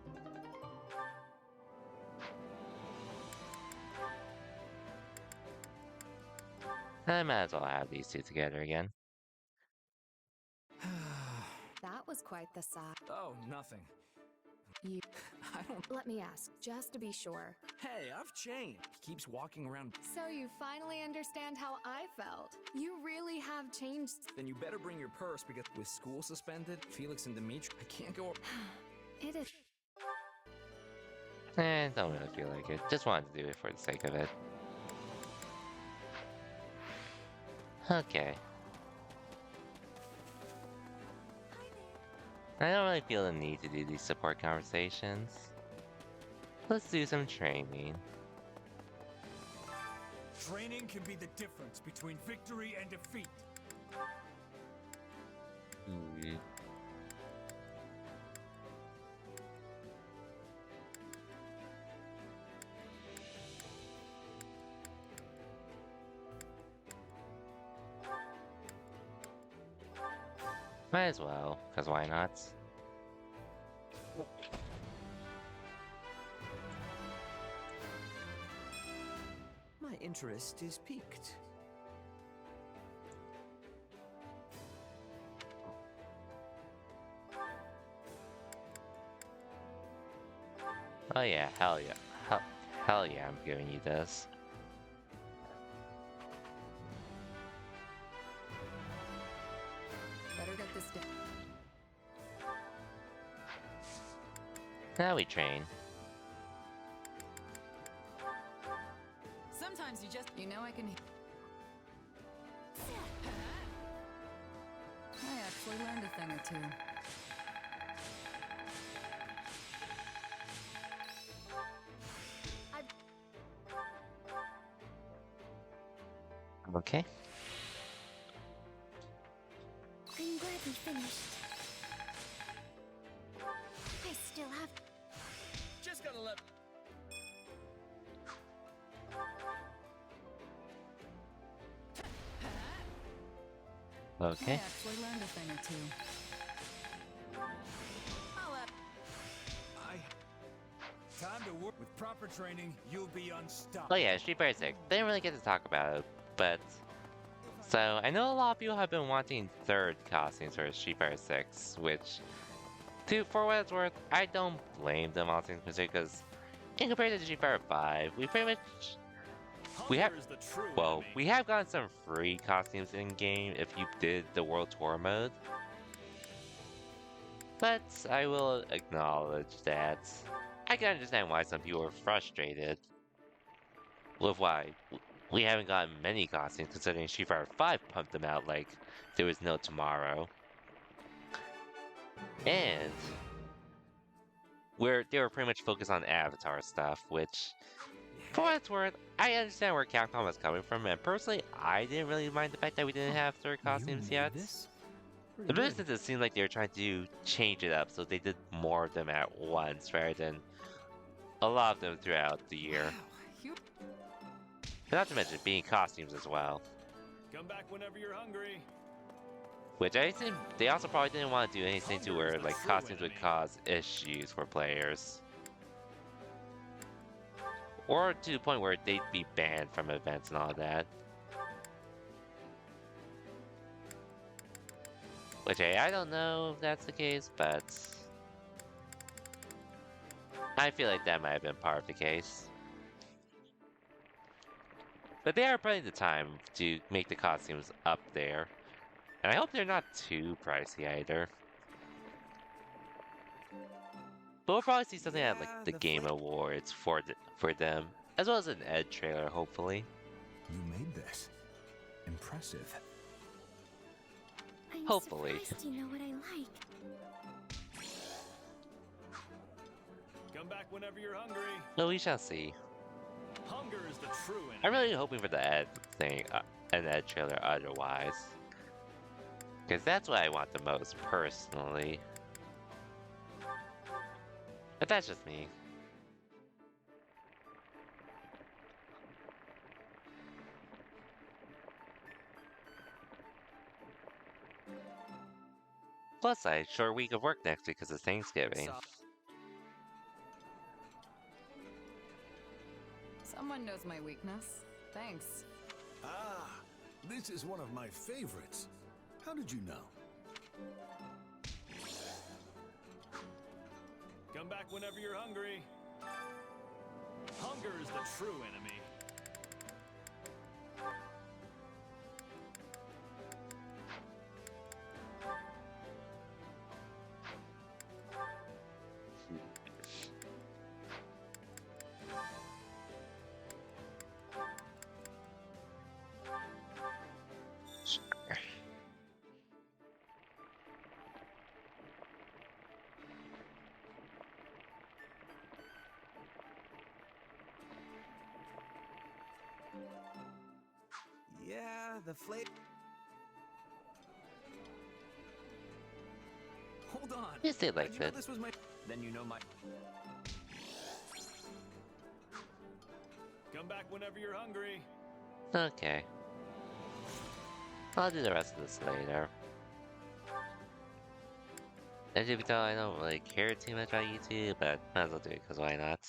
I might as well have these two together again. That was quite the sigh. Oh, nothing. You... I don't... Let me ask, just to be sure. Hey, I've changed. He keeps walking around. So you finally understand how I felt. You really have changed. Then you better bring your purse because with school suspended, Felix and Dimitri, I can't go... It is... Don't really feel like it. Just wanted to do it for the sake of it. Okay. I don't really feel the need to do these support conversations. Let's do some training. Training can be the difference between victory and defeat. Might as well, because why not? My interest is piqued. Oh yeah, hell yeah. Hell yeah, I'm giving you this. Better get this done. Now we train. Sometimes you just... You know I can... I actually learned a thing or two. Okay. I'm glad we finished. I still have... Just gotta let... Okay. I actually learned a thing or two. Time to work. With proper training, you'll be unstoppable. Oh yeah, Street Fighter 6. Didn't really get to talk about it, but... So, I know a lot of people have been wanting third costumes for Street Fighter 6, which... For what it's worth, I don't blame them honestly, because in comparison to Street Fighter 5, we pretty much... We have gotten some free costumes in-game if you did the World Tour mode. But I will acknowledge that I can understand why some people are frustrated with why we haven't gotten many costumes, considering Street Fighter 5 pumped them out like there was no tomorrow. And they were pretty much focused on Avatar stuff, which, for what it's worth, I understand where Capcom was coming from, and personally, I didn't really mind the fact that we didn't have third costumes yet. The business, it seemed like they were trying to change it up, so they did more of them at once rather than a lot of them throughout the year. Not to mention being costumes as well. Come back whenever you're hungry. Which I think they also probably didn't want to do anything to where like costumes would cause issues for players. Or to the point where they'd be banned from events and all that. Which, hey, I don't know if that's the case, but... I feel like that might have been part of the case. But they are putting the time to make the costumes up there. And I hope they're not too pricey either. But we'll probably see something at like the Game Awards for them, as well as an Ed trailer, hopefully. You made this. Impressive. I'm Hopefully. surprised you know what I like. Come back whenever you're hungry. Well, we shall see. Hunger is the true enemy. I'm really hoping for the Ed thing, an Ed trailer otherwise. Because that's what I want the most, personally. But that's just me. Plus, I had a short week of work next week because it's Thanksgiving. Someone knows my weakness. Thanks. Ah, this is one of my favorites. How did you know? Come back whenever you're hungry. Hunger is the true enemy. Yeah, the flavor. Hold on. You say like How'd you know that. this was my. Then you know my. Come back whenever you're hungry. Okay. I'll do the rest of this later. As you can tell, I don't really care too much about YouTube, but might as well do it because why not?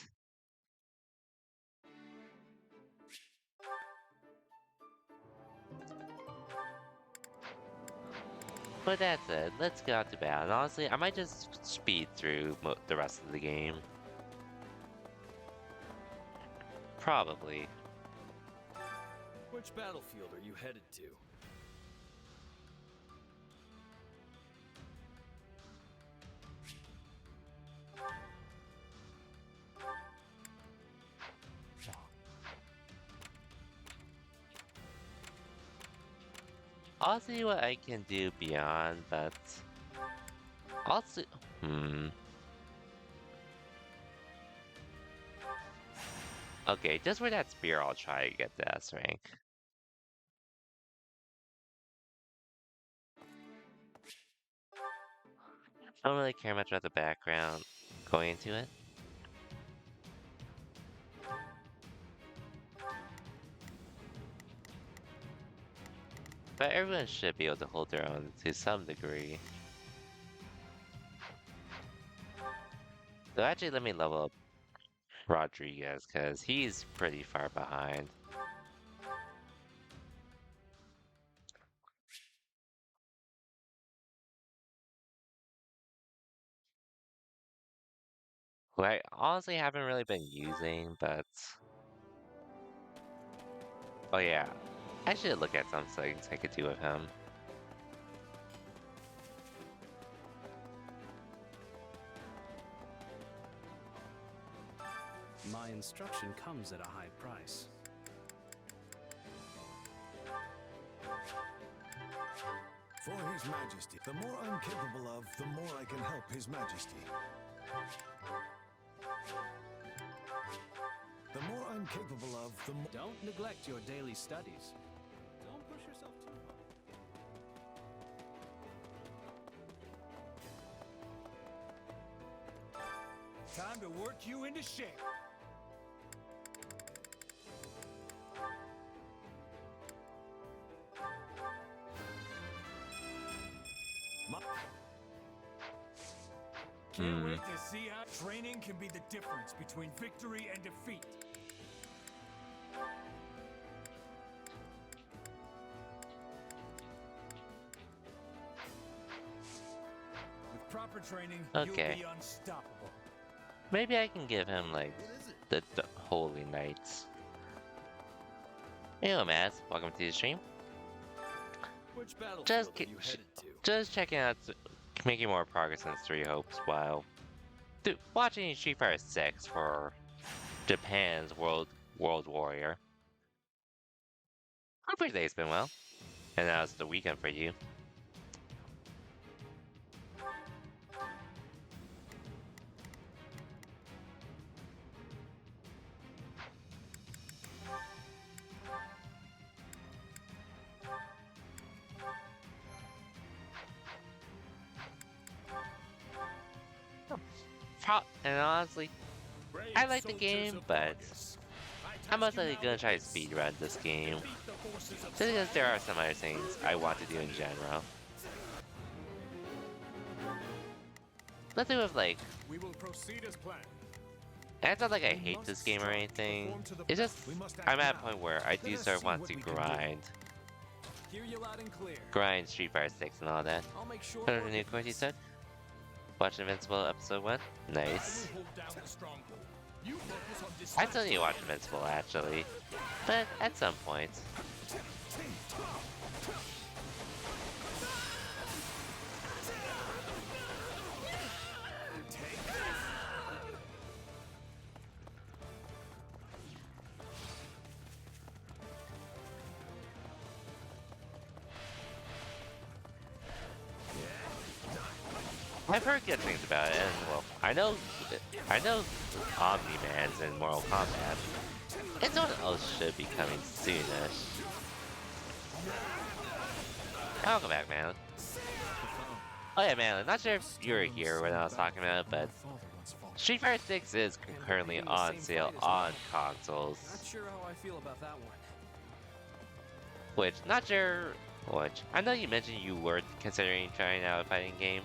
But that said, let's get out to battle. Honestly, I might just speed through the rest of the game. Probably. Which battlefield are you headed to? I'll see what I can do beyond, but I'll see. Okay, just for that spear, I'll try to get the S rank. I don't really care much about the background going into it. But everyone should be able to hold their own to some degree. So actually, let me level up Rodriguez, because he's pretty far behind. Who I honestly haven't really been using, but... Oh yeah, I should look at some things I could do with him. My instruction comes at a high price. For His Majesty. The more I'm capable of, the more I can help His Majesty. The more I'm capable of, the more... Don't neglect your daily studies. Don't push yourself too hard. Time to work you into shape. Can't wait to see how training can be the difference between victory and defeat. With proper training, Okay. you'll be unstoppable. Maybe I can give him, like, the Holy Knights. Hello, Matt. Welcome to the stream. Which battlefield Just, are you headed to? just checking out, making more progress in Three Hopes while watching Street Fighter 6 for Japan's World Warrior. Hope your day's been well. And now it's the weekend for you. and honestly, I like the game, but I'm most likely gonna try to speedrun this game. Just because there are some other things I want to do in general. Nothing with like. We will proceed as planned. And it's not like I hate this game or anything. It's just I'm at a point where I do sort of want to grind. Hear you loud and clear. Grind Street Fighter 6 and all that. I'll make sure. What are the new course you said? Watch Invincible episode 1? Nice. I still need to watch Invincible actually. But at some point. I've heard good things about it, and well, I know Omni-Man's in Mortal Kombat, and someone else should be coming soonish. Welcome back, man. Oh yeah, man, I'm not sure if you were here when I was talking about it, but Street Fighter 6 is currently on sale on consoles. Not sure how I feel about that one. Which, not sure, which, I know you mentioned you were considering trying out a fighting game.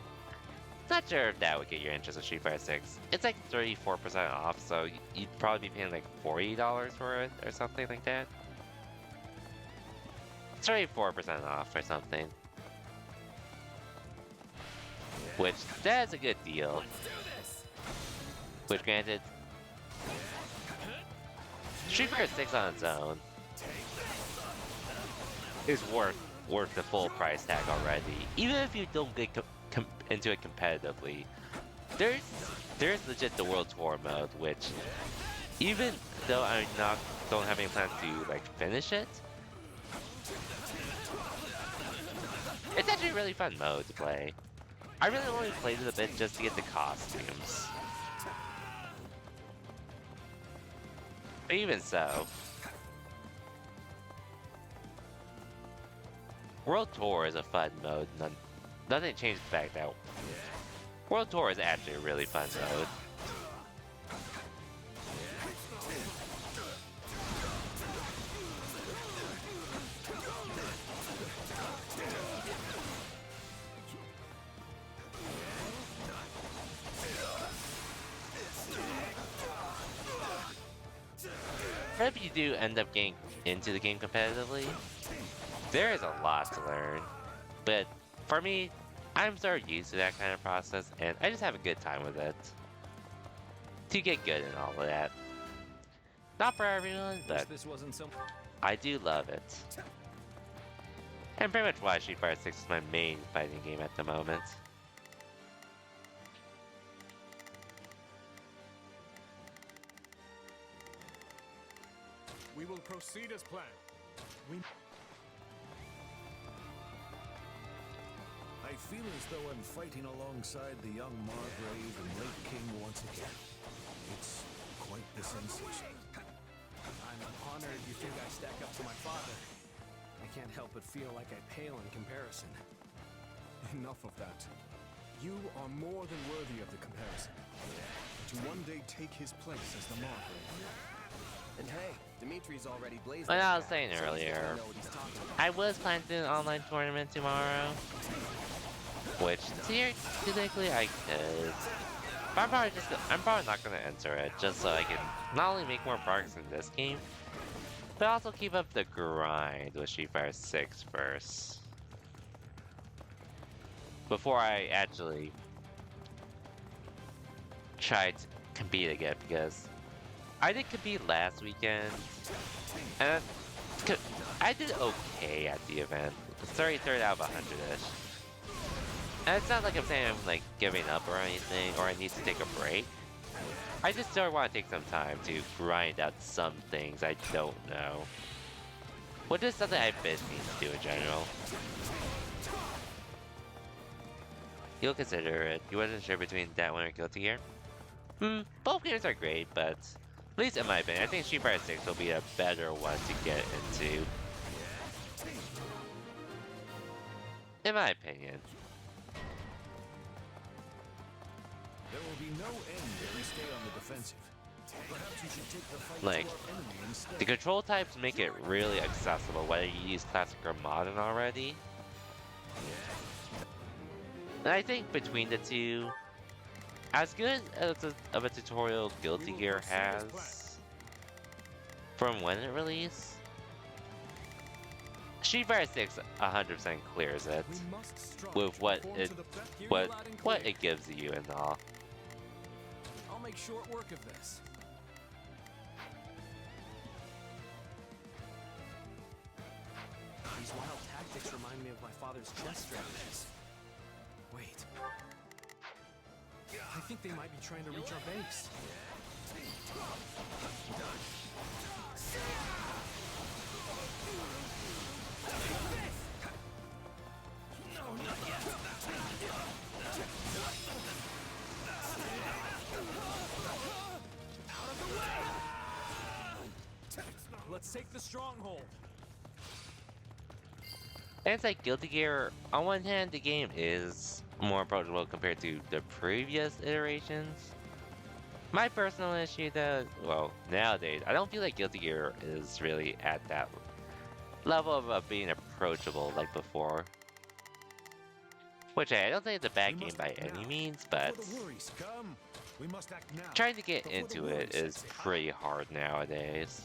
Not sure if that would get your interest in Street Fighter 6. It's like 34% off, so you'd probably be paying like $40 for it or something like that. 34% off or something. Which, that's a good deal. Which granted, Street Fighter 6 on its own is worth the full price tag already. Even if you don't get into it competitively, there's legit the World Tour mode, which even though don't have any plans to like finish it, it's actually a really fun mode to play. I really only played it a bit just to get the costumes. But even so, World Tour is a fun mode. Nothing changed the fact that World Tour is actually a really fun mode. But if you do end up getting into the game competitively, there is a lot to learn. But for me, I'm sort of used to that kind of process, and I just have a good time with it. To get good and all of that. Not for everyone, but this wasn't so. I do love it. And pretty much why Street Fighter 6 is my main fighting game at the moment. We will proceed as planned. I feel as though I'm fighting alongside the young Margrave and late King once again. It's quite the sensation. I'm honored you think I stack up to my father. I can't help but feel like I pale in comparison. Enough of that. You are more than worthy of the comparison. To one day take his place as the Margrave. And hey, Dimitri's already blazed. Like I was saying earlier, I was planning to do an online tournament tomorrow. Which, theoretically, I could. But I'm probably not going to enter it, just so I can not only make more progress in this game, but also keep up the grind with Street Fighter 6 first. Before I actually try to compete again, because I did compete last weekend, and I did okay at the event. 33rd out of 100-ish. And it's not like I'm saying I'm like giving up or anything, or I need to take a break. I just still want to take some time to grind out some things I don't know. Which is something I've been needing to do in general. You'll consider it. You wasn't sure between that one or Guilty Gear? Both games are great, but at least in my opinion, I think Street Fighter 6 will be a better one to get into. In my opinion. There will be no end if we stay on the defensive. Perhaps you should take the fight Like, to our enemy instead. the control types make it really accessible, whether you use classic or modern already. And I think between the two, as good as of a tutorial Guilty Gear has from when it released, Street Fighter 6 100% clears it with what it gives you and all. I'll make short work of this. These wild tactics remind me of my father's chess strategies. Wait. I think they might be trying to reach our base. No, not yet. Out of the way! Let's take the stronghold. And it's like Guilty Gear, on one hand, the game is more approachable compared to the previous iterations. My personal issue though, well, nowadays, I don't feel like Guilty Gear is really at that level of being approachable like before. Which I don't think it's a bad game by any means, but trying to get into it is pretty hard nowadays.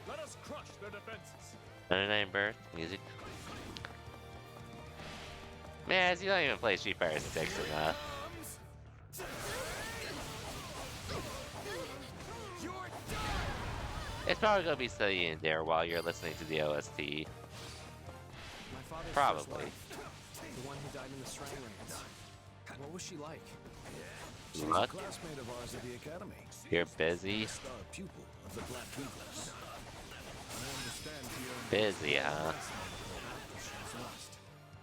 Let us crush their defenses. 99 Birth, music. Man, you don't even play Street Fighter 6 enough. It's probably gonna be studying there while you're listening to the OST. Probably. The one who died in the Shrine Raids. What was she like? She's a What? classmate of ours at the academy. You're busy? Star pupil of the Black Eagles. Busy, huh?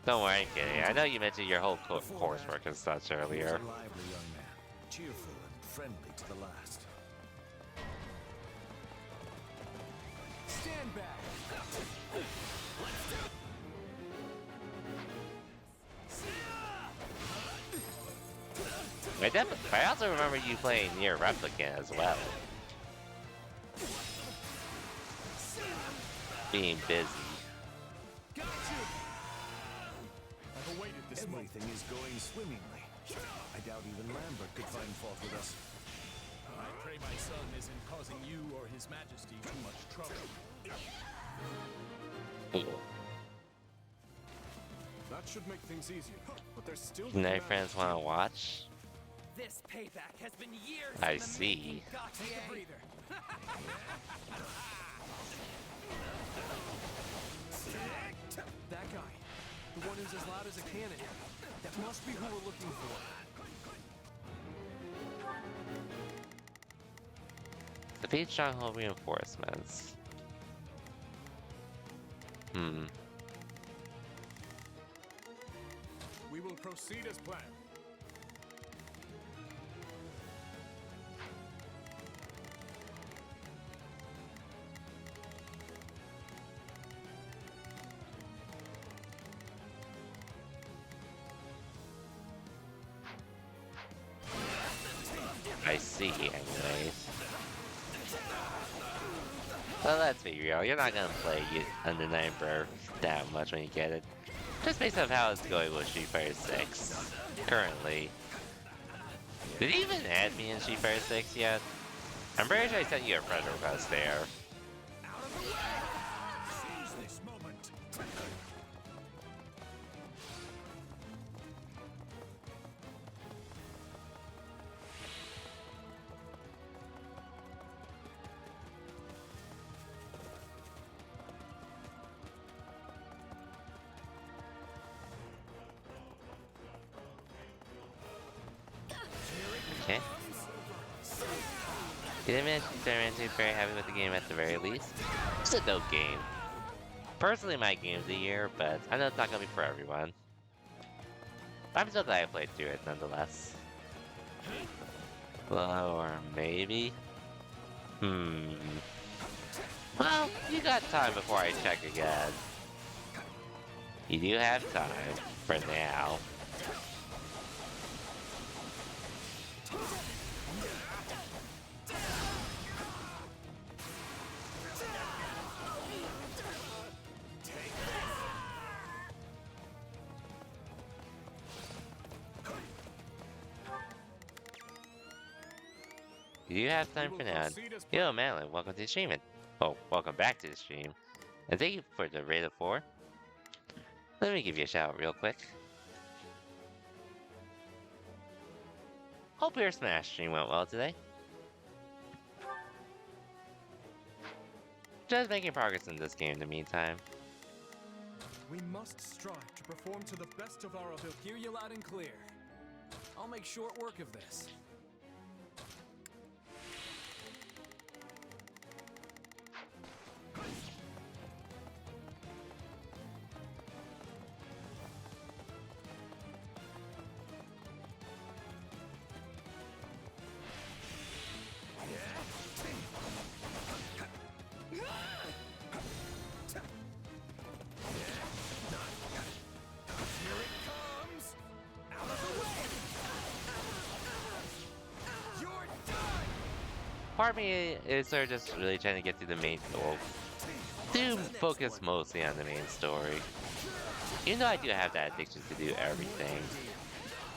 Don't worry, I'm kidding. I know you mentioned your whole coursework and such earlier. He was a lively young man, cheerful and friendly to the last. Stand back. I also remember you playing Near Replicant as well. Being busy. I've awaited this moment. Everything is going swimmingly. I doubt even Lambert could find fault with us. I pray my son isn't causing you or His Majesty too much trouble. That should make things easier, but there's still. Night friends want to watch? This payback has been years. I in the see. making, Gautier. Take a breather. That guy. The one who's as loud as a cannon. That must be who we're looking for. Defeat stronghold reinforcements. We will proceed as planned. I see, anyways. Well, let's be real. You're not gonna play Under 9 Birth that much when you get it. Just based on how it's going with Street Fighter 6 currently. Did he even add me in Street Fighter 6 yet? I'm pretty sure I sent you a friend request there. Seize this moment. Okay. Did I mention Spider-Man very happy with the game at the very least? It's a dope game. Personally, my game of the year, but I know it's not gonna be for everyone. I'm so glad I played through it nonetheless. Well, or maybe? Well, you got time before I check again. You do have time, for now. You have time for now. Yo, Madeline, welcome to the stream. Oh, welcome back to the stream. And thank you for the rate of 4. Let me give you a shout out real quick. Hope your Smash stream went well today. Just making progress in this game in the meantime. We must strive to perform to the best of our ability. Hear you loud and clear. I'll make short work of this. Part of me is sort of just really trying to get through the main goal. Do focus mostly on the main story. Even though I do have that addiction to do everything.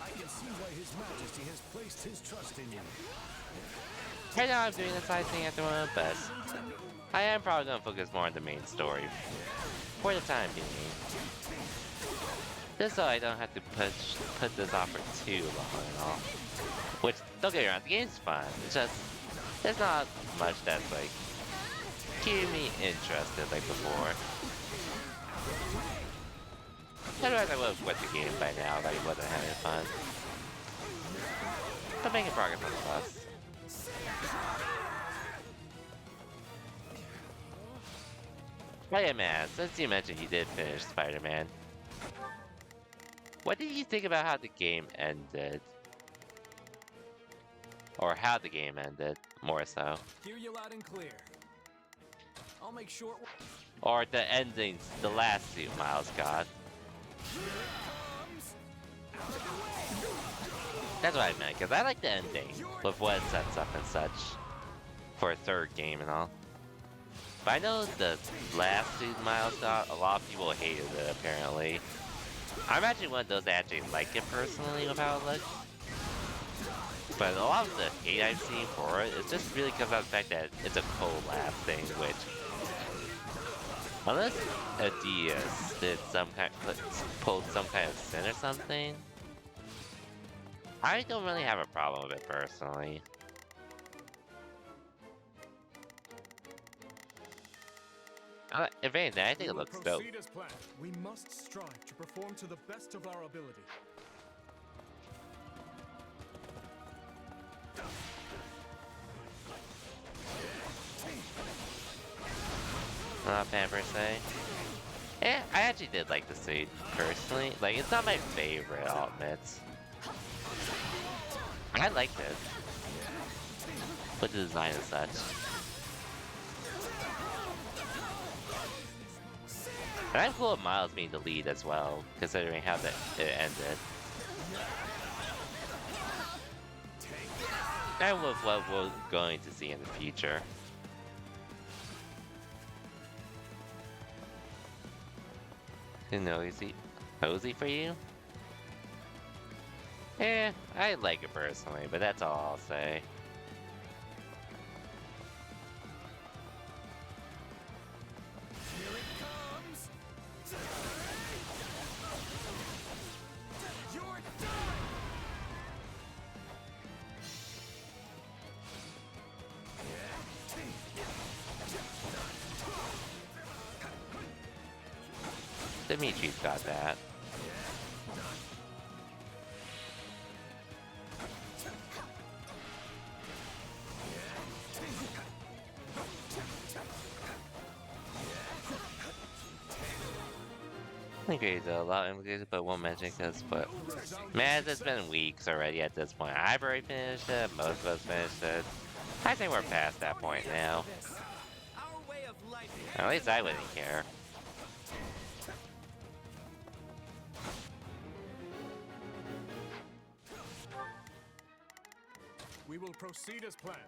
I can see why His Majesty has placed his trust in you. Right now I'm doing the side thing at the moment, but I am probably going to focus more on the main story. For the time being. Just so I don't have to put this off for too long and all. Which, don't get me wrong, the game's fun. It's just, there's not much that's like keeping me interested like before. Otherwise I would have quit the game by now if I wasn't having fun. But making progress nonetheless. Oh yeah, man, since you mentioned you did finish Spider-Man, what did you think about how the game ended? Or how the game ended, more so. Hear you loud and clear. I'll make short work. Or the endings, the last suit Miles got. That's what I meant, because I like the ending with what it sets up and such for a third game and all. But I know the last suit Miles got, a lot of people hated it apparently. I'm actually one of those that actually like it personally with how it looks. But a lot of the hate I've seen for it, it just really comes out of the fact that it's a collab thing, which, unless Adidas did pulled some kind of sin or something, I don't really have a problem with it personally. If anything, I think it looks dope. We must strive to perform to the best of our ability. Not bad per se. Yeah, I actually did like the suit, personally. Like, it's not my favorite, I'll admit. I liked it. With the design and such. And I'm cool with Miles being the lead as well, considering how it ended. And with what we're going to see in the future. Nosy for you? Eh, I like it personally, but that's all I'll say. Dimitri's got that. I agree though, a lot of implications, but won't mention because, but man, it's been weeks already at this point. I've already finished it, most of us finished it. I think we're past that point now. At least I wouldn't care. We will proceed as planned.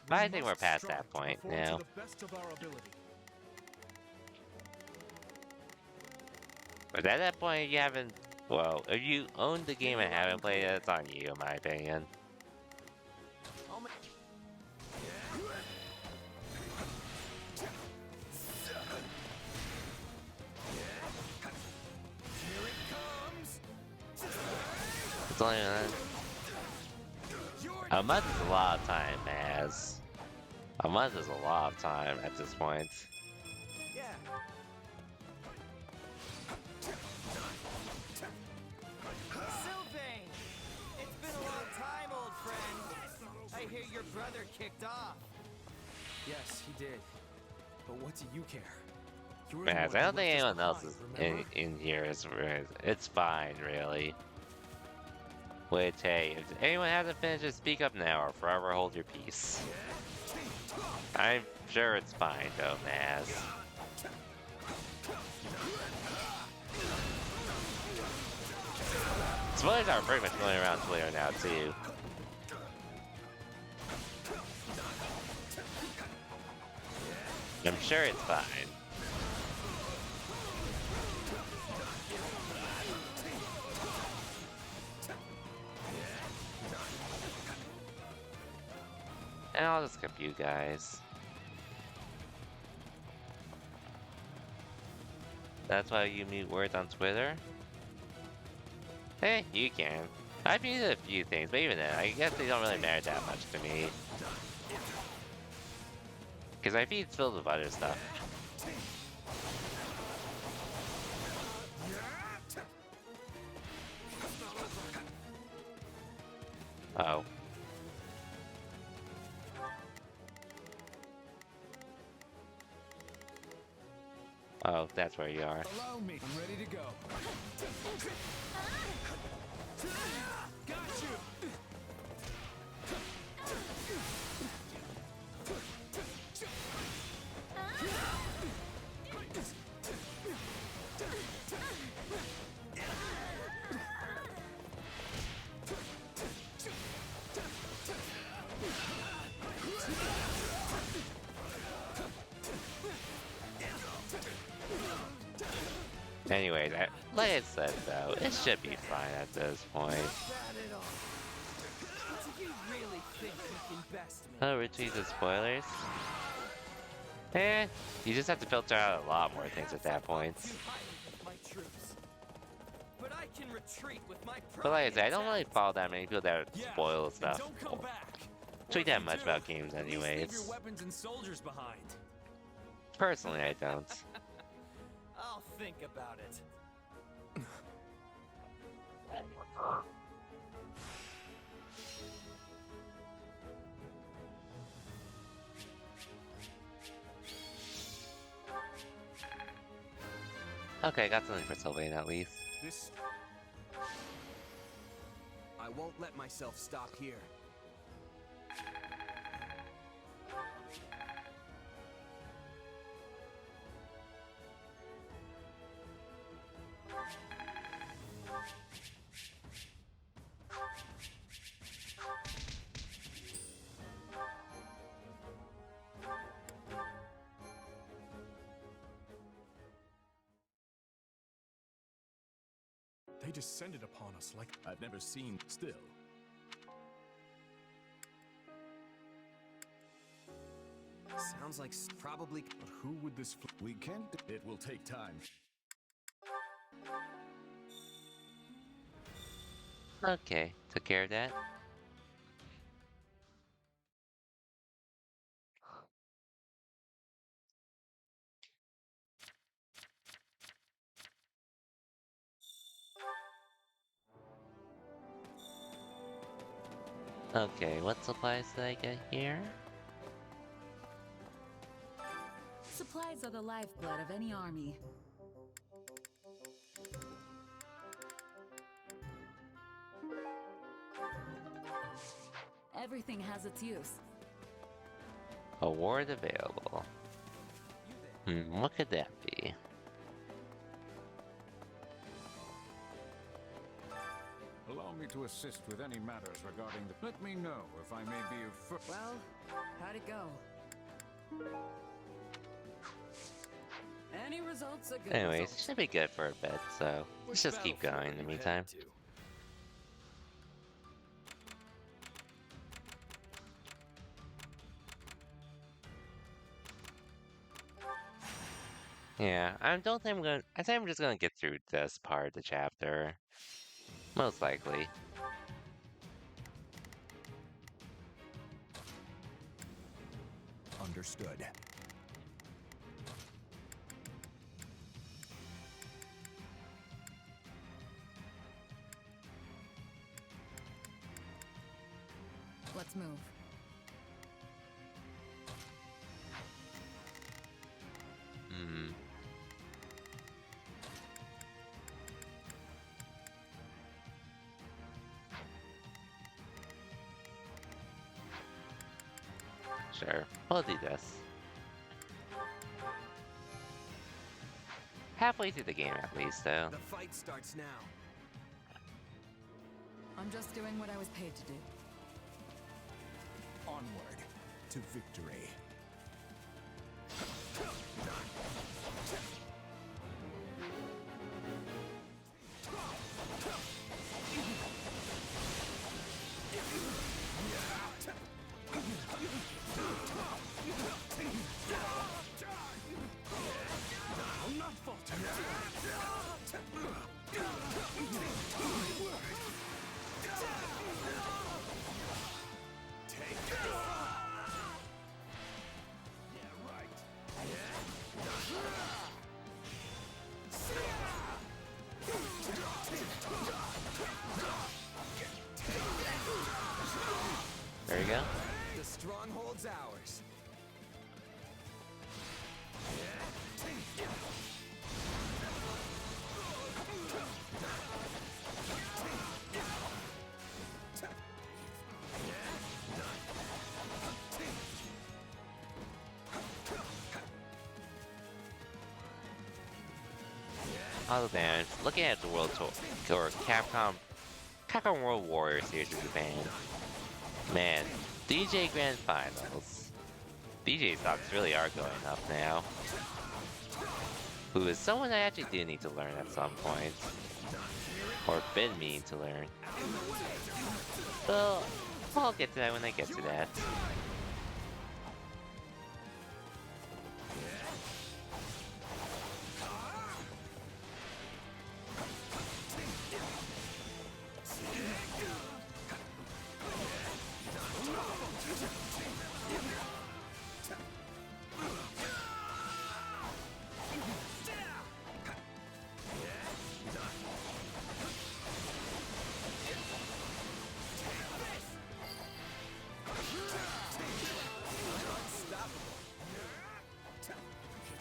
But I think we're past that point now. But at that point, you haven't. Well, if you own the game and haven't played it, it's on you, in my opinion. It's only a month is a lot of time, Maz. A month is a lot of time at this point. Yeah. Sylvain! It's been a long time, old friend. I hear your brother kicked off. Yes, he did. But what do you care? You were Maz, the one I who don't left think us anyone else behind, is remember? in here is. It's fine, really. Wait, hey, if anyone hasn't finished it, speak up now or forever hold your peace. I'm sure it's fine, though, Maz. Spoilers are pretty much going around Twitter now, too. I'm sure it's fine. And I'll just skip you guys. That's why you mute words on Twitter? Hey, you can. I've muted a few things, but even then, I guess they don't really matter that much to me. Because my feed's filled with other stuff. Oh. Oh, that's where you are. Allow me. I'm ready to go. Got you. Anyways, like I said though, it should be fine at this point. Oh, retweet the spoilers? Eh, you just have to filter out a lot more things at that point. But like I said, I don't really follow that many people that spoil stuff. Tweet that much about games anyways. Weapons and soldiers behind. Personally, I don't. I'll think about it. Okay, got something for Sylvain at least. This... I won't let myself stop here. They descended upon us like I've never seen still. Sounds like probably... But who would this... We can't... It will take time. Okay, took care of that. Okay, what supplies did I get here? Supplies are the lifeblood of any army. Everything has its use. Award available. What could that be? Allow me to assist with any matters regarding the... Let me know if I may be of... Well, how'd it go? Any results are good. Anyways, results. should be good for a bit, so let's just keep going in the meantime. Yeah, I don't think I think I'm just gonna get through this part of the chapter. Most likely. understood. Let's move. Hmm. Sure, we'll do this. Halfway through the game at least, though. The fight starts now. I'm just doing what I was paid to do. Onward to victory. I'm not faltering. There you go. The stronghold's ours. Other than looking at the World Tour or Capcom World Warrior Series of Japan. Man, DJ Grand Finals. DJ stocks really are going up now. Who is someone I actually do need to learn at some point. Or been meaning to learn. Well, I'll get to that when I get to that.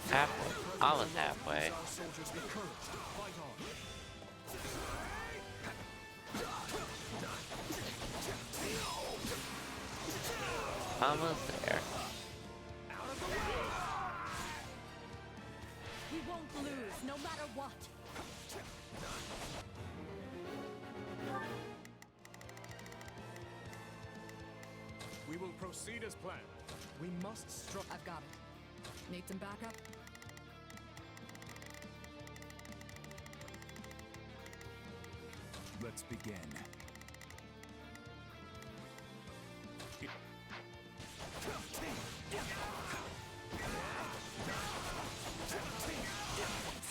Halfway. Almost halfway. Almost there. We won't lose, no matter what. We will proceed as planned. We must strike. I've got it. Need some backup? Let's begin.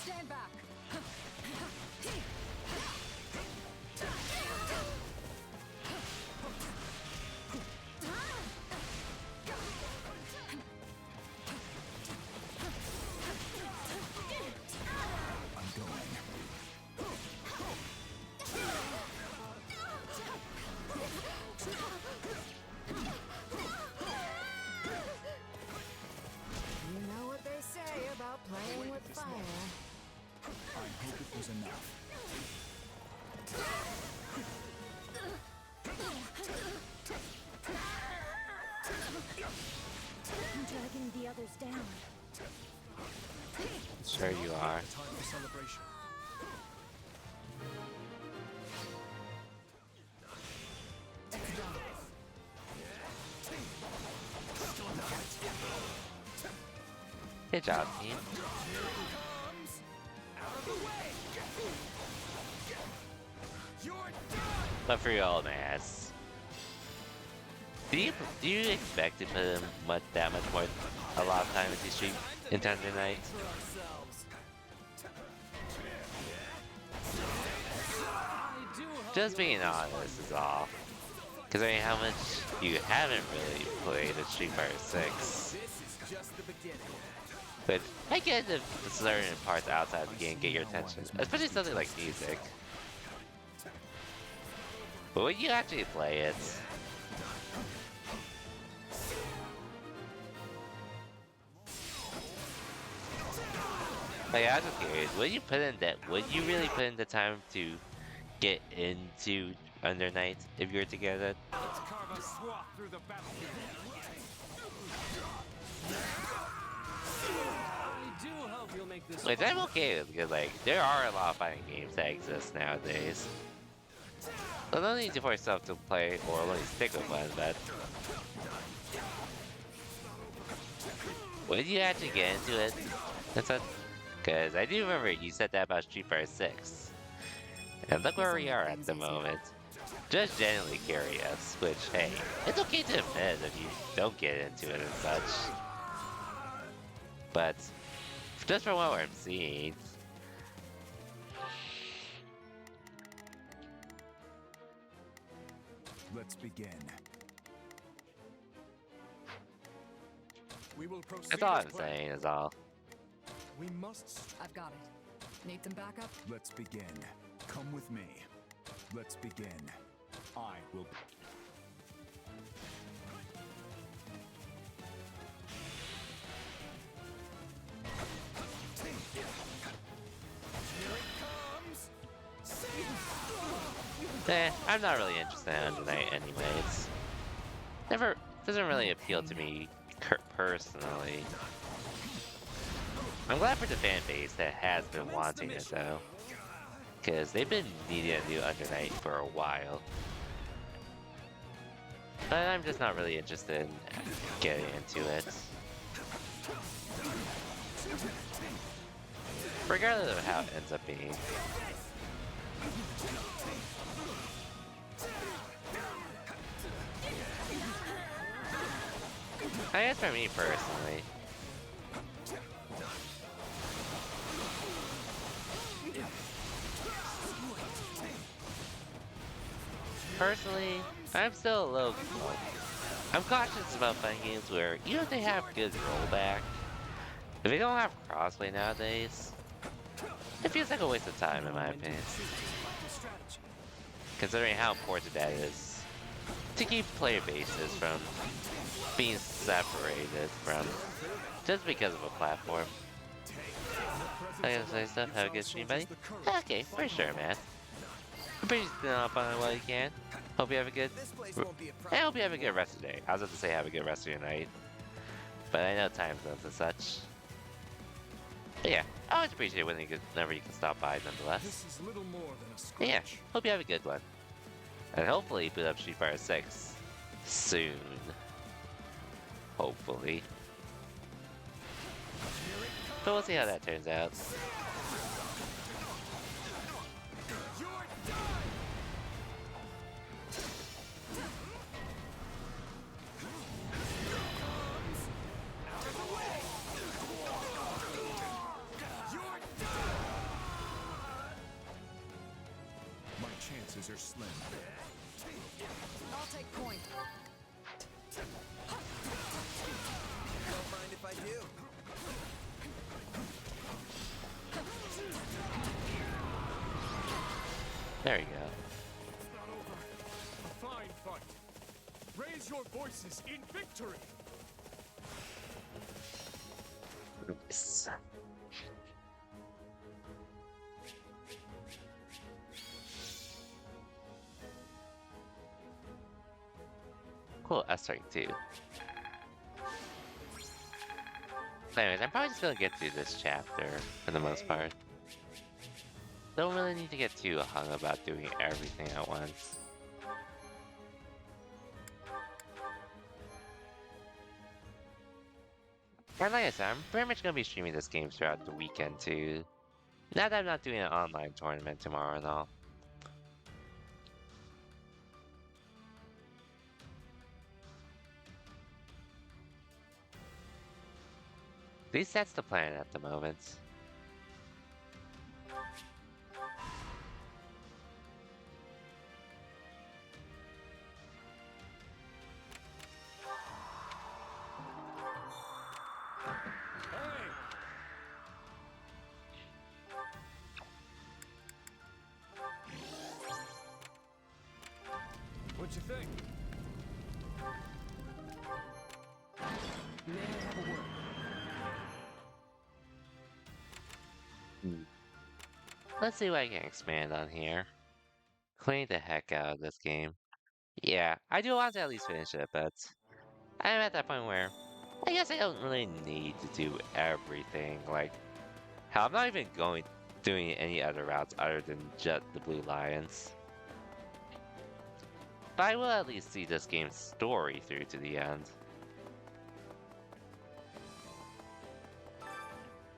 Stand back. I'm going. You know what they say about playing with fire. I hope it was enough. I'm dragging the others down. Sure you are. Time for celebration. Good job, team. But for your old ass, do you expect to put in that much more, a lot of time into stream in terms of night? Just being honest is all. Because I mean, how much you haven't really played a Street Fighter 6? But I get if certain parts outside the game get your attention, especially something like music. But when you actually play it, like, I'm just curious, would you put in that? Would you really put in the time to get into Under Night if you were to get it? Let's carve a swath through the battlefield. I do hope you'll make this. Which I'm okay with, because like there are a lot of fighting games that exist nowadays. So no need to force yourself to play or only stick with one, but would you actually get into it? Because I do remember you said that about Street Fighter 6. And look where we are at the moment. Just genuinely curious, which, hey, it's okay to admit if you don't get into it and such. But, just from what I'm seeing, Let's begin. We will proceed. that's all as I'm planned. saying is all. We must. I've got it. Need them backup? Let's begin. Come with me. Let's begin. I will. I'm not really interested in Under Night anyways. Doesn't really appeal to me personally. I'm glad for the fan base that has been wanting it though. Because they've been needing a new Under Night for a while. But I'm just not really interested in getting into it. Regardless of how it ends up being. I guess for me personally, I'm still a little. I'm cautious about playing games where even if they have good rollback, if they don't have crossplay nowadays, it feels like a waste of time in my opinion. Considering how important that is to keep player bases from being separated from just because of a platform. I gotta say stuff. Have a good stream, buddy. Okay, for sure, man. Appreciate you up on what you can. Hope you have a good. I hope you have a good rest of the day. I was about to say have a good rest of your night, but I know time zones and such. But yeah, I always appreciate it whenever you can stop by, nonetheless. This is little more than a scratch. But yeah, hope you have a good one, and hopefully boot up Street Fighter 6 soon. Hopefully. But we'll see how that turns out. My chances are slim. I'll take point. Don't mind if I do. There you go. It's not over. A fine fight. Raise your voices in victory. Oops. Cool, S-Rank too. Anyways, I'm probably just gonna get through this chapter for the most part. Don't really need to get too hung about doing everything at once. And like I said, I'm pretty much gonna be streaming this game throughout the weekend too. Now that I'm not doing an online tournament tomorrow and all. At least that's the plan at the moment. you think? May I have a word? Let's see what I can expand on here. Clean the heck out of this game. Yeah, I do want to at least finish it, but I'm at that point where I guess I don't really need to do everything. Like, hell, I'm not even doing any other routes other than just the Blue Lions. But I will at least see this game's story through to the end.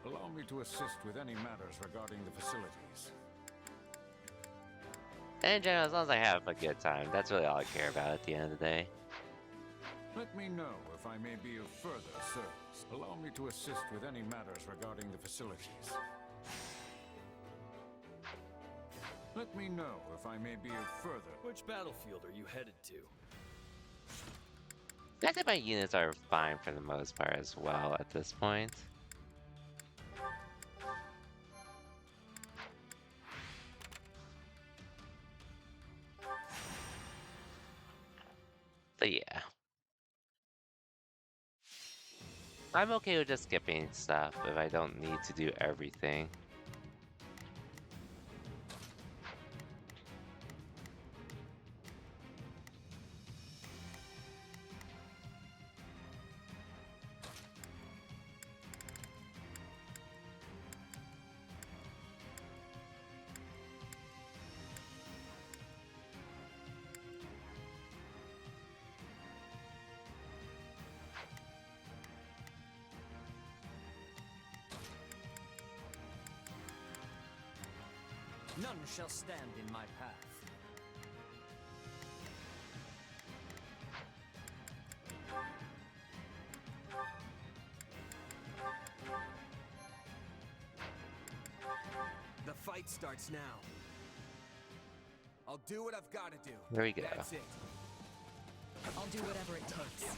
Allow me to assist with any matters regarding the facilities. And in general, as long as I have a good time, that's really all I care about at the end of the day. Let me know if I may be of further service. Allow me to assist with any matters regarding the facilities. Let me know if I may be of further. Which battlefield are you headed to? I think my units are fine for the most part as well at this point. But yeah. I'm okay with just skipping stuff if I don't need to do everything. None shall stand in my path. The fight starts now. I'll do what I've got to do. There we go. That's it. I'll do whatever it takes.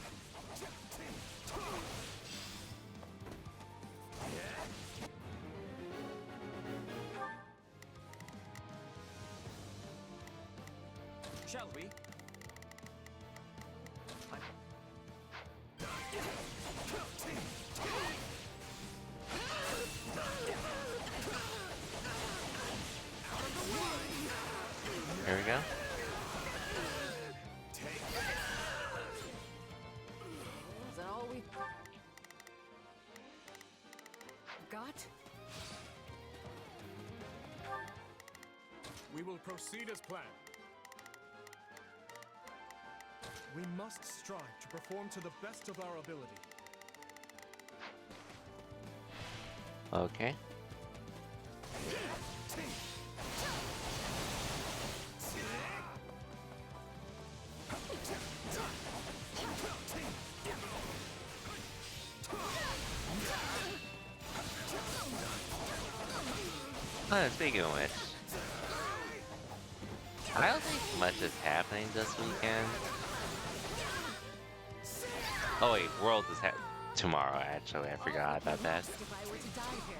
Shall we? There we go. Is that all we got? We will proceed as planned. We must strive to perform to the best of our ability. Okay. Speaking of which, I don't think much is happening this weekend. Oh wait, World is tomorrow actually, I forgot about that.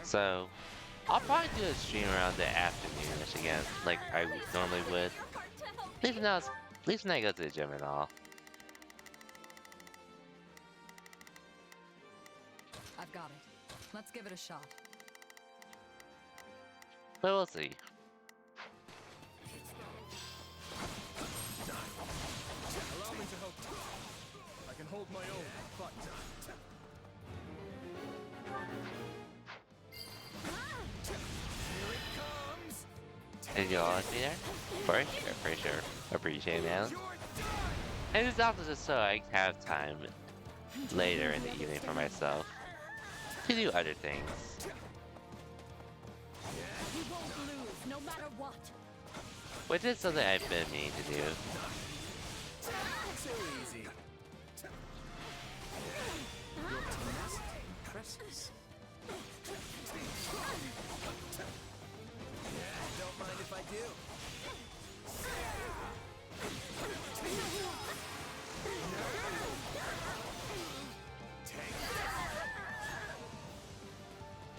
So, I'll probably do a stream around the afternoonish again, like I normally would. At least when I go to the gym and all. I've got it. Let's give it a shot. But we'll see. Allow me to help you. I can hold my own, but... Here it comes! Did you all see there? For sure. Appreciate that. And it's also just so I have time later in the evening for myself to do other things. You won't lose, no matter what. Which is something I've been meaning to do. Too easy. Your tenacity impresses. Don't mind if I do.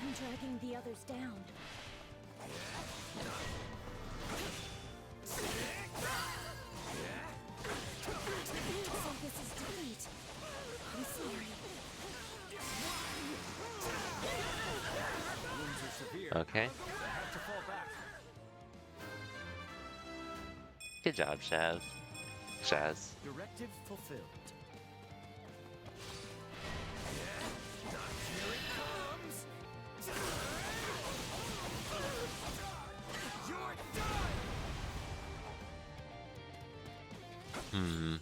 I'm dragging the others down. this is defeat. I'm sorry. Wounds are severe. Okay. I have to fall back. Good job, Shaz. Directive fulfilled. Hmm.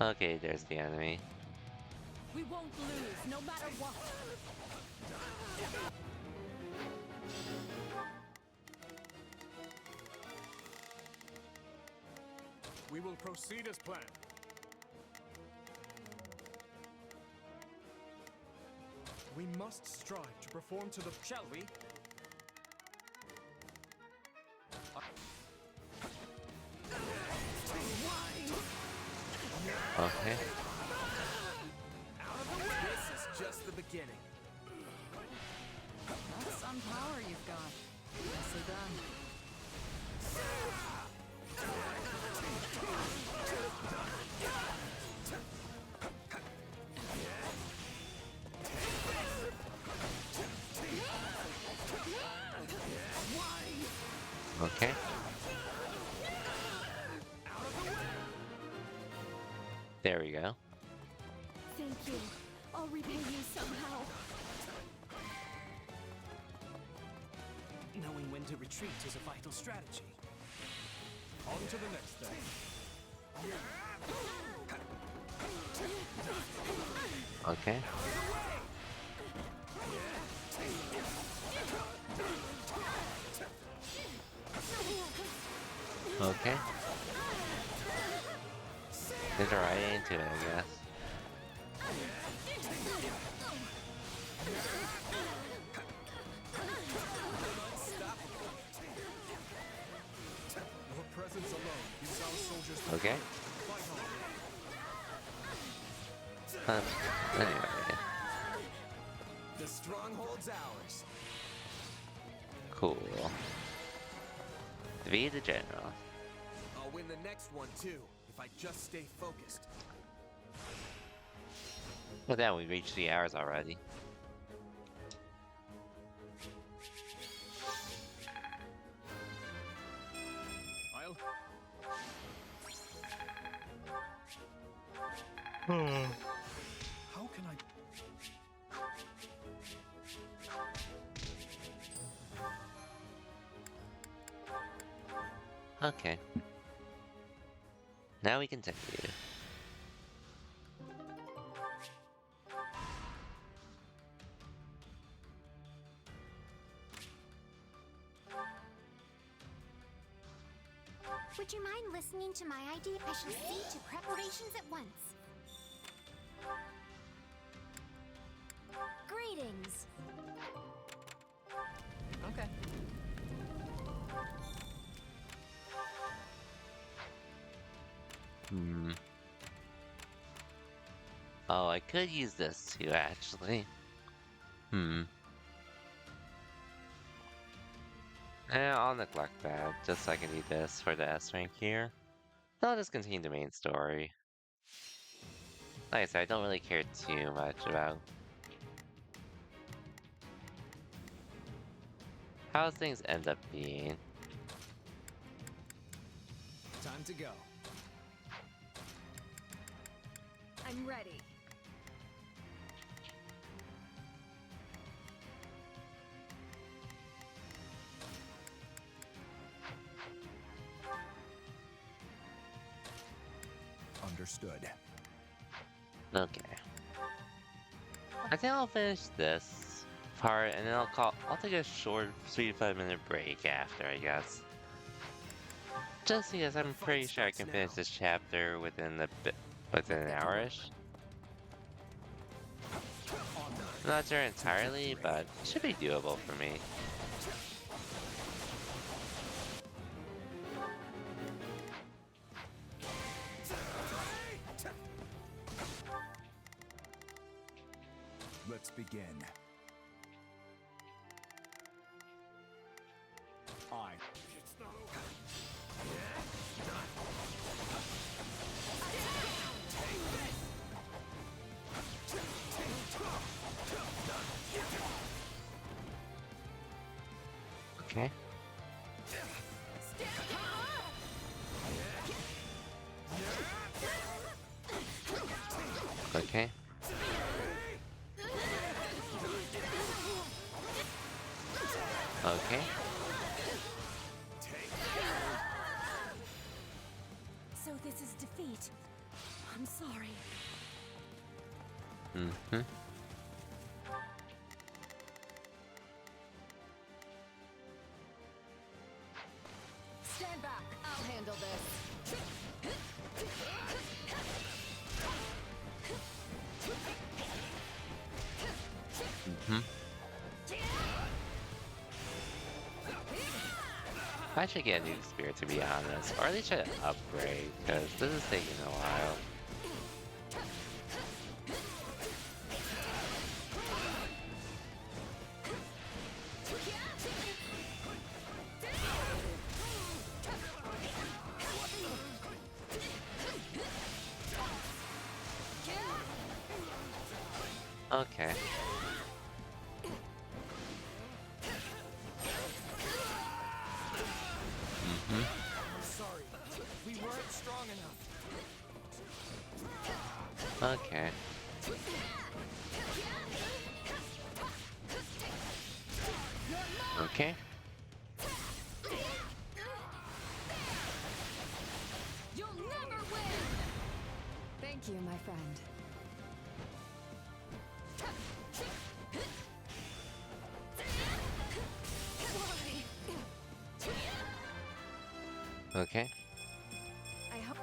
Okay, there's the enemy. We won't lose, no matter what. We will proceed as planned. We must strive to perform to the... Shall we? Okay. This is just the beginning. That's some power you've got. Nicely done. Okay. There we go. Thank you. I'll repay you somehow. Knowing when to retreat is a vital strategy. On to the next thing. Okay. Okay. Get right into it, I guess. Your presence alone gives our soldiers the Okay. fight Anyway. The stronghold's ours. Cool. Defeat the general. I'll win the next one too, if I just stay focused. Well, then we reached the hours already. How can I... Okay. Now we continue. Would you mind listening to my idea? I shall see to preparations at once. Greetings. Okay. Hmm. Oh, I could use this too, actually. Hmm. I'll neglect that, just so I can need this for the S rank here. I'll just continue the main story. Like I said, I don't really care too much about how things end up being. Time to go. I'm ready. Understood. Okay. I think I'll finish this part and then I'll take a short 3 to 5 minute break after, I guess. Just because I'm pretty sure I can finish this chapter within an hour-ish. Not sure entirely, but it should be doable for me. Let's begin. Okay. Okay. Okay. So this is defeat. I'm sorry. Mm-hmm. Stand back. I'll handle this. Mm-hmm. I should get a new spear, to be honest, or at least should upgrade, because this is taking a while. Okay. Mm-hmm. I'm sorry. We weren't strong enough. Okay. Okay. You'll never win! Thank you, my friend. Okay. I hope.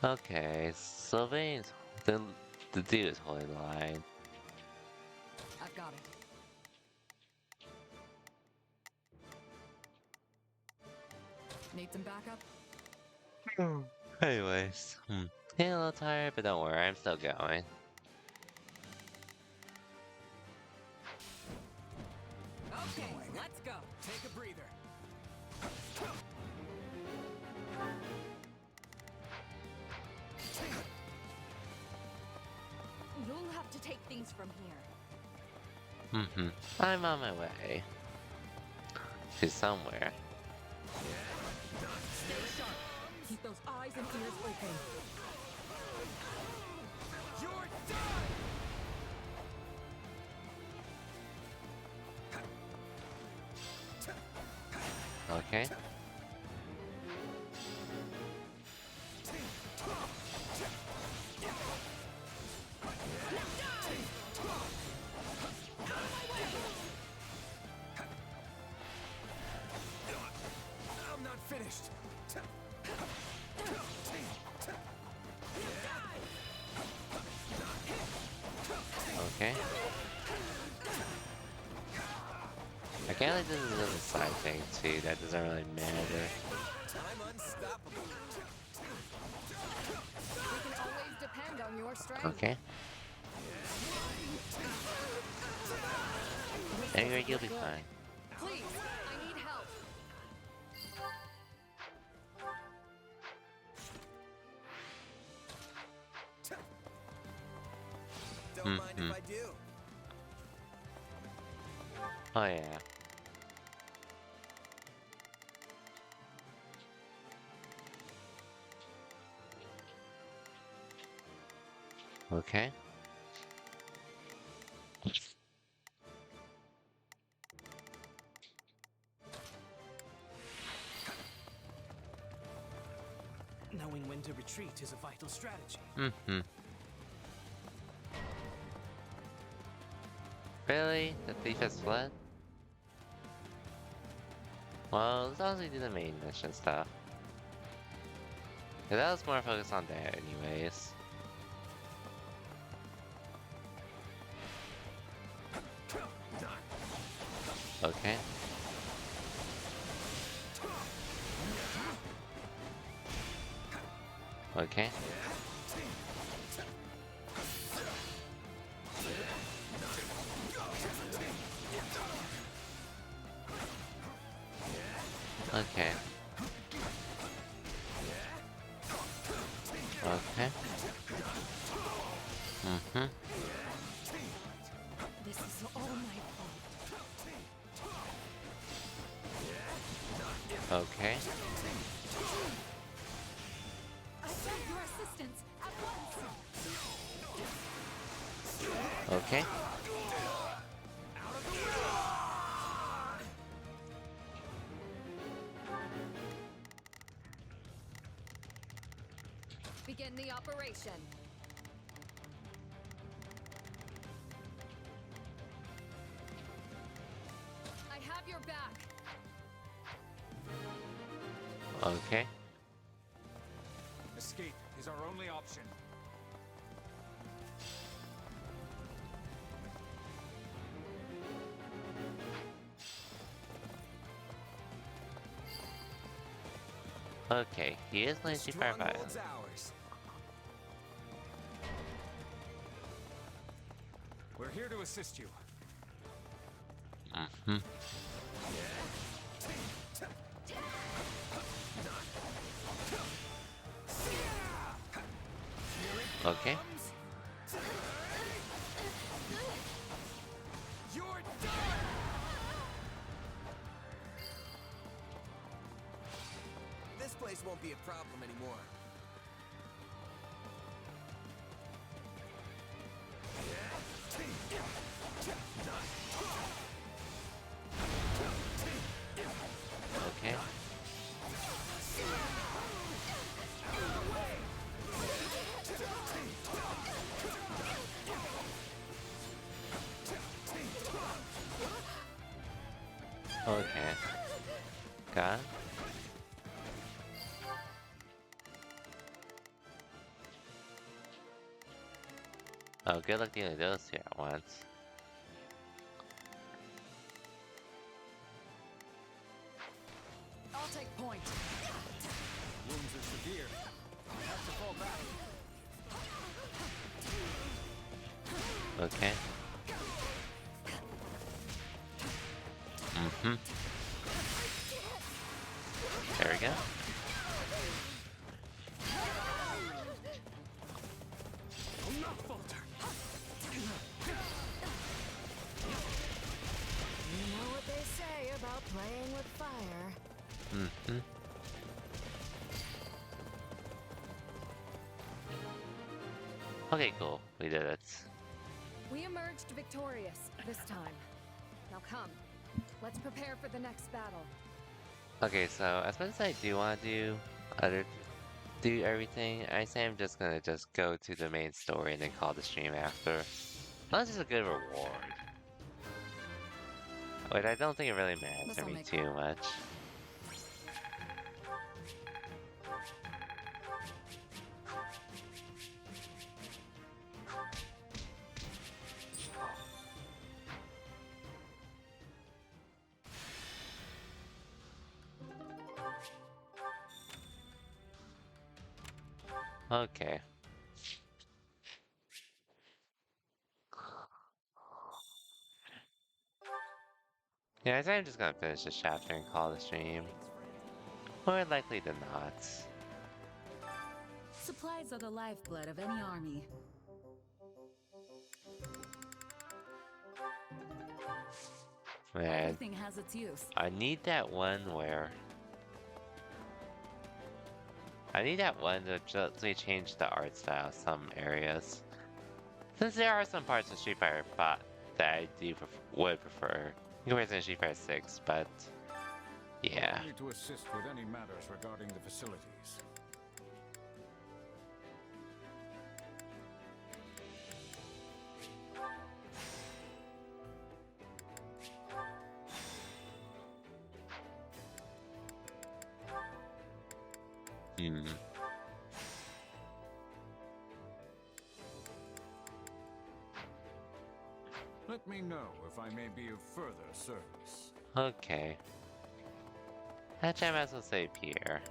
Okay, Sylvain's the dude is holding the line. I've got it. Need some backup? Anyways, getting a little tired, but don't worry, I'm still going. Okay, let's go. Take a breather. You'll have to take things from here. Mm-hmm. I'm on my way. To somewhere. Stay sharp. Keep those eyes and ears open. You're done! Okay. I'm not finished. Okay. I kinda like this is a side thing too, that doesn't really matter. I'm unstoppable. We can always depend on your strength. Okay. Anyway, you'll be fine. Please, I need help. Don't mind if I do. Oh yeah. Okay. Knowing when to retreat is a vital strategy. Mm-hmm. Really? The thief has fled? Well, as long as we do the main mission stuff. Yeah, that was more focused on that anyways. Okay. Okay. Okay. Okay. Mm-hmm. This is all my fault. Okay. I need your assistance at once. Okay. Begin the operation. I have your back. Okay. Escape is our only option. Okay, he is playing Street Fighter 5. Stronghold's ours. We're here to assist you. Mm-hmm. Okay. You're done. This place won't be a problem anymore. Okay. Okay. Got it. Oh, good luck dealing with those two at once. I'll take point. Wounds are severe. I have to fall back. Okay. Mm-hmm. There we go. Do not falter. You know what they say about playing with fire. Mm-hmm. Okay, cool. We did it. We emerged victorious this time. Now come, let's prepare for the next battle. Okay, so as much as I do want to do everything, I say I'm just gonna go to the main story and then call the stream after. That's just a good reward. But I don't think it really matters to me too much. Okay. Yeah, I think I'm just gonna finish this chapter and call the stream. More likely than not. Supplies are the lifeblood of any army. Man, Everything has its use. I need that one where... I need that one to just change the art style some areas. Since there are some parts of Street Fighter 5 that I would prefer in comparison to Street Fighter 6, but yeah. Only to assist with any matters regarding the facilities. Hmm. Let me know if I may be of further service. Okay. Actually, I might as well say Pierre.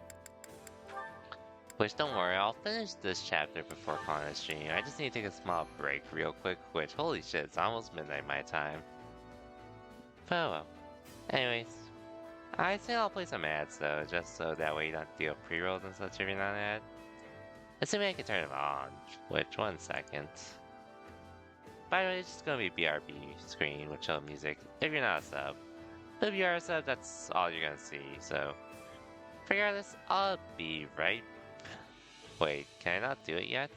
Which, don't worry, I'll finish this chapter before calling a stream. I just need to take a small break real quick, which, holy shit, it's almost midnight my time. But oh well. Anyways, I think I'll play some ads though, just so that way you don't deal pre-rolls and such if you're not an ad. Assuming I can turn it on. Which, 1 second. By the way, it's just gonna be BRB screen with chill music if you're not a sub. If you are a sub, that's all you're gonna see, so. Regardless, I'll be right. Wait, can I not do it yet?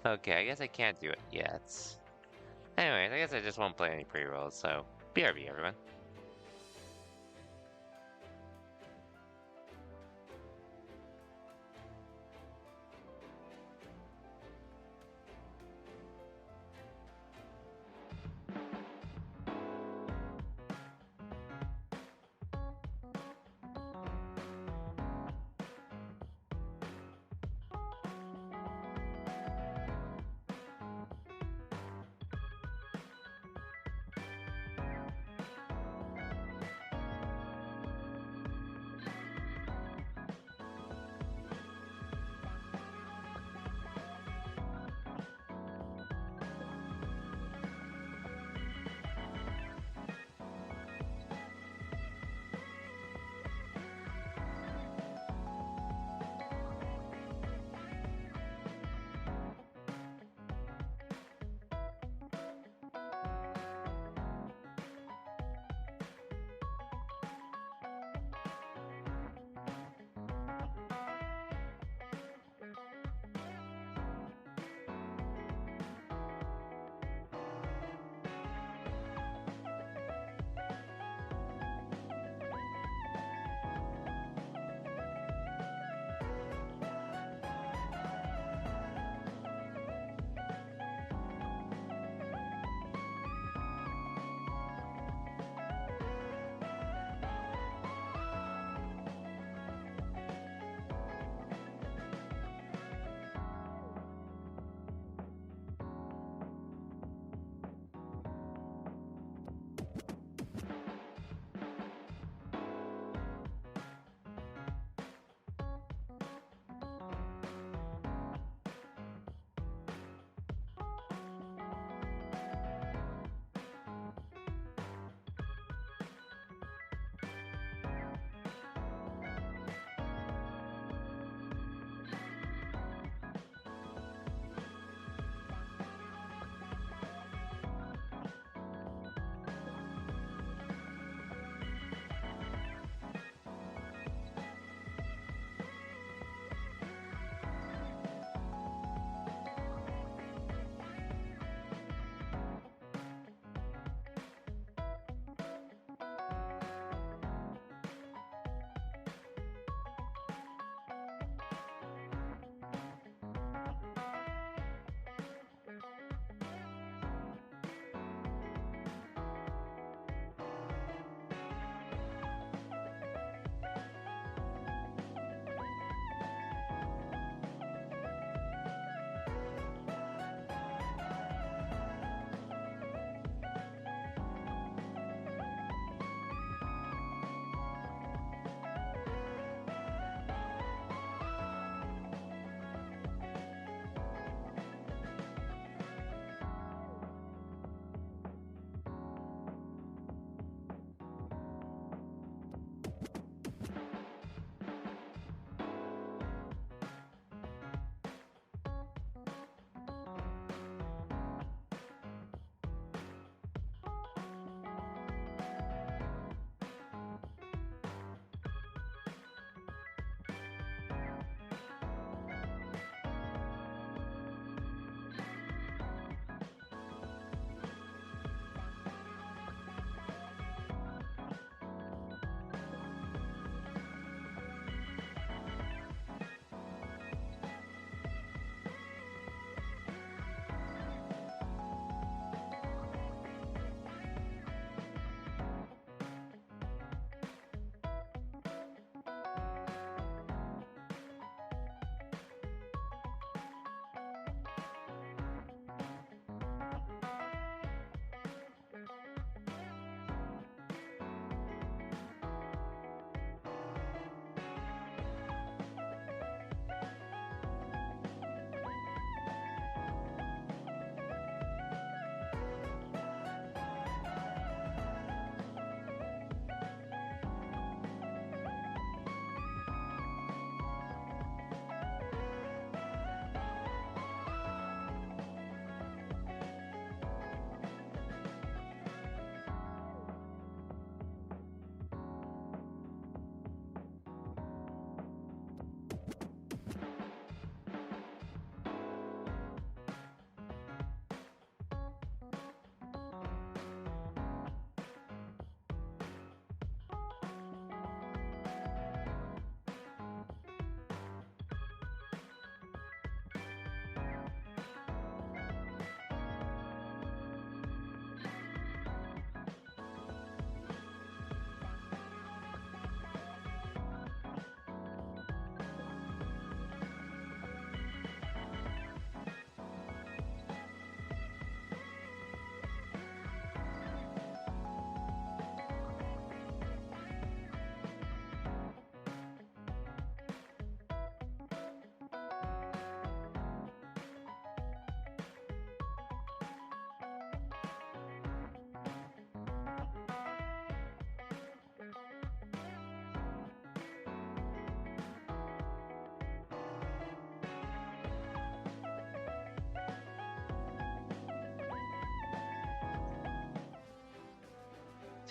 Okay, I guess I can't do it yet. Anyways, I guess I just won't play any pre-rolls, so BRB everyone.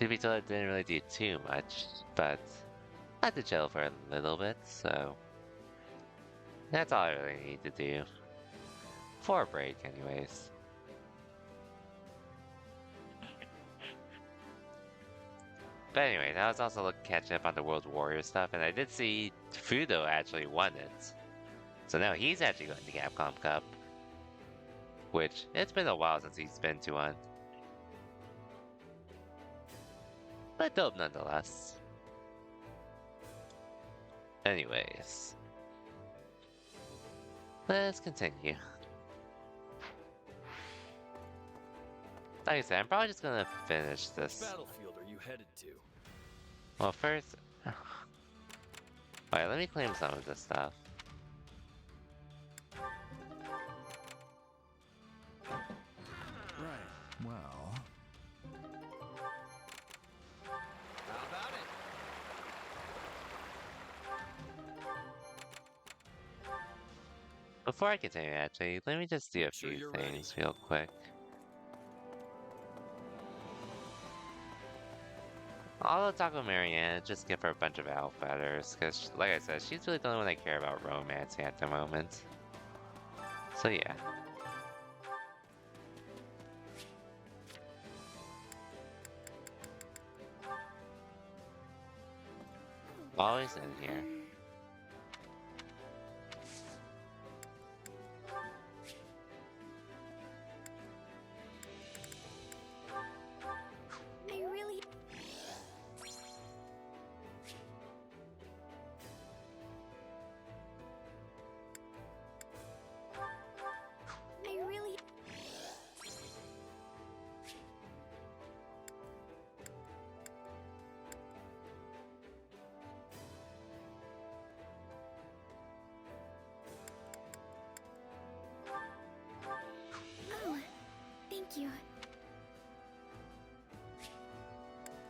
To be told, it didn't really do too much, but I had to chill for a little bit, so that's all I really need to do. For a break, anyways. But anyway, I was also catching up on the World Warrior stuff, and I did see Fudo actually won it. So now he's actually going to Capcom Cup. Which, it's been a while since he's been to one. But dope nonetheless. Anyways. Let's continue. Like I said, I'm probably just gonna finish this. Which battlefield are you headed to? Well, first... Alright, let me claim some of this stuff. Right. Well... How about it? Before I continue, actually, let me just do a Sure few you're things real quick. I'll talk with Marianne, just give her a bunch of outfitters, because, like I said, she's really the only one I care about romancing at the moment. So yeah. Always in here. I really... I really... Oh, thank you.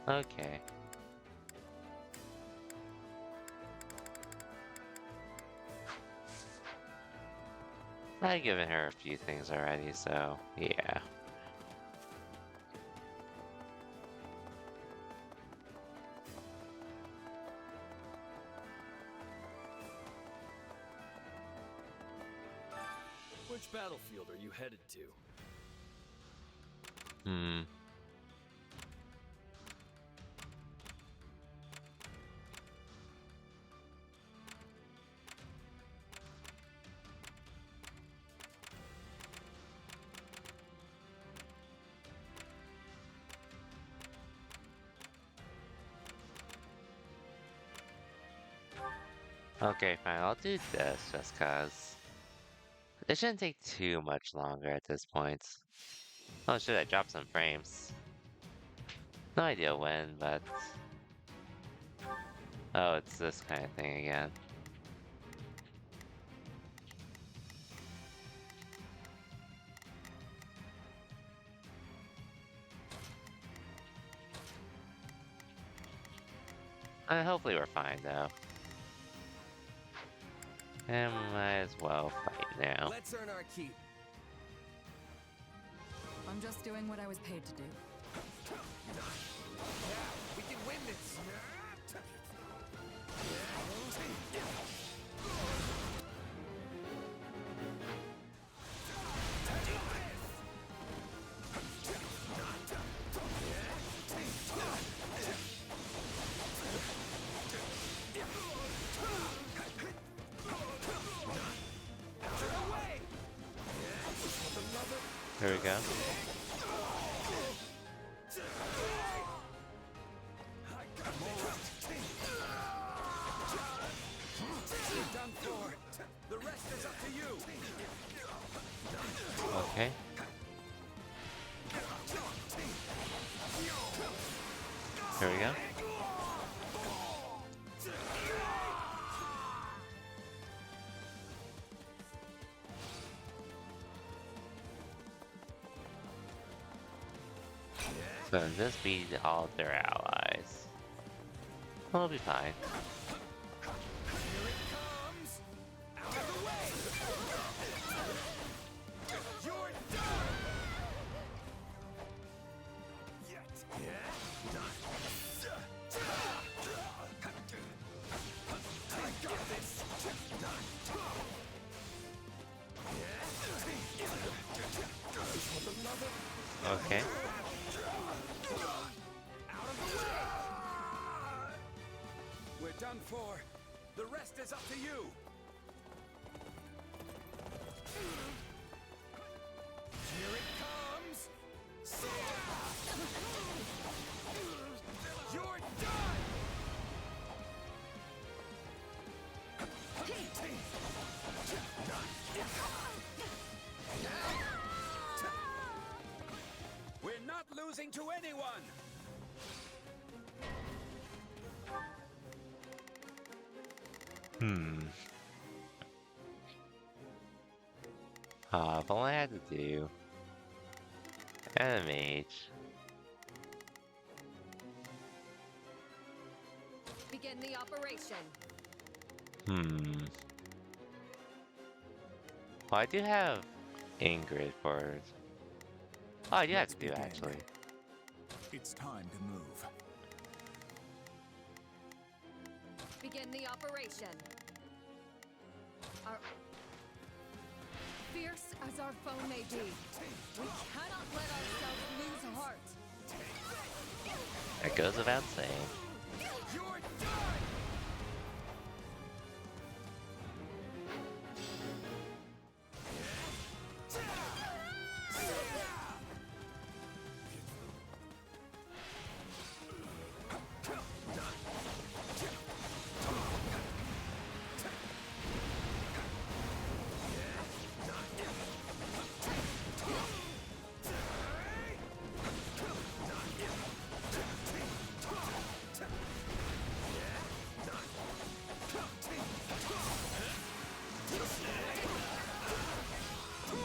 Okay. I've given her a few things already, so yeah. Which battlefield are you headed to? Hmm. Okay, fine, I'll do this just cause. It shouldn't take too much longer at this point. Oh shit, I dropped some frames. No idea when, but... Oh, it's this kind of thing again. Hopefully we're fine, though. And might as well fight now. Let's earn our keep. I'm just doing what I was paid to do. Yeah, we can win this. Here we go. Done for. The rest is up to you. Okay. Here we go. So this beat all of their allies. We'll be fine. we're done for. The rest is up to you. Here it comes! You're done! We're not losing to anyone! If all I had to do... MH. Begin the operation. Well, I do have Ingrid for it. Oh, I do have to do, actually. It's time to move. Begin the operation. Fierce as our foe may be, we cannot let ourselves lose heart. That goes without saying. You're done!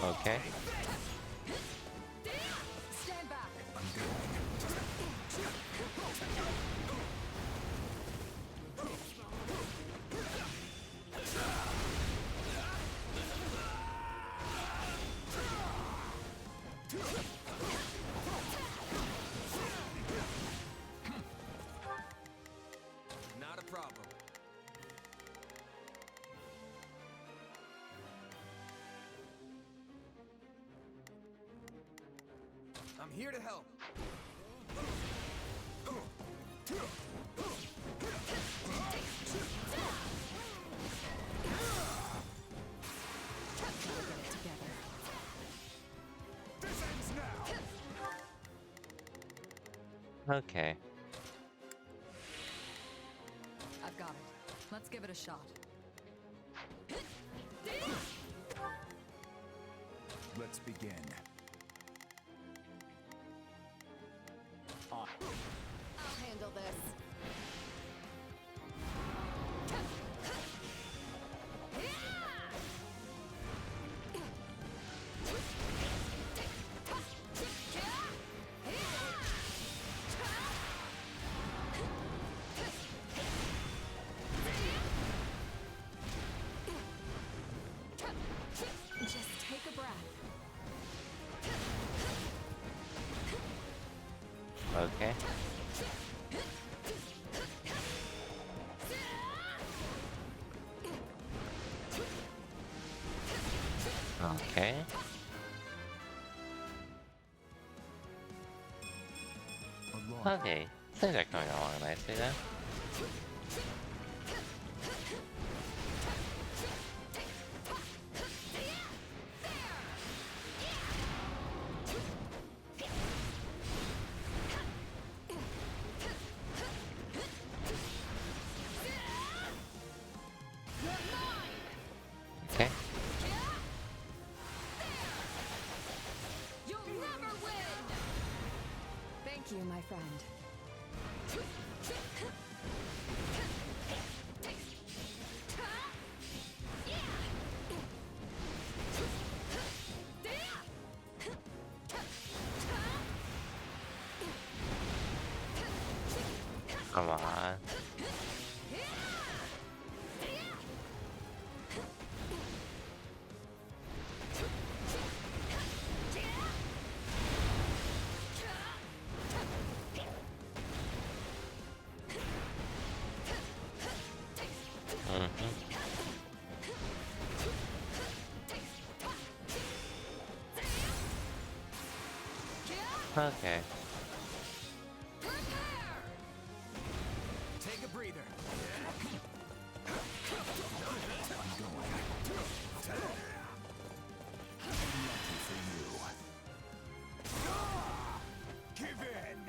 Okay. Stand back. Not a problem. I'm here to help. This ends now! Okay. I've got it. Let's give it a shot. Let's begin. I'll handle this. Just take a breath. Okay. Okay. Okay. Things are coming along nicely then. Okay. You'll never win! Thank you, my friend. Come on. Okay. Take a breather. Give in!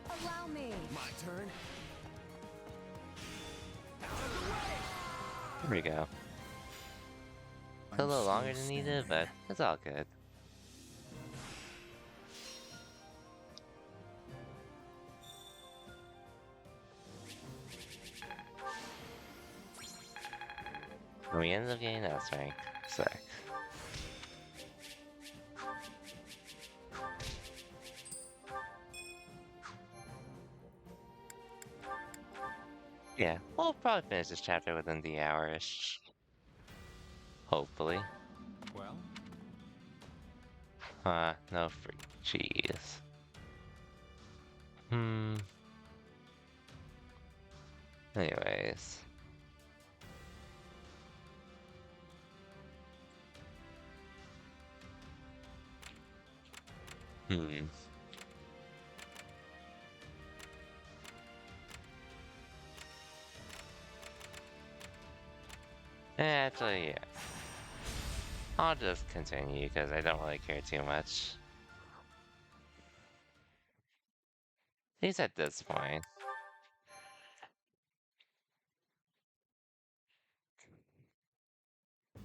Allow me. My turn. Here we go. It's a little longer than needed, but it's all good. We ended up getting that strength. Sick. Yeah, we'll probably finish this chapter within the hour-ish. Hopefully. Well? No free cheese. Anyways. Actually, yeah. I'll just continue because I don't really care too much. At least at this point.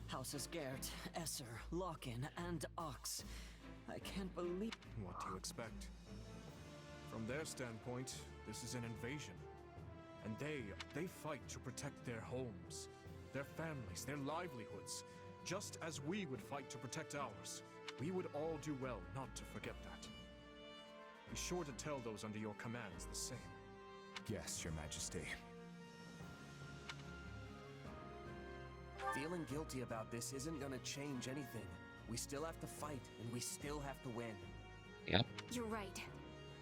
Houses Gert, Esser, Locken, and Ox. I can't believe... What do you expect? From their standpoint, this is an invasion. And they fight to protect their homes, their families, their livelihoods, just as we would fight to protect ours. We would all do well not to forget that. Be sure to tell those under your commands the same. Yes, Your Majesty. Feeling guilty about this isn't gonna change anything. We still have to fight, and we still have to win. Yep. You're right.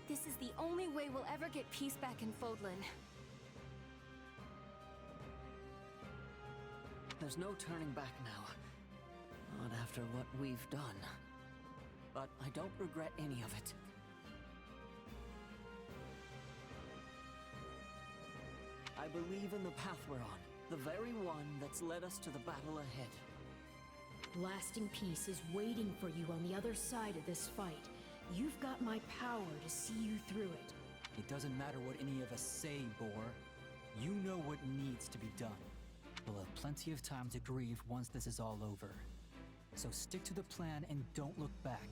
This is the only way we'll ever get peace back in Fodlan. There's no turning back now. Not after what we've done. But I don't regret any of it. I believe in the path we're on. The very one that's led us to the battle ahead. Lasting peace is waiting for you on the other side of this fight. You've got my power to see you through it. It doesn't matter what any of us say, Boar. You know what needs to be done. We'll have plenty of time to grieve once this is all over. So stick to the plan and don't look back.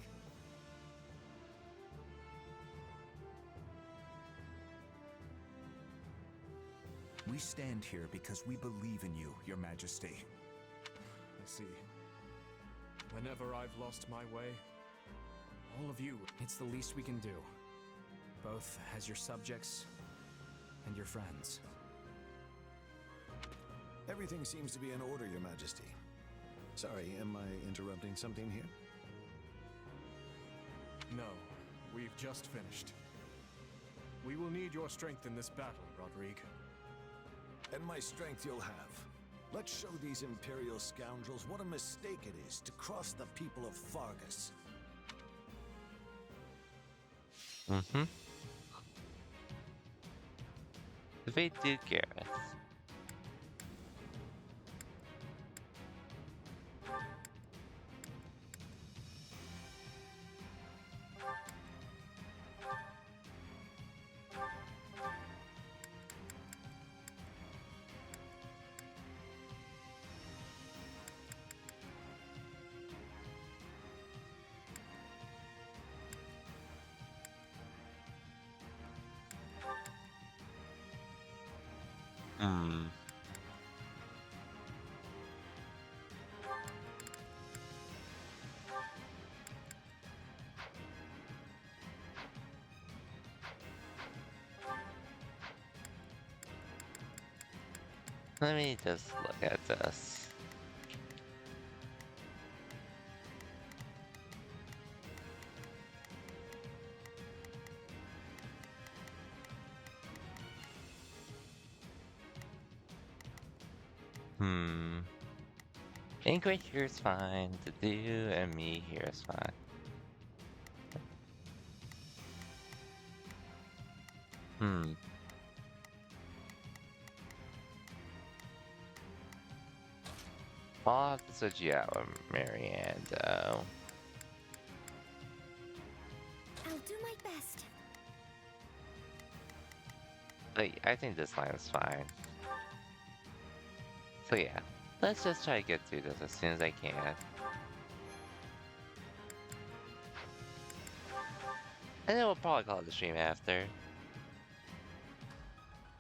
We stand here because we believe in you, Your Majesty. I see. Whenever I've lost my way, all of you... It's the least we can do. Both as your subjects and your friends. Everything seems to be in order, Your Majesty. Sorry, am I interrupting something here? No, we've just finished. We will need your strength in this battle, Rodrigue. And my strength you'll have. Let's show these Imperial scoundrels what a mistake it is to cross the people of Fargus. Defeat Duke Gareth. Let me just look at this. Ingrid here is fine. To do and me here is fine. Hmm. I'll have to switch you out with Marianne, though. I'll do my best. But I think this line is fine. So yeah, let's just try to get through this as soon as I can. And then we'll probably call it the stream after.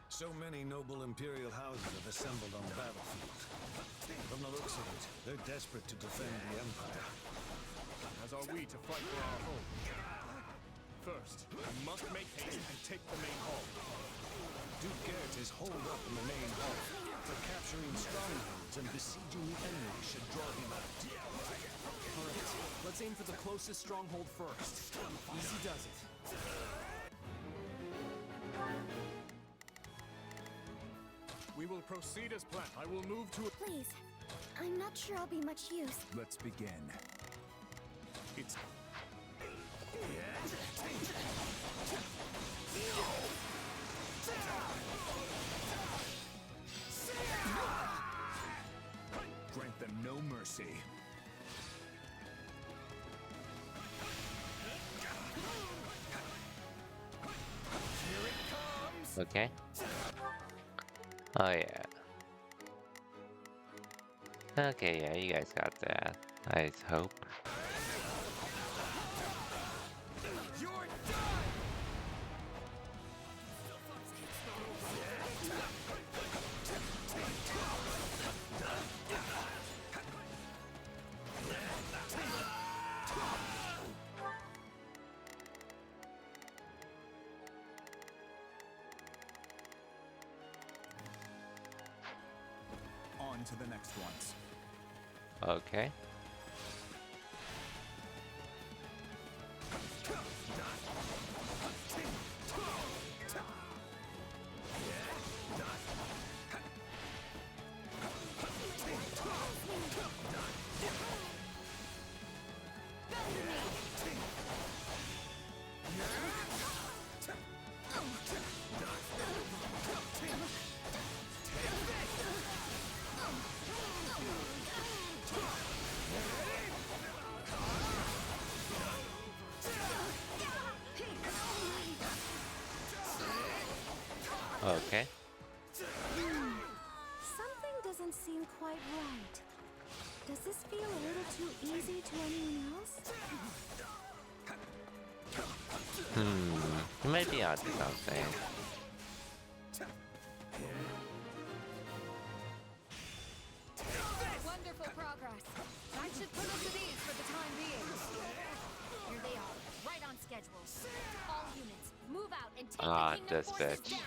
So many noble Imperial houses have assembled on the battlefield. From the looks of it, they're desperate to defend the Empire. As are we to fight for our home. First, we must make haste and take the main hall. Duke Gert is holed up in the main hall. For capturing strongholds and besieging the enemy should draw him out. Alright, let's aim for the closest stronghold first. Easy does it. We will proceed as planned. I will move to... Please. I'm not sure I'll be much use. Let's begin. It's... Grant them no mercy. Okay. Oh yeah. Okay, yeah, you guys got that. I hope. On to the next ones. Okay. Okay. Something doesn't seem quite right. Does this feel a little too easy to anyone else? You might be onto something. Wonderful progress. That should put us at ease for the time being. Here they are, right on schedule. All units, move out and take Ah, the kingdom this forces bitch. down.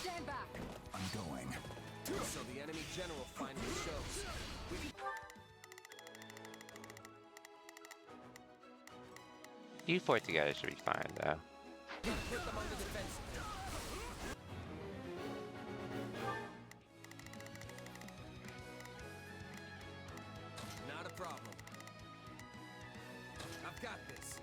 Stand back. I'm going. So the enemy general finally shows. You four together should be fine, though. Put them on the defensive. Not a problem. I've got this.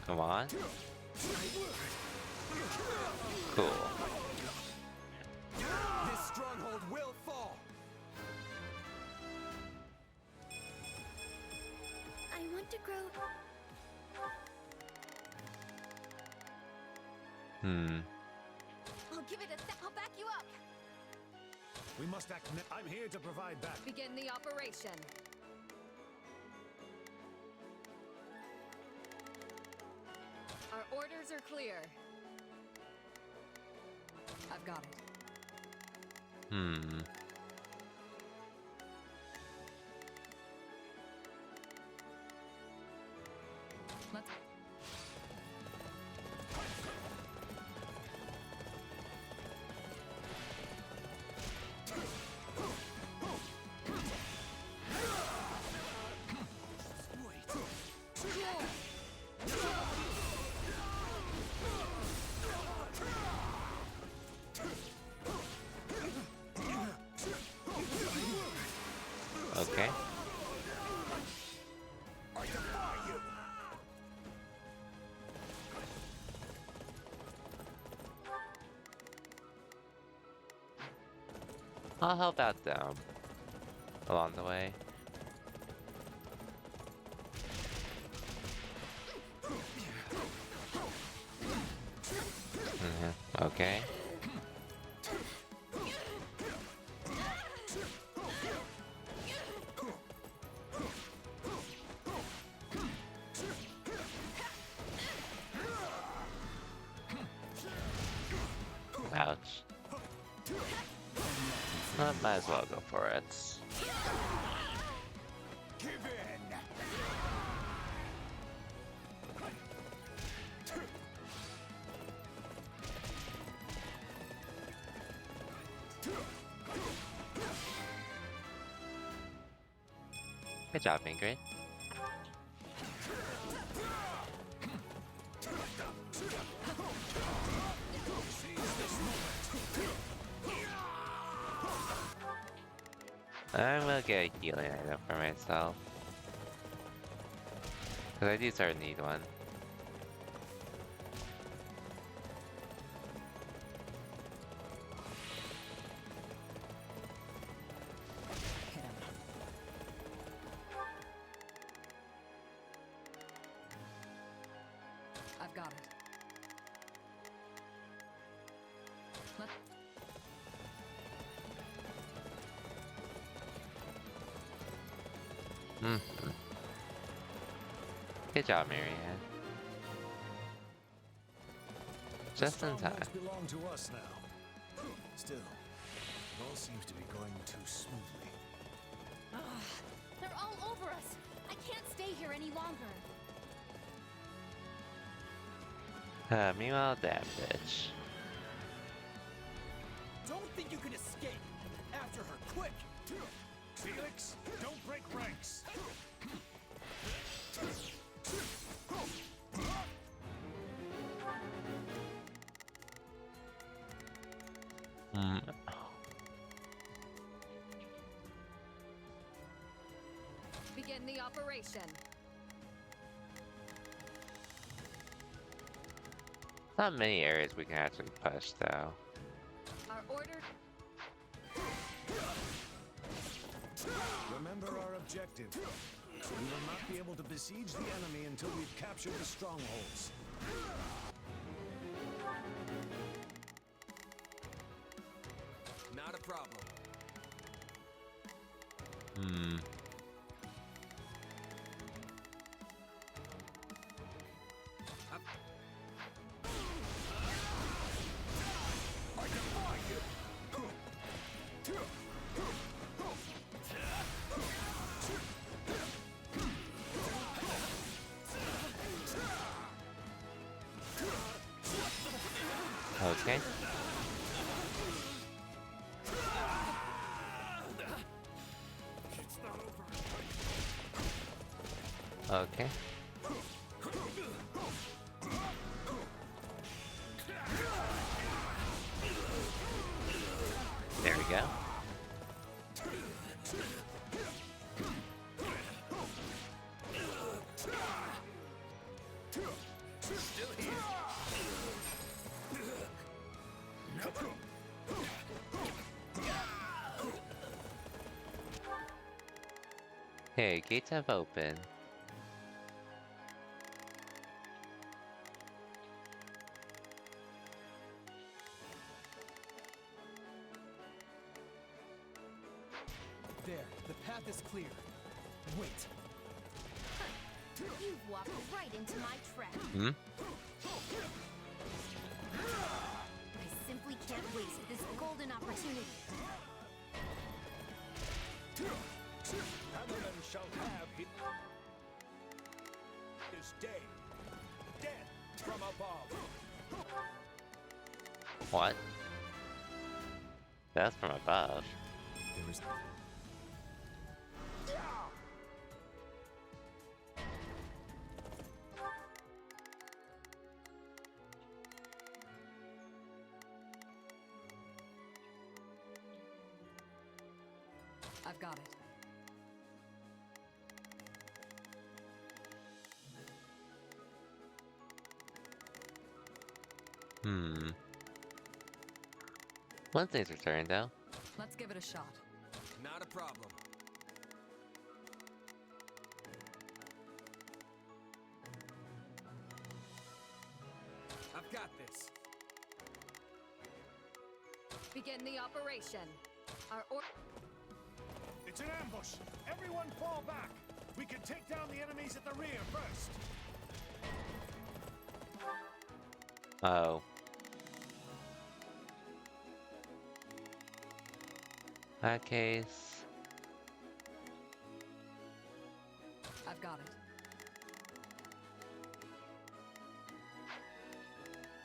Come on. Cool. This stronghold will fall. I want to grow. I'll give it I'll back you up. We must act. I'm here to provide backup. Begin the operation. Our orders are clear. I've got it. Hmm. Let's. Okay. I'll help out them along the way. Okay. Ouch. I might as well go for it. Give in! Good job, Ingrid. I'm gonna get a healing item for myself. Cause I do sort of need one. I've got it. Let. Good job, Marianne. Just in time. Strongholds belong to us now. Still, it all seems to be going too smoothly. Ugh, they're all over us. I can't stay here any longer. Meanwhile, that bitch. Don't think you can escape! After her, quick! Felix, don't break ranks! Begin the operation. Not many areas we can actually push, though. Our order. Remember our objective. We will not be able to besiege the enemy until we've captured the strongholds. Not a problem. Okay. Okay. There we go. Hey, gates have opened. There, the path is clear. Wait. You've walked right into my trap. Hmm? I simply can't waste this golden opportunity. Hammerman shall have his day. Death from above. What? That's from above. There is... I've got it. One thing's returning though. Let's give it a shot. Not a problem. I've got this. Begin the operation. Our or It's an ambush. Everyone fall back. We can take down the enemies at the rear first. Oh. That case. I've got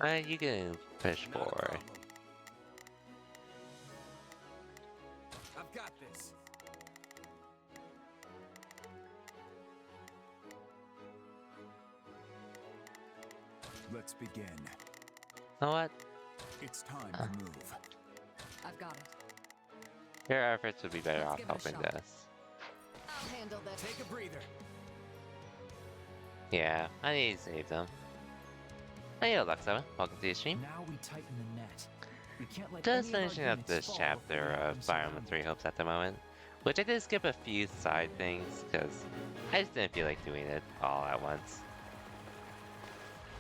it. You can push forward. I've got this. Let's begin. You know what? It's time to move. I've got it. Your efforts would be better Let's off give it a helping shot. this. I'll handle this. Take a breather. Yeah, I need to save them. Hey, Alexa, welcome to the stream. Now we tighten the net. We can't let Just any of our finishing up units this fall chapter before we of become Fire Emblem 3 Hopes at the moment, which I did skip a few side things because I just didn't feel like doing it all at once.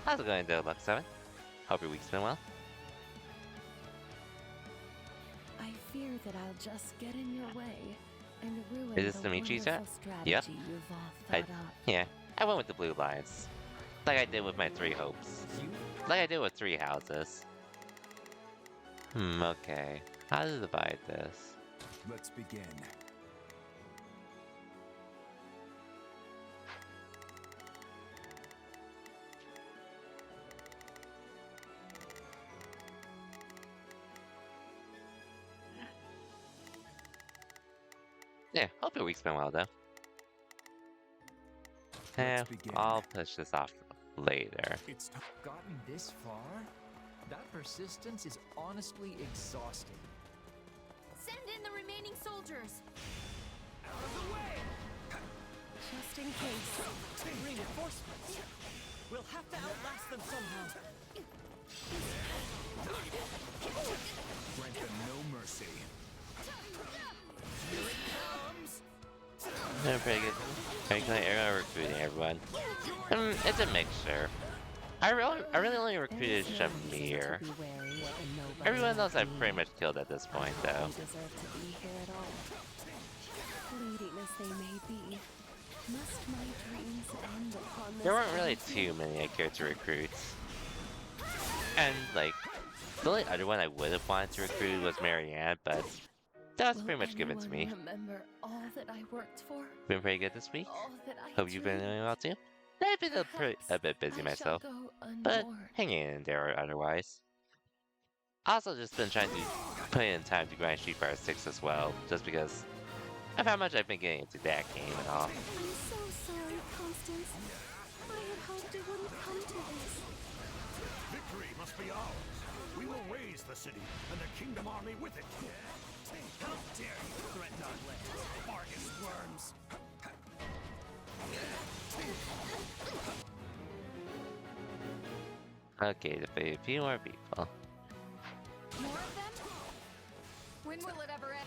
How's it going, though, Alexa? Hope your week's been well. I fear that I'll just get in your way and ruin Is this the Michi set? wonderful strategy Yep. you've all thought up. Yeah, I went with the blue lines, like I did with my 3 hopes, like I did with 3 houses. Okay. How to divide this? Let's begin. Yeah, hope your week's been well, though. Let's begin. I'll push this off later. It's Gotten this far? That persistence is honestly exhausting. Send in the remaining soldiers. Out of the way. Just in case. Reinforcements. We'll have to outlast them somehow. grant them no mercy. Here it comes. They're pretty good. Regular area recruiting, everyone. It's a mixture. I really only recruited Shamir. Everyone else I've pretty much killed at this point, though. Deserve to be here at all. Fleeting as they may be, must my dreams end upon this There weren't really battlefield? too many I cared to recruit. And, like, the only other one I would have wanted to recruit was Marianne, but that's pretty much given to me. Remember all that I worked for? Been pretty good this week. All that I Hope you've been doing well too. I've been a bit busy myself, but hanging in there otherwise. Also just been trying to put in time to grind Street Fighter 6 as well, just because of how much I've been getting into that game and all. I'm so sorry, Constance. I had hoped it wouldn't come to this. Victory must be ours. We will raise the city and the Kingdom Army with it. How dare you threaten our land, Argus worms! Okay, defeat a few more people. More of them? When will it ever end?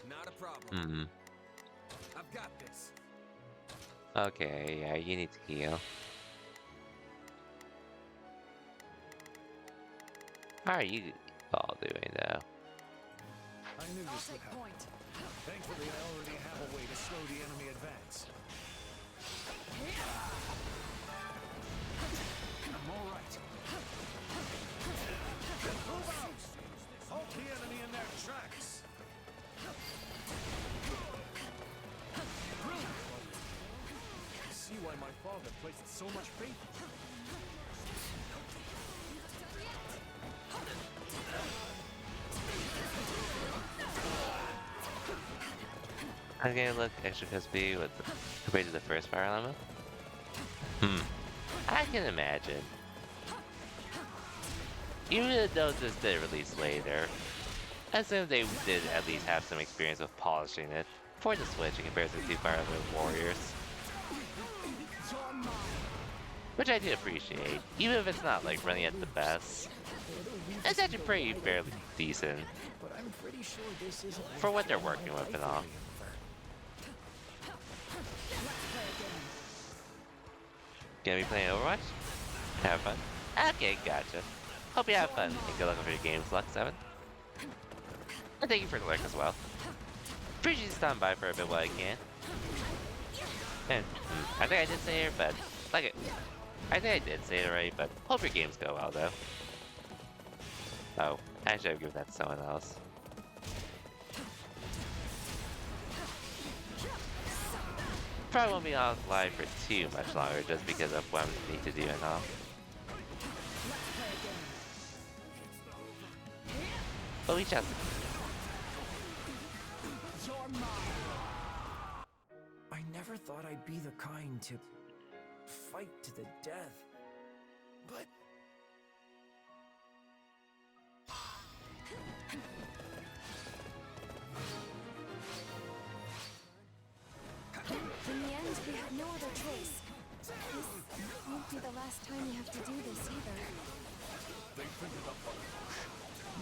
Not a problem. I've got this. Okay, yeah, you need to heal. How are you all doing though? I knew this would happen. Thankfully, I already have a way to slow the enemy advance. I'm all right. Move out! Halt the enemy in their tracks! I see why my father placed so much faith in you. I'm gonna look extra crispy with compared to the first Fire Llama. I can imagine. Even though this did release later, I assume they did at least have some experience with polishing it for the Switch in comparison to Fire Emblem Warriors. Which I do appreciate, even if it's not like running at the best. It's actually pretty fairly decent But I'm pretty sure this isn't for what they're working with and all. Gonna be playing Overwatch? Have fun? Okay, gotcha. Hope you have fun and good luck with your games, Luck 7. And thank you for the lurk as well. Appreciate you stopping by for a bit while I can. And I think I did say it, but I think I did say it already, but hope your games go well though. Oh, I should have given that to someone else. Probably won't be on live for too much longer just because of what I need to do and all. But we shall see. I never thought I'd be the kind to fight to the death. But in the end, we had no other choice. This won't be the last time you have to do this either. They figured up our push.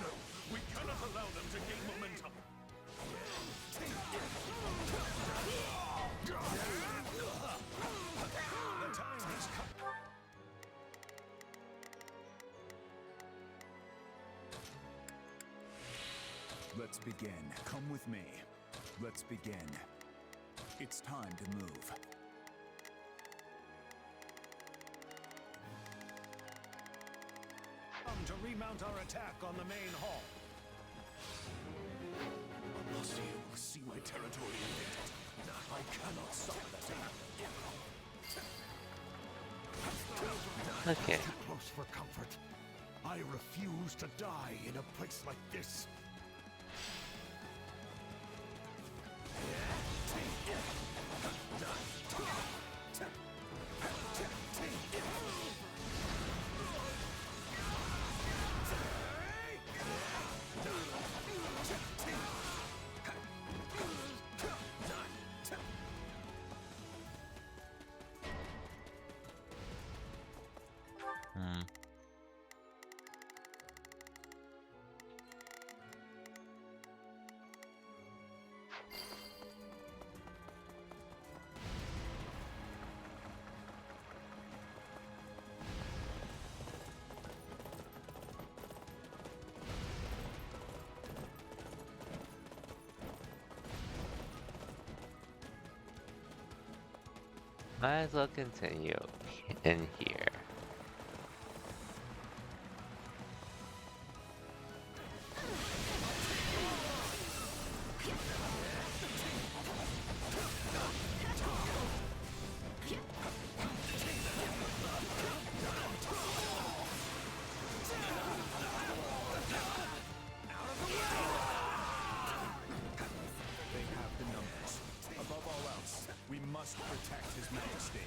No, we cannot allow them to gain momentum. The time has come. Let's begin. Come with me. Let's begin. It's time to move. Come to remount our attack on the main hall. Unless you see my territory invaded, I cannot suffer that. Okay. Too close for comfort. I refuse to die in a place like this. Might as well continue in here. They have the numbers. Above all else, we must protect His Majesty.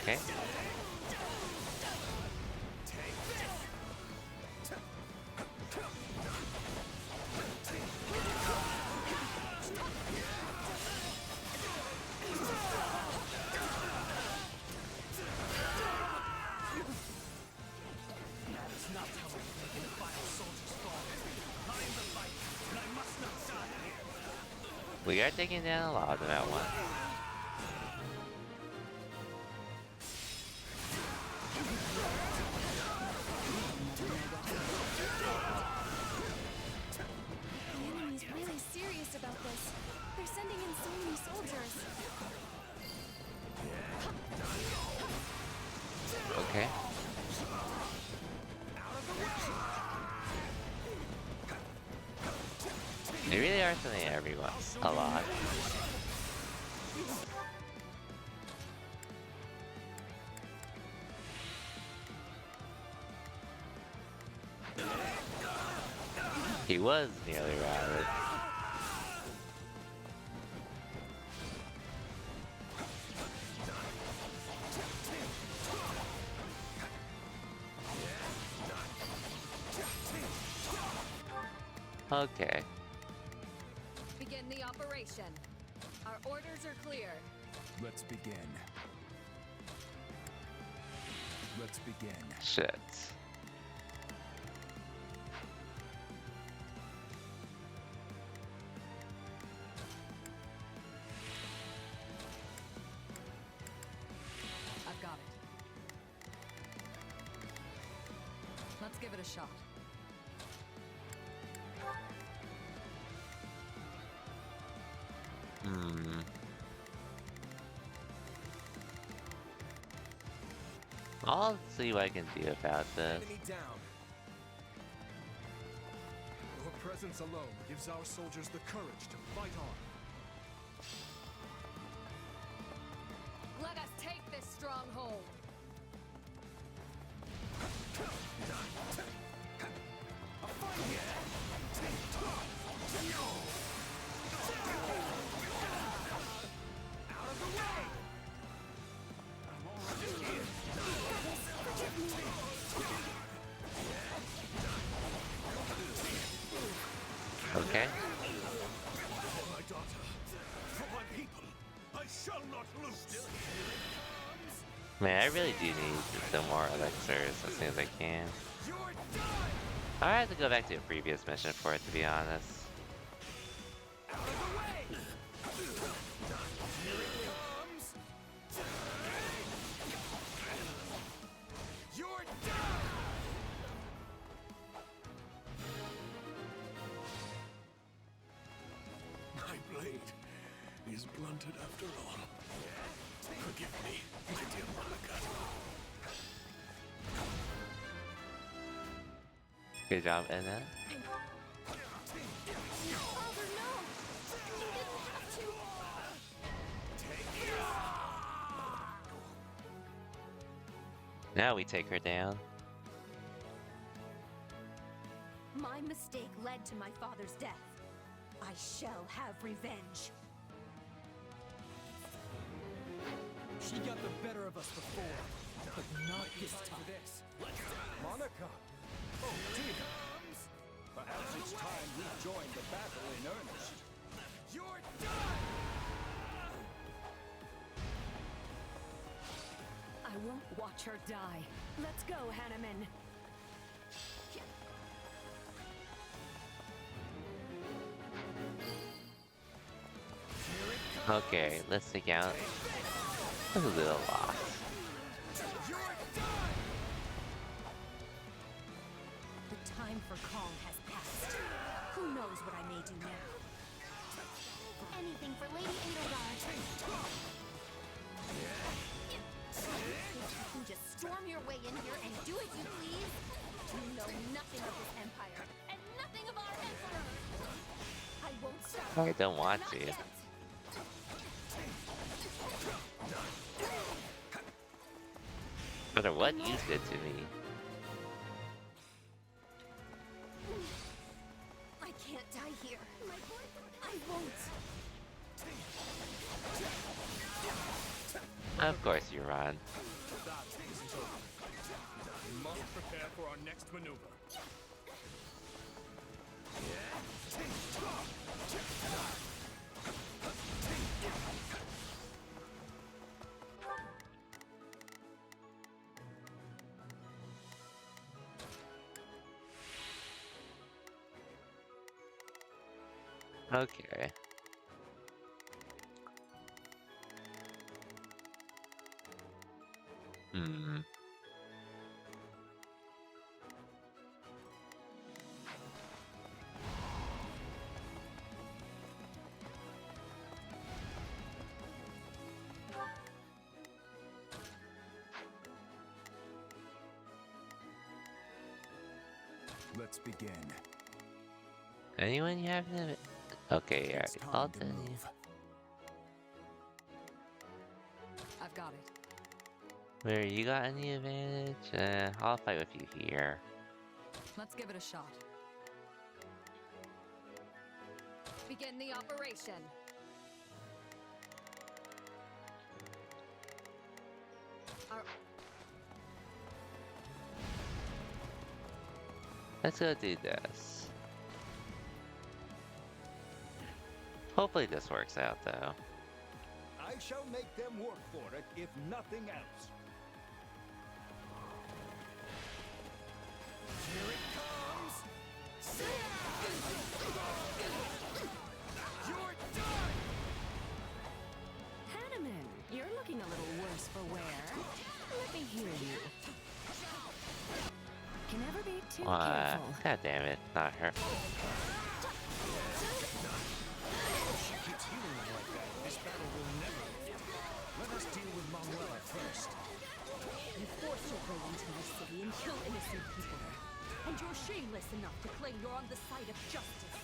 Okay. We are taking down a lot of them at once. The enemy's really serious about this. They're sending in so many soldiers. They really are something everyone a lot. He was nearly routed. Okay. Begin the operation. Our orders are clear. Let's begin. Let's begin. Shit. I've got it. Let's give it a shot. I'll see what I can do about this. Enemy down. Your presence alone gives our soldiers the courage to fight on. Let us take this stronghold. Okay. My daughter, for my people, I shall not lose. Man, I really do need some more elixirs as soon as I can. I have to go back to a previous mission for it, to be honest. My blade is blunted after all. Forgive me, my dear Monica. Good job, Anna. Father, no! You didn't have to! Now we take her down. My mistake led to my father's death. I shall have revenge. She got the better of us before, but not this time. Monica! Oh, dear! Perhaps it's time we joined the battle in earnest. You're done! I won't watch her die. Let's go, Hanneman. Okay, let's take out. That's a little lost. The time for calm has passed. Who knows what I may do now? Anything for Lady Edelgard. You can just storm your way in here and do as you please. You know nothing of this empire and nothing of our emperor. I won't stop. I don't want Not to. yet. No matter what you did to me. I can't die here. I won't. Of course you run. That isn't over. We must prepare for our next maneuver. Okay. Hmm. Let's begin. Anyone you have to Okay, yeah. It's I'll time to tell you. move. I've got it. Where you got any advantage? I'll fight with you here. Let's give it a shot. Begin the operation. Let's go do this. Hopefully this works out though. I shall make them work for it, if nothing else. Here it comes! You're done! Hanneman, you're looking a little worse for wear. Let me hear you. Can never be too careful. God damn it, not her. She keeps healing me like that. This battle will never end. Let us deal with Manuela first. You force your way into my city and kill innocent people. And you're shameless enough to claim you're on the side of justice.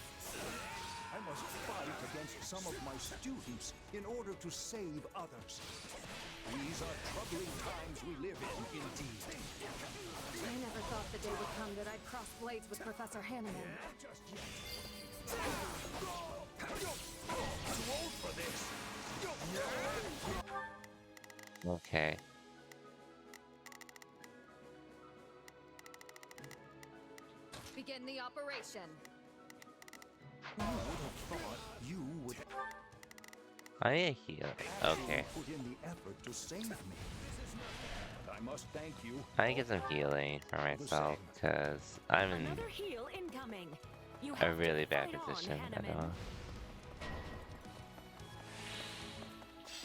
I must fight against some of my students in order to save others. These are troubling times we live in, indeed. I never thought the day would come that I'd cross blades with Professor Hanneman. Just yet. Too old for this. Okay. Begin the operation. Who would have thought you would I need a heal. Okay. put in the effort to save me? I must thank you. I need to get some healing for myself, because I'm in Another heal incoming. You a have to really bad fight on, position. I Hanneman.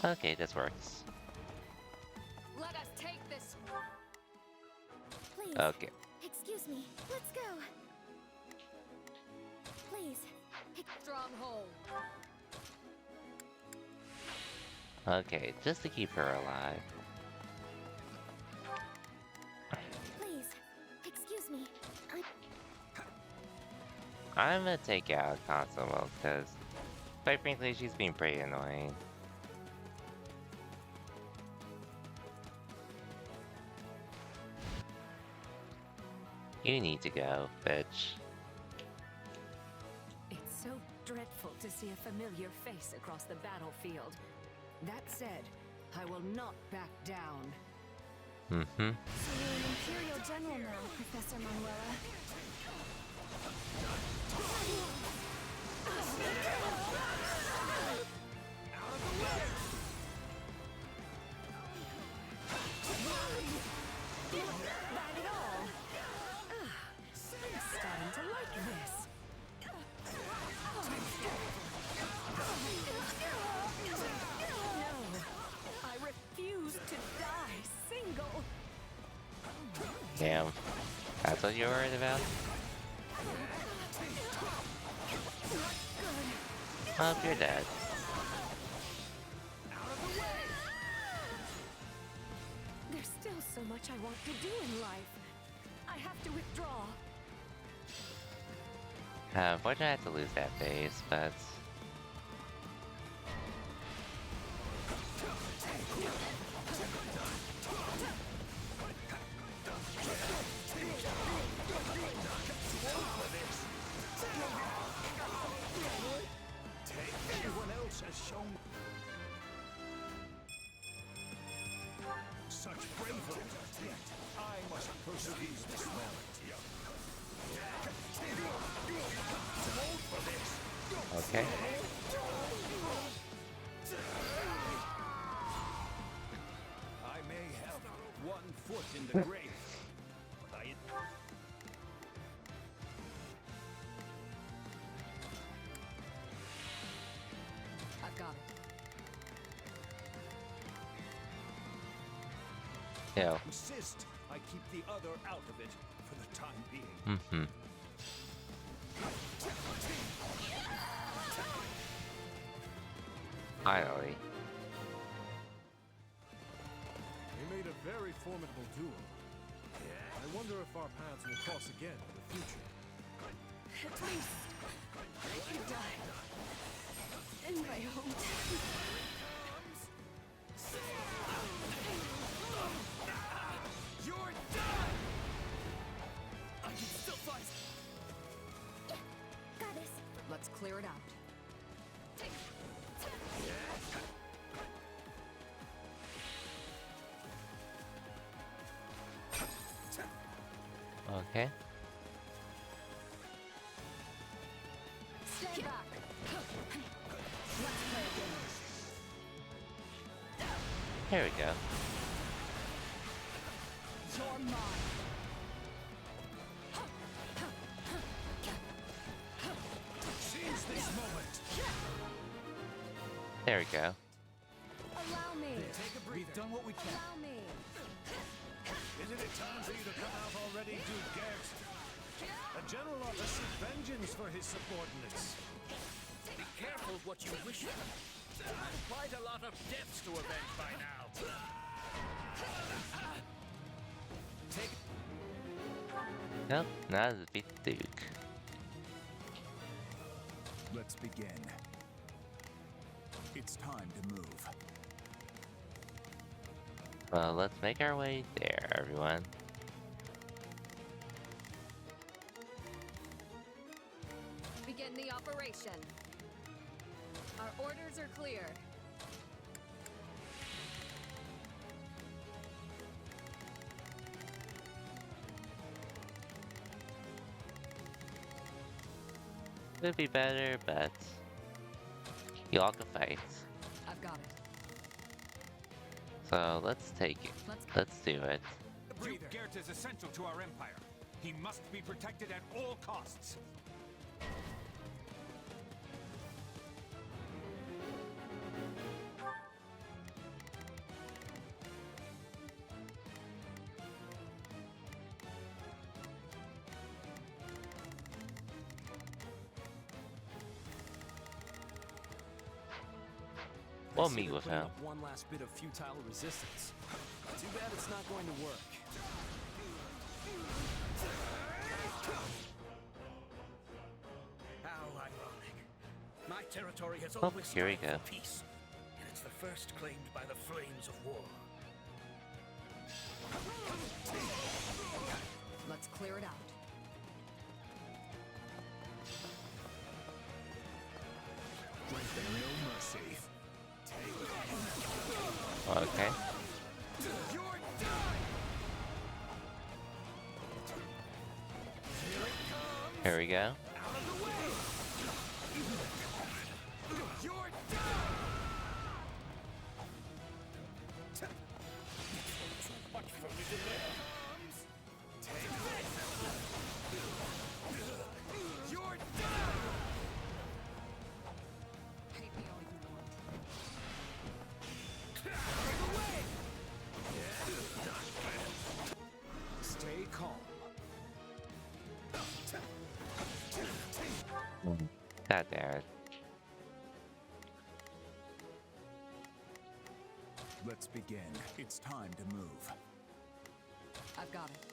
know. Okay, this works. Let us take this. Please. Okay. Excuse me. Let's go. Please. Stronghold. Okay, just to keep her alive. Please. Excuse me. I'm gonna take out Constable, because, quite frankly, she's being pretty annoying. You need to go, bitch. It's so dreadful to see a familiar face across the battlefield. That said, I will not back down. Mm-hmm. So you're an Imperial General now, Professor Manuela. Not at all. I'm starting to like this. No, I refuse to die single. Damn. That's what you're worried about? Oh, you're dead. There's still so much I want to do in life. I have to withdraw. Unfortunately, I had to lose that phase, but... Everyone else has shown such bravery. Yet I must persevere this moment. Too old for this. Okay. I may have one foot in the grave, but I... I've got it. Yeah. Insist I keep the other out of it for the time being. Mm-hmm. Finally. We made a very formidable duo. I wonder if our paths will cross again in the future. At least I could die in my hometown. You're done! I can still fight! Got this. Let's clear it out. Okay. Stand back. Let's play a game. Here we go. You're mine. Seize this moment. There we go. Allow me. Take a breather. We've done what we can. Allow me. Isn't it time for you to come out already, Duke Gert? A general ought to seek vengeance for his subordinates. Be careful what you wish for. Quite a lot of deaths to avenge by now. Nope, not as a big Duke. Let's begin. It's time to move. Well, let's make our way there, everyone. Begin the operation. Our orders are clear. Could be better, but you all can fight. I've got it. So let's take it. Let's do it. Duke Gert is essential to our empire. He must be protected at all costs. We'll meet with him. One last bit of futile resistance. Too bad it's not going to work. How ironic. My territory has Oh, always here we striven go. for peace, and it's the first claimed by the flames of war. Let's clear it out. No mercy. Okay. Here we go. Stay calm. God damn it. Let's begin. It's time to move. I've got it.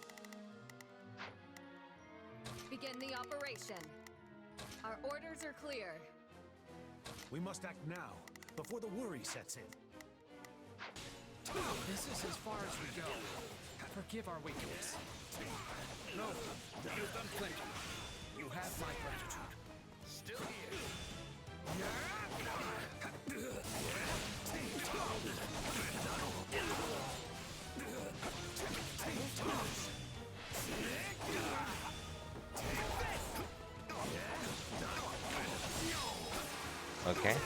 Begin the operation. Our orders are clear. We must act now, before the worry sets in. This is as far as we go. Forgive our weakness. No, you've done plenty. You have my gratitude. Still here. Okay.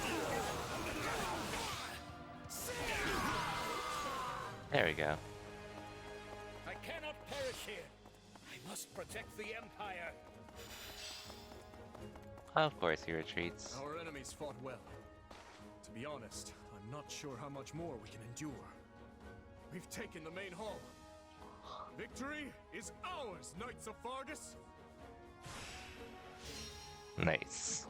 There we go. I cannot perish here. I must protect the Empire. Of course he retreats. Our enemies fought well. To be honest, I'm not sure how much more we can endure. We've taken the main hall. Victory is ours, Knights of Fargus! Nice.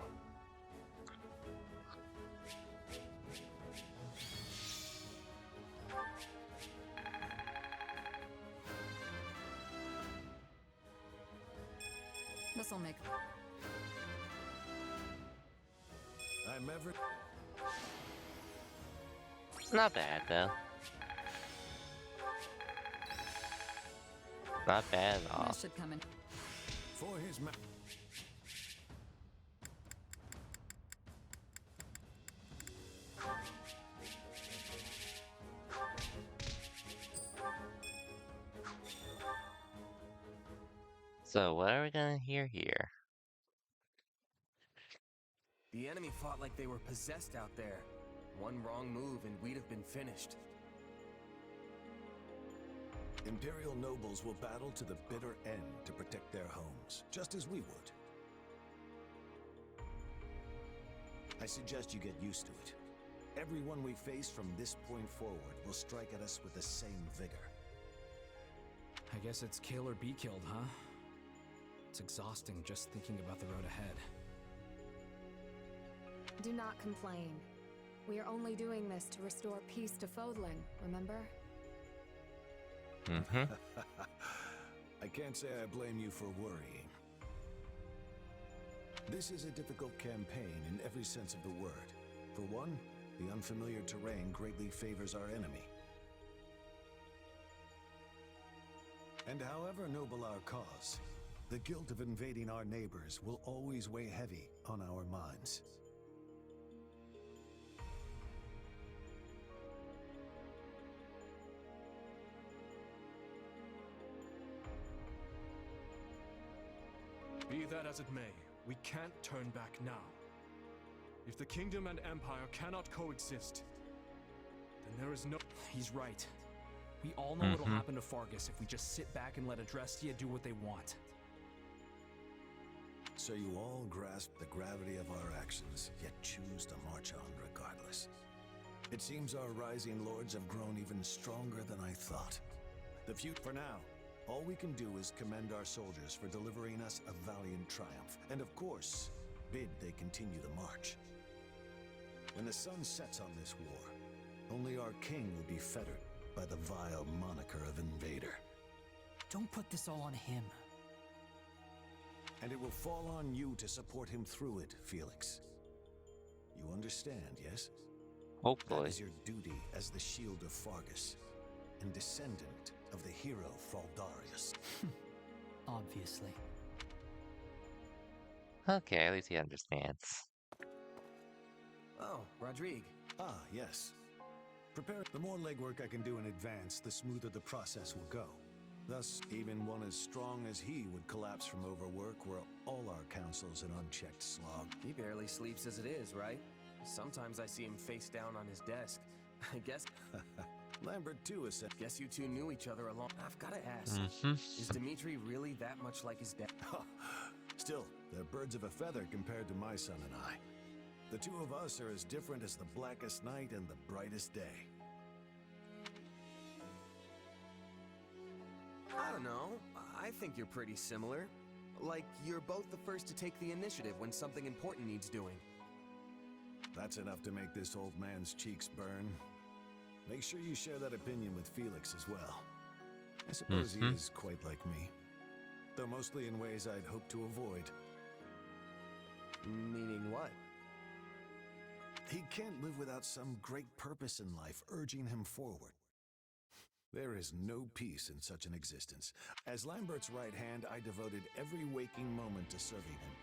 This'll make... I'm ever... Not bad, though. Not bad at all. That should come in. For his ma... So, what are we gonna hear here? The enemy fought like they were possessed out there. One wrong move and we'd have been finished. Imperial nobles will battle to the bitter end to protect their homes, just as we would. I suggest you get used to it. Everyone we face from this point forward will strike at us with the same vigor. I guess it's kill or be killed, huh? It's exhausting just thinking about the road ahead. Do not complain. We are only doing this to restore peace to Fodlan, remember? Mm-hmm. I can't say I blame you for worrying. This is a difficult campaign in every sense of the word. For one, the unfamiliar terrain greatly favors our enemy. And however noble our cause, the guilt of invading our neighbors will always weigh heavy on our minds. Be that as it may, we can't turn back now. If the kingdom and empire cannot coexist, then there is no... He's right. We all know what'll happen to Fargus if we just sit back and let Adrestia do what they want. So you all grasp the gravity of our actions, yet choose to march on regardless. It seems our rising lords have grown even stronger than I thought. The few for now. All we can do is commend our soldiers for delivering us a valiant triumph, and of course, bid they continue the march. When the sun sets on this war, only our king will be fettered by the vile moniker of invader. Don't put this all on him. And it will fall on you to support him through it, Felix. You understand, yes? Hopefully. That is your duty as the shield of Fargus, and descendant of the hero Fraldarius. Obviously. Okay, at least he understands. Oh, Rodrigue. Ah, yes. Prepare. The more legwork I can do in advance, the smoother the process will go. Thus, even one as strong as he would collapse from overwork were all our council's an unchecked slog. He barely sleeps as it is, right? Sometimes I see him face down on his desk. I guess... Lambert too is... Guess you two knew each other a long... I've gotta ask, is Dimitri really that much like his dad? Still, they're birds of a feather compared to my son and I. The two of us are as different as the blackest night and the brightest day. I don't know. I think you're pretty similar. Like, you're both the first to take the initiative when something important needs doing. That's enough to make this old man's cheeks burn. Make sure you share that opinion with Felix as well. I suppose he is quite like me. Though mostly in ways I'd hoped to avoid. Meaning what? He can't live without some great purpose in life urging him forward. There is no peace in such an existence. As Lambert's right hand, I devoted every waking moment to serving him,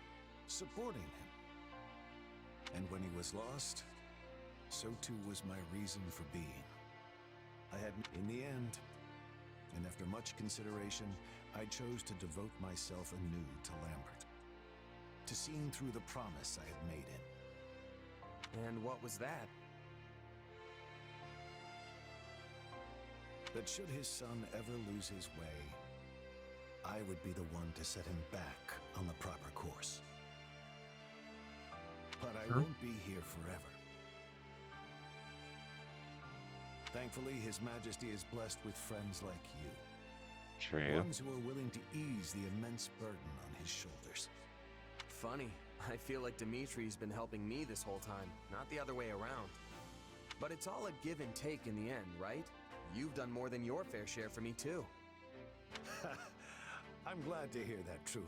supporting him. And when he was lost, so too was my reason for being. I had, in the end, and after much consideration, I chose to devote myself anew to Lambert, to seeing through the promise I had made him. And what was that? That should his son ever lose his way, I would be the one to set him back on the proper course. But I won't be here forever. Thankfully, His Majesty is blessed with friends like you. True. Ones who are willing to ease the immense burden on his shoulders. Funny. I feel like Dimitri's been helping me this whole time, not the other way around. But it's all a give and take in the end, right? You've done more than your fair share for me, too. I'm glad to hear that, truly.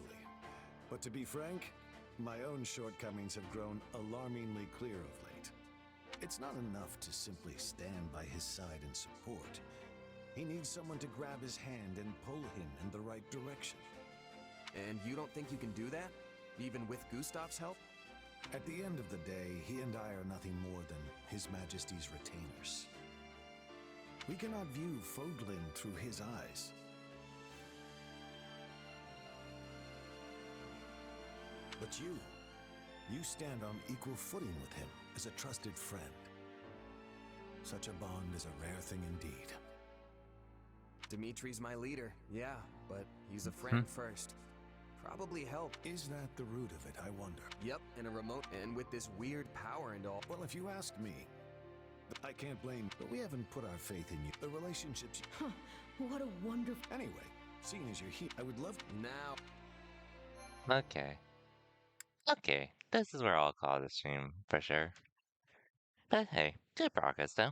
But to be frank, My own shortcomings have grown alarmingly clear of late. It's not enough to simply stand by his side and support. He needs someone to grab his hand and pull him in the right direction. And you don't think you can do that? Even with Gustav's help? At the end of the day, he and I are nothing more than His Majesty's retainers. We cannot view Fodlin through his eyes. But you stand on equal footing with him as a trusted friend. Such a bond is a rare thing indeed. Dimitri's my leader, yeah, but he's a friend first. Probably help. Is that the root of it, I wonder? Yep, in a remote and with this weird power and all. Well, if you ask me, I can't blame, but we haven't put our faith in you. The relationships... Huh, what a wonderful... Anyway, seeing as you're here, I would love... Now... Okay. Okay, this is where I'll call the stream, for sure. But hey, good progress, though.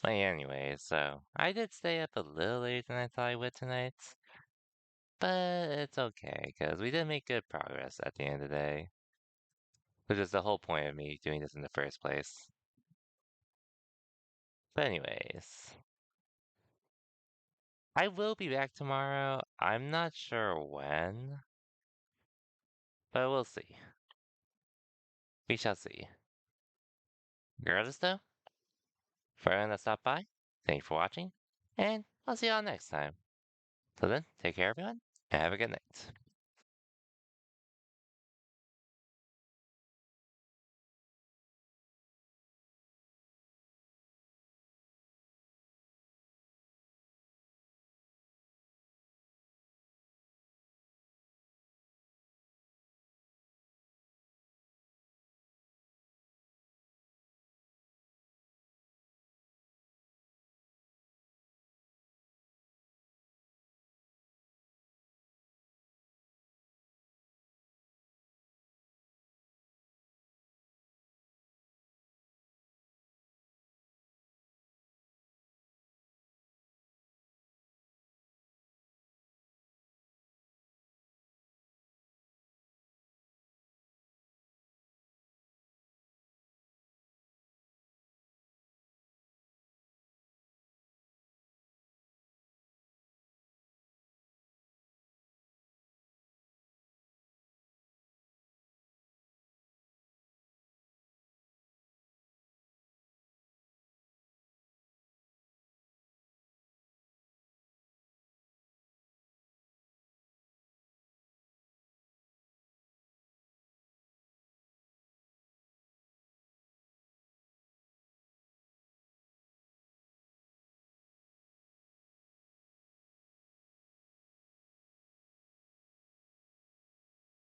But anyway, so I did stay up a little later than I thought I would tonight. But it's okay, because we did make good progress at the end of the day. Which is the whole point of me doing this in the first place. But anyways. I will be back tomorrow. I'm not sure when. But we'll see. We shall see. Regardless though, for everyone that stopped by, thank you for watching, and I'll see y'all next time. Till then, take care everyone, and have a good night.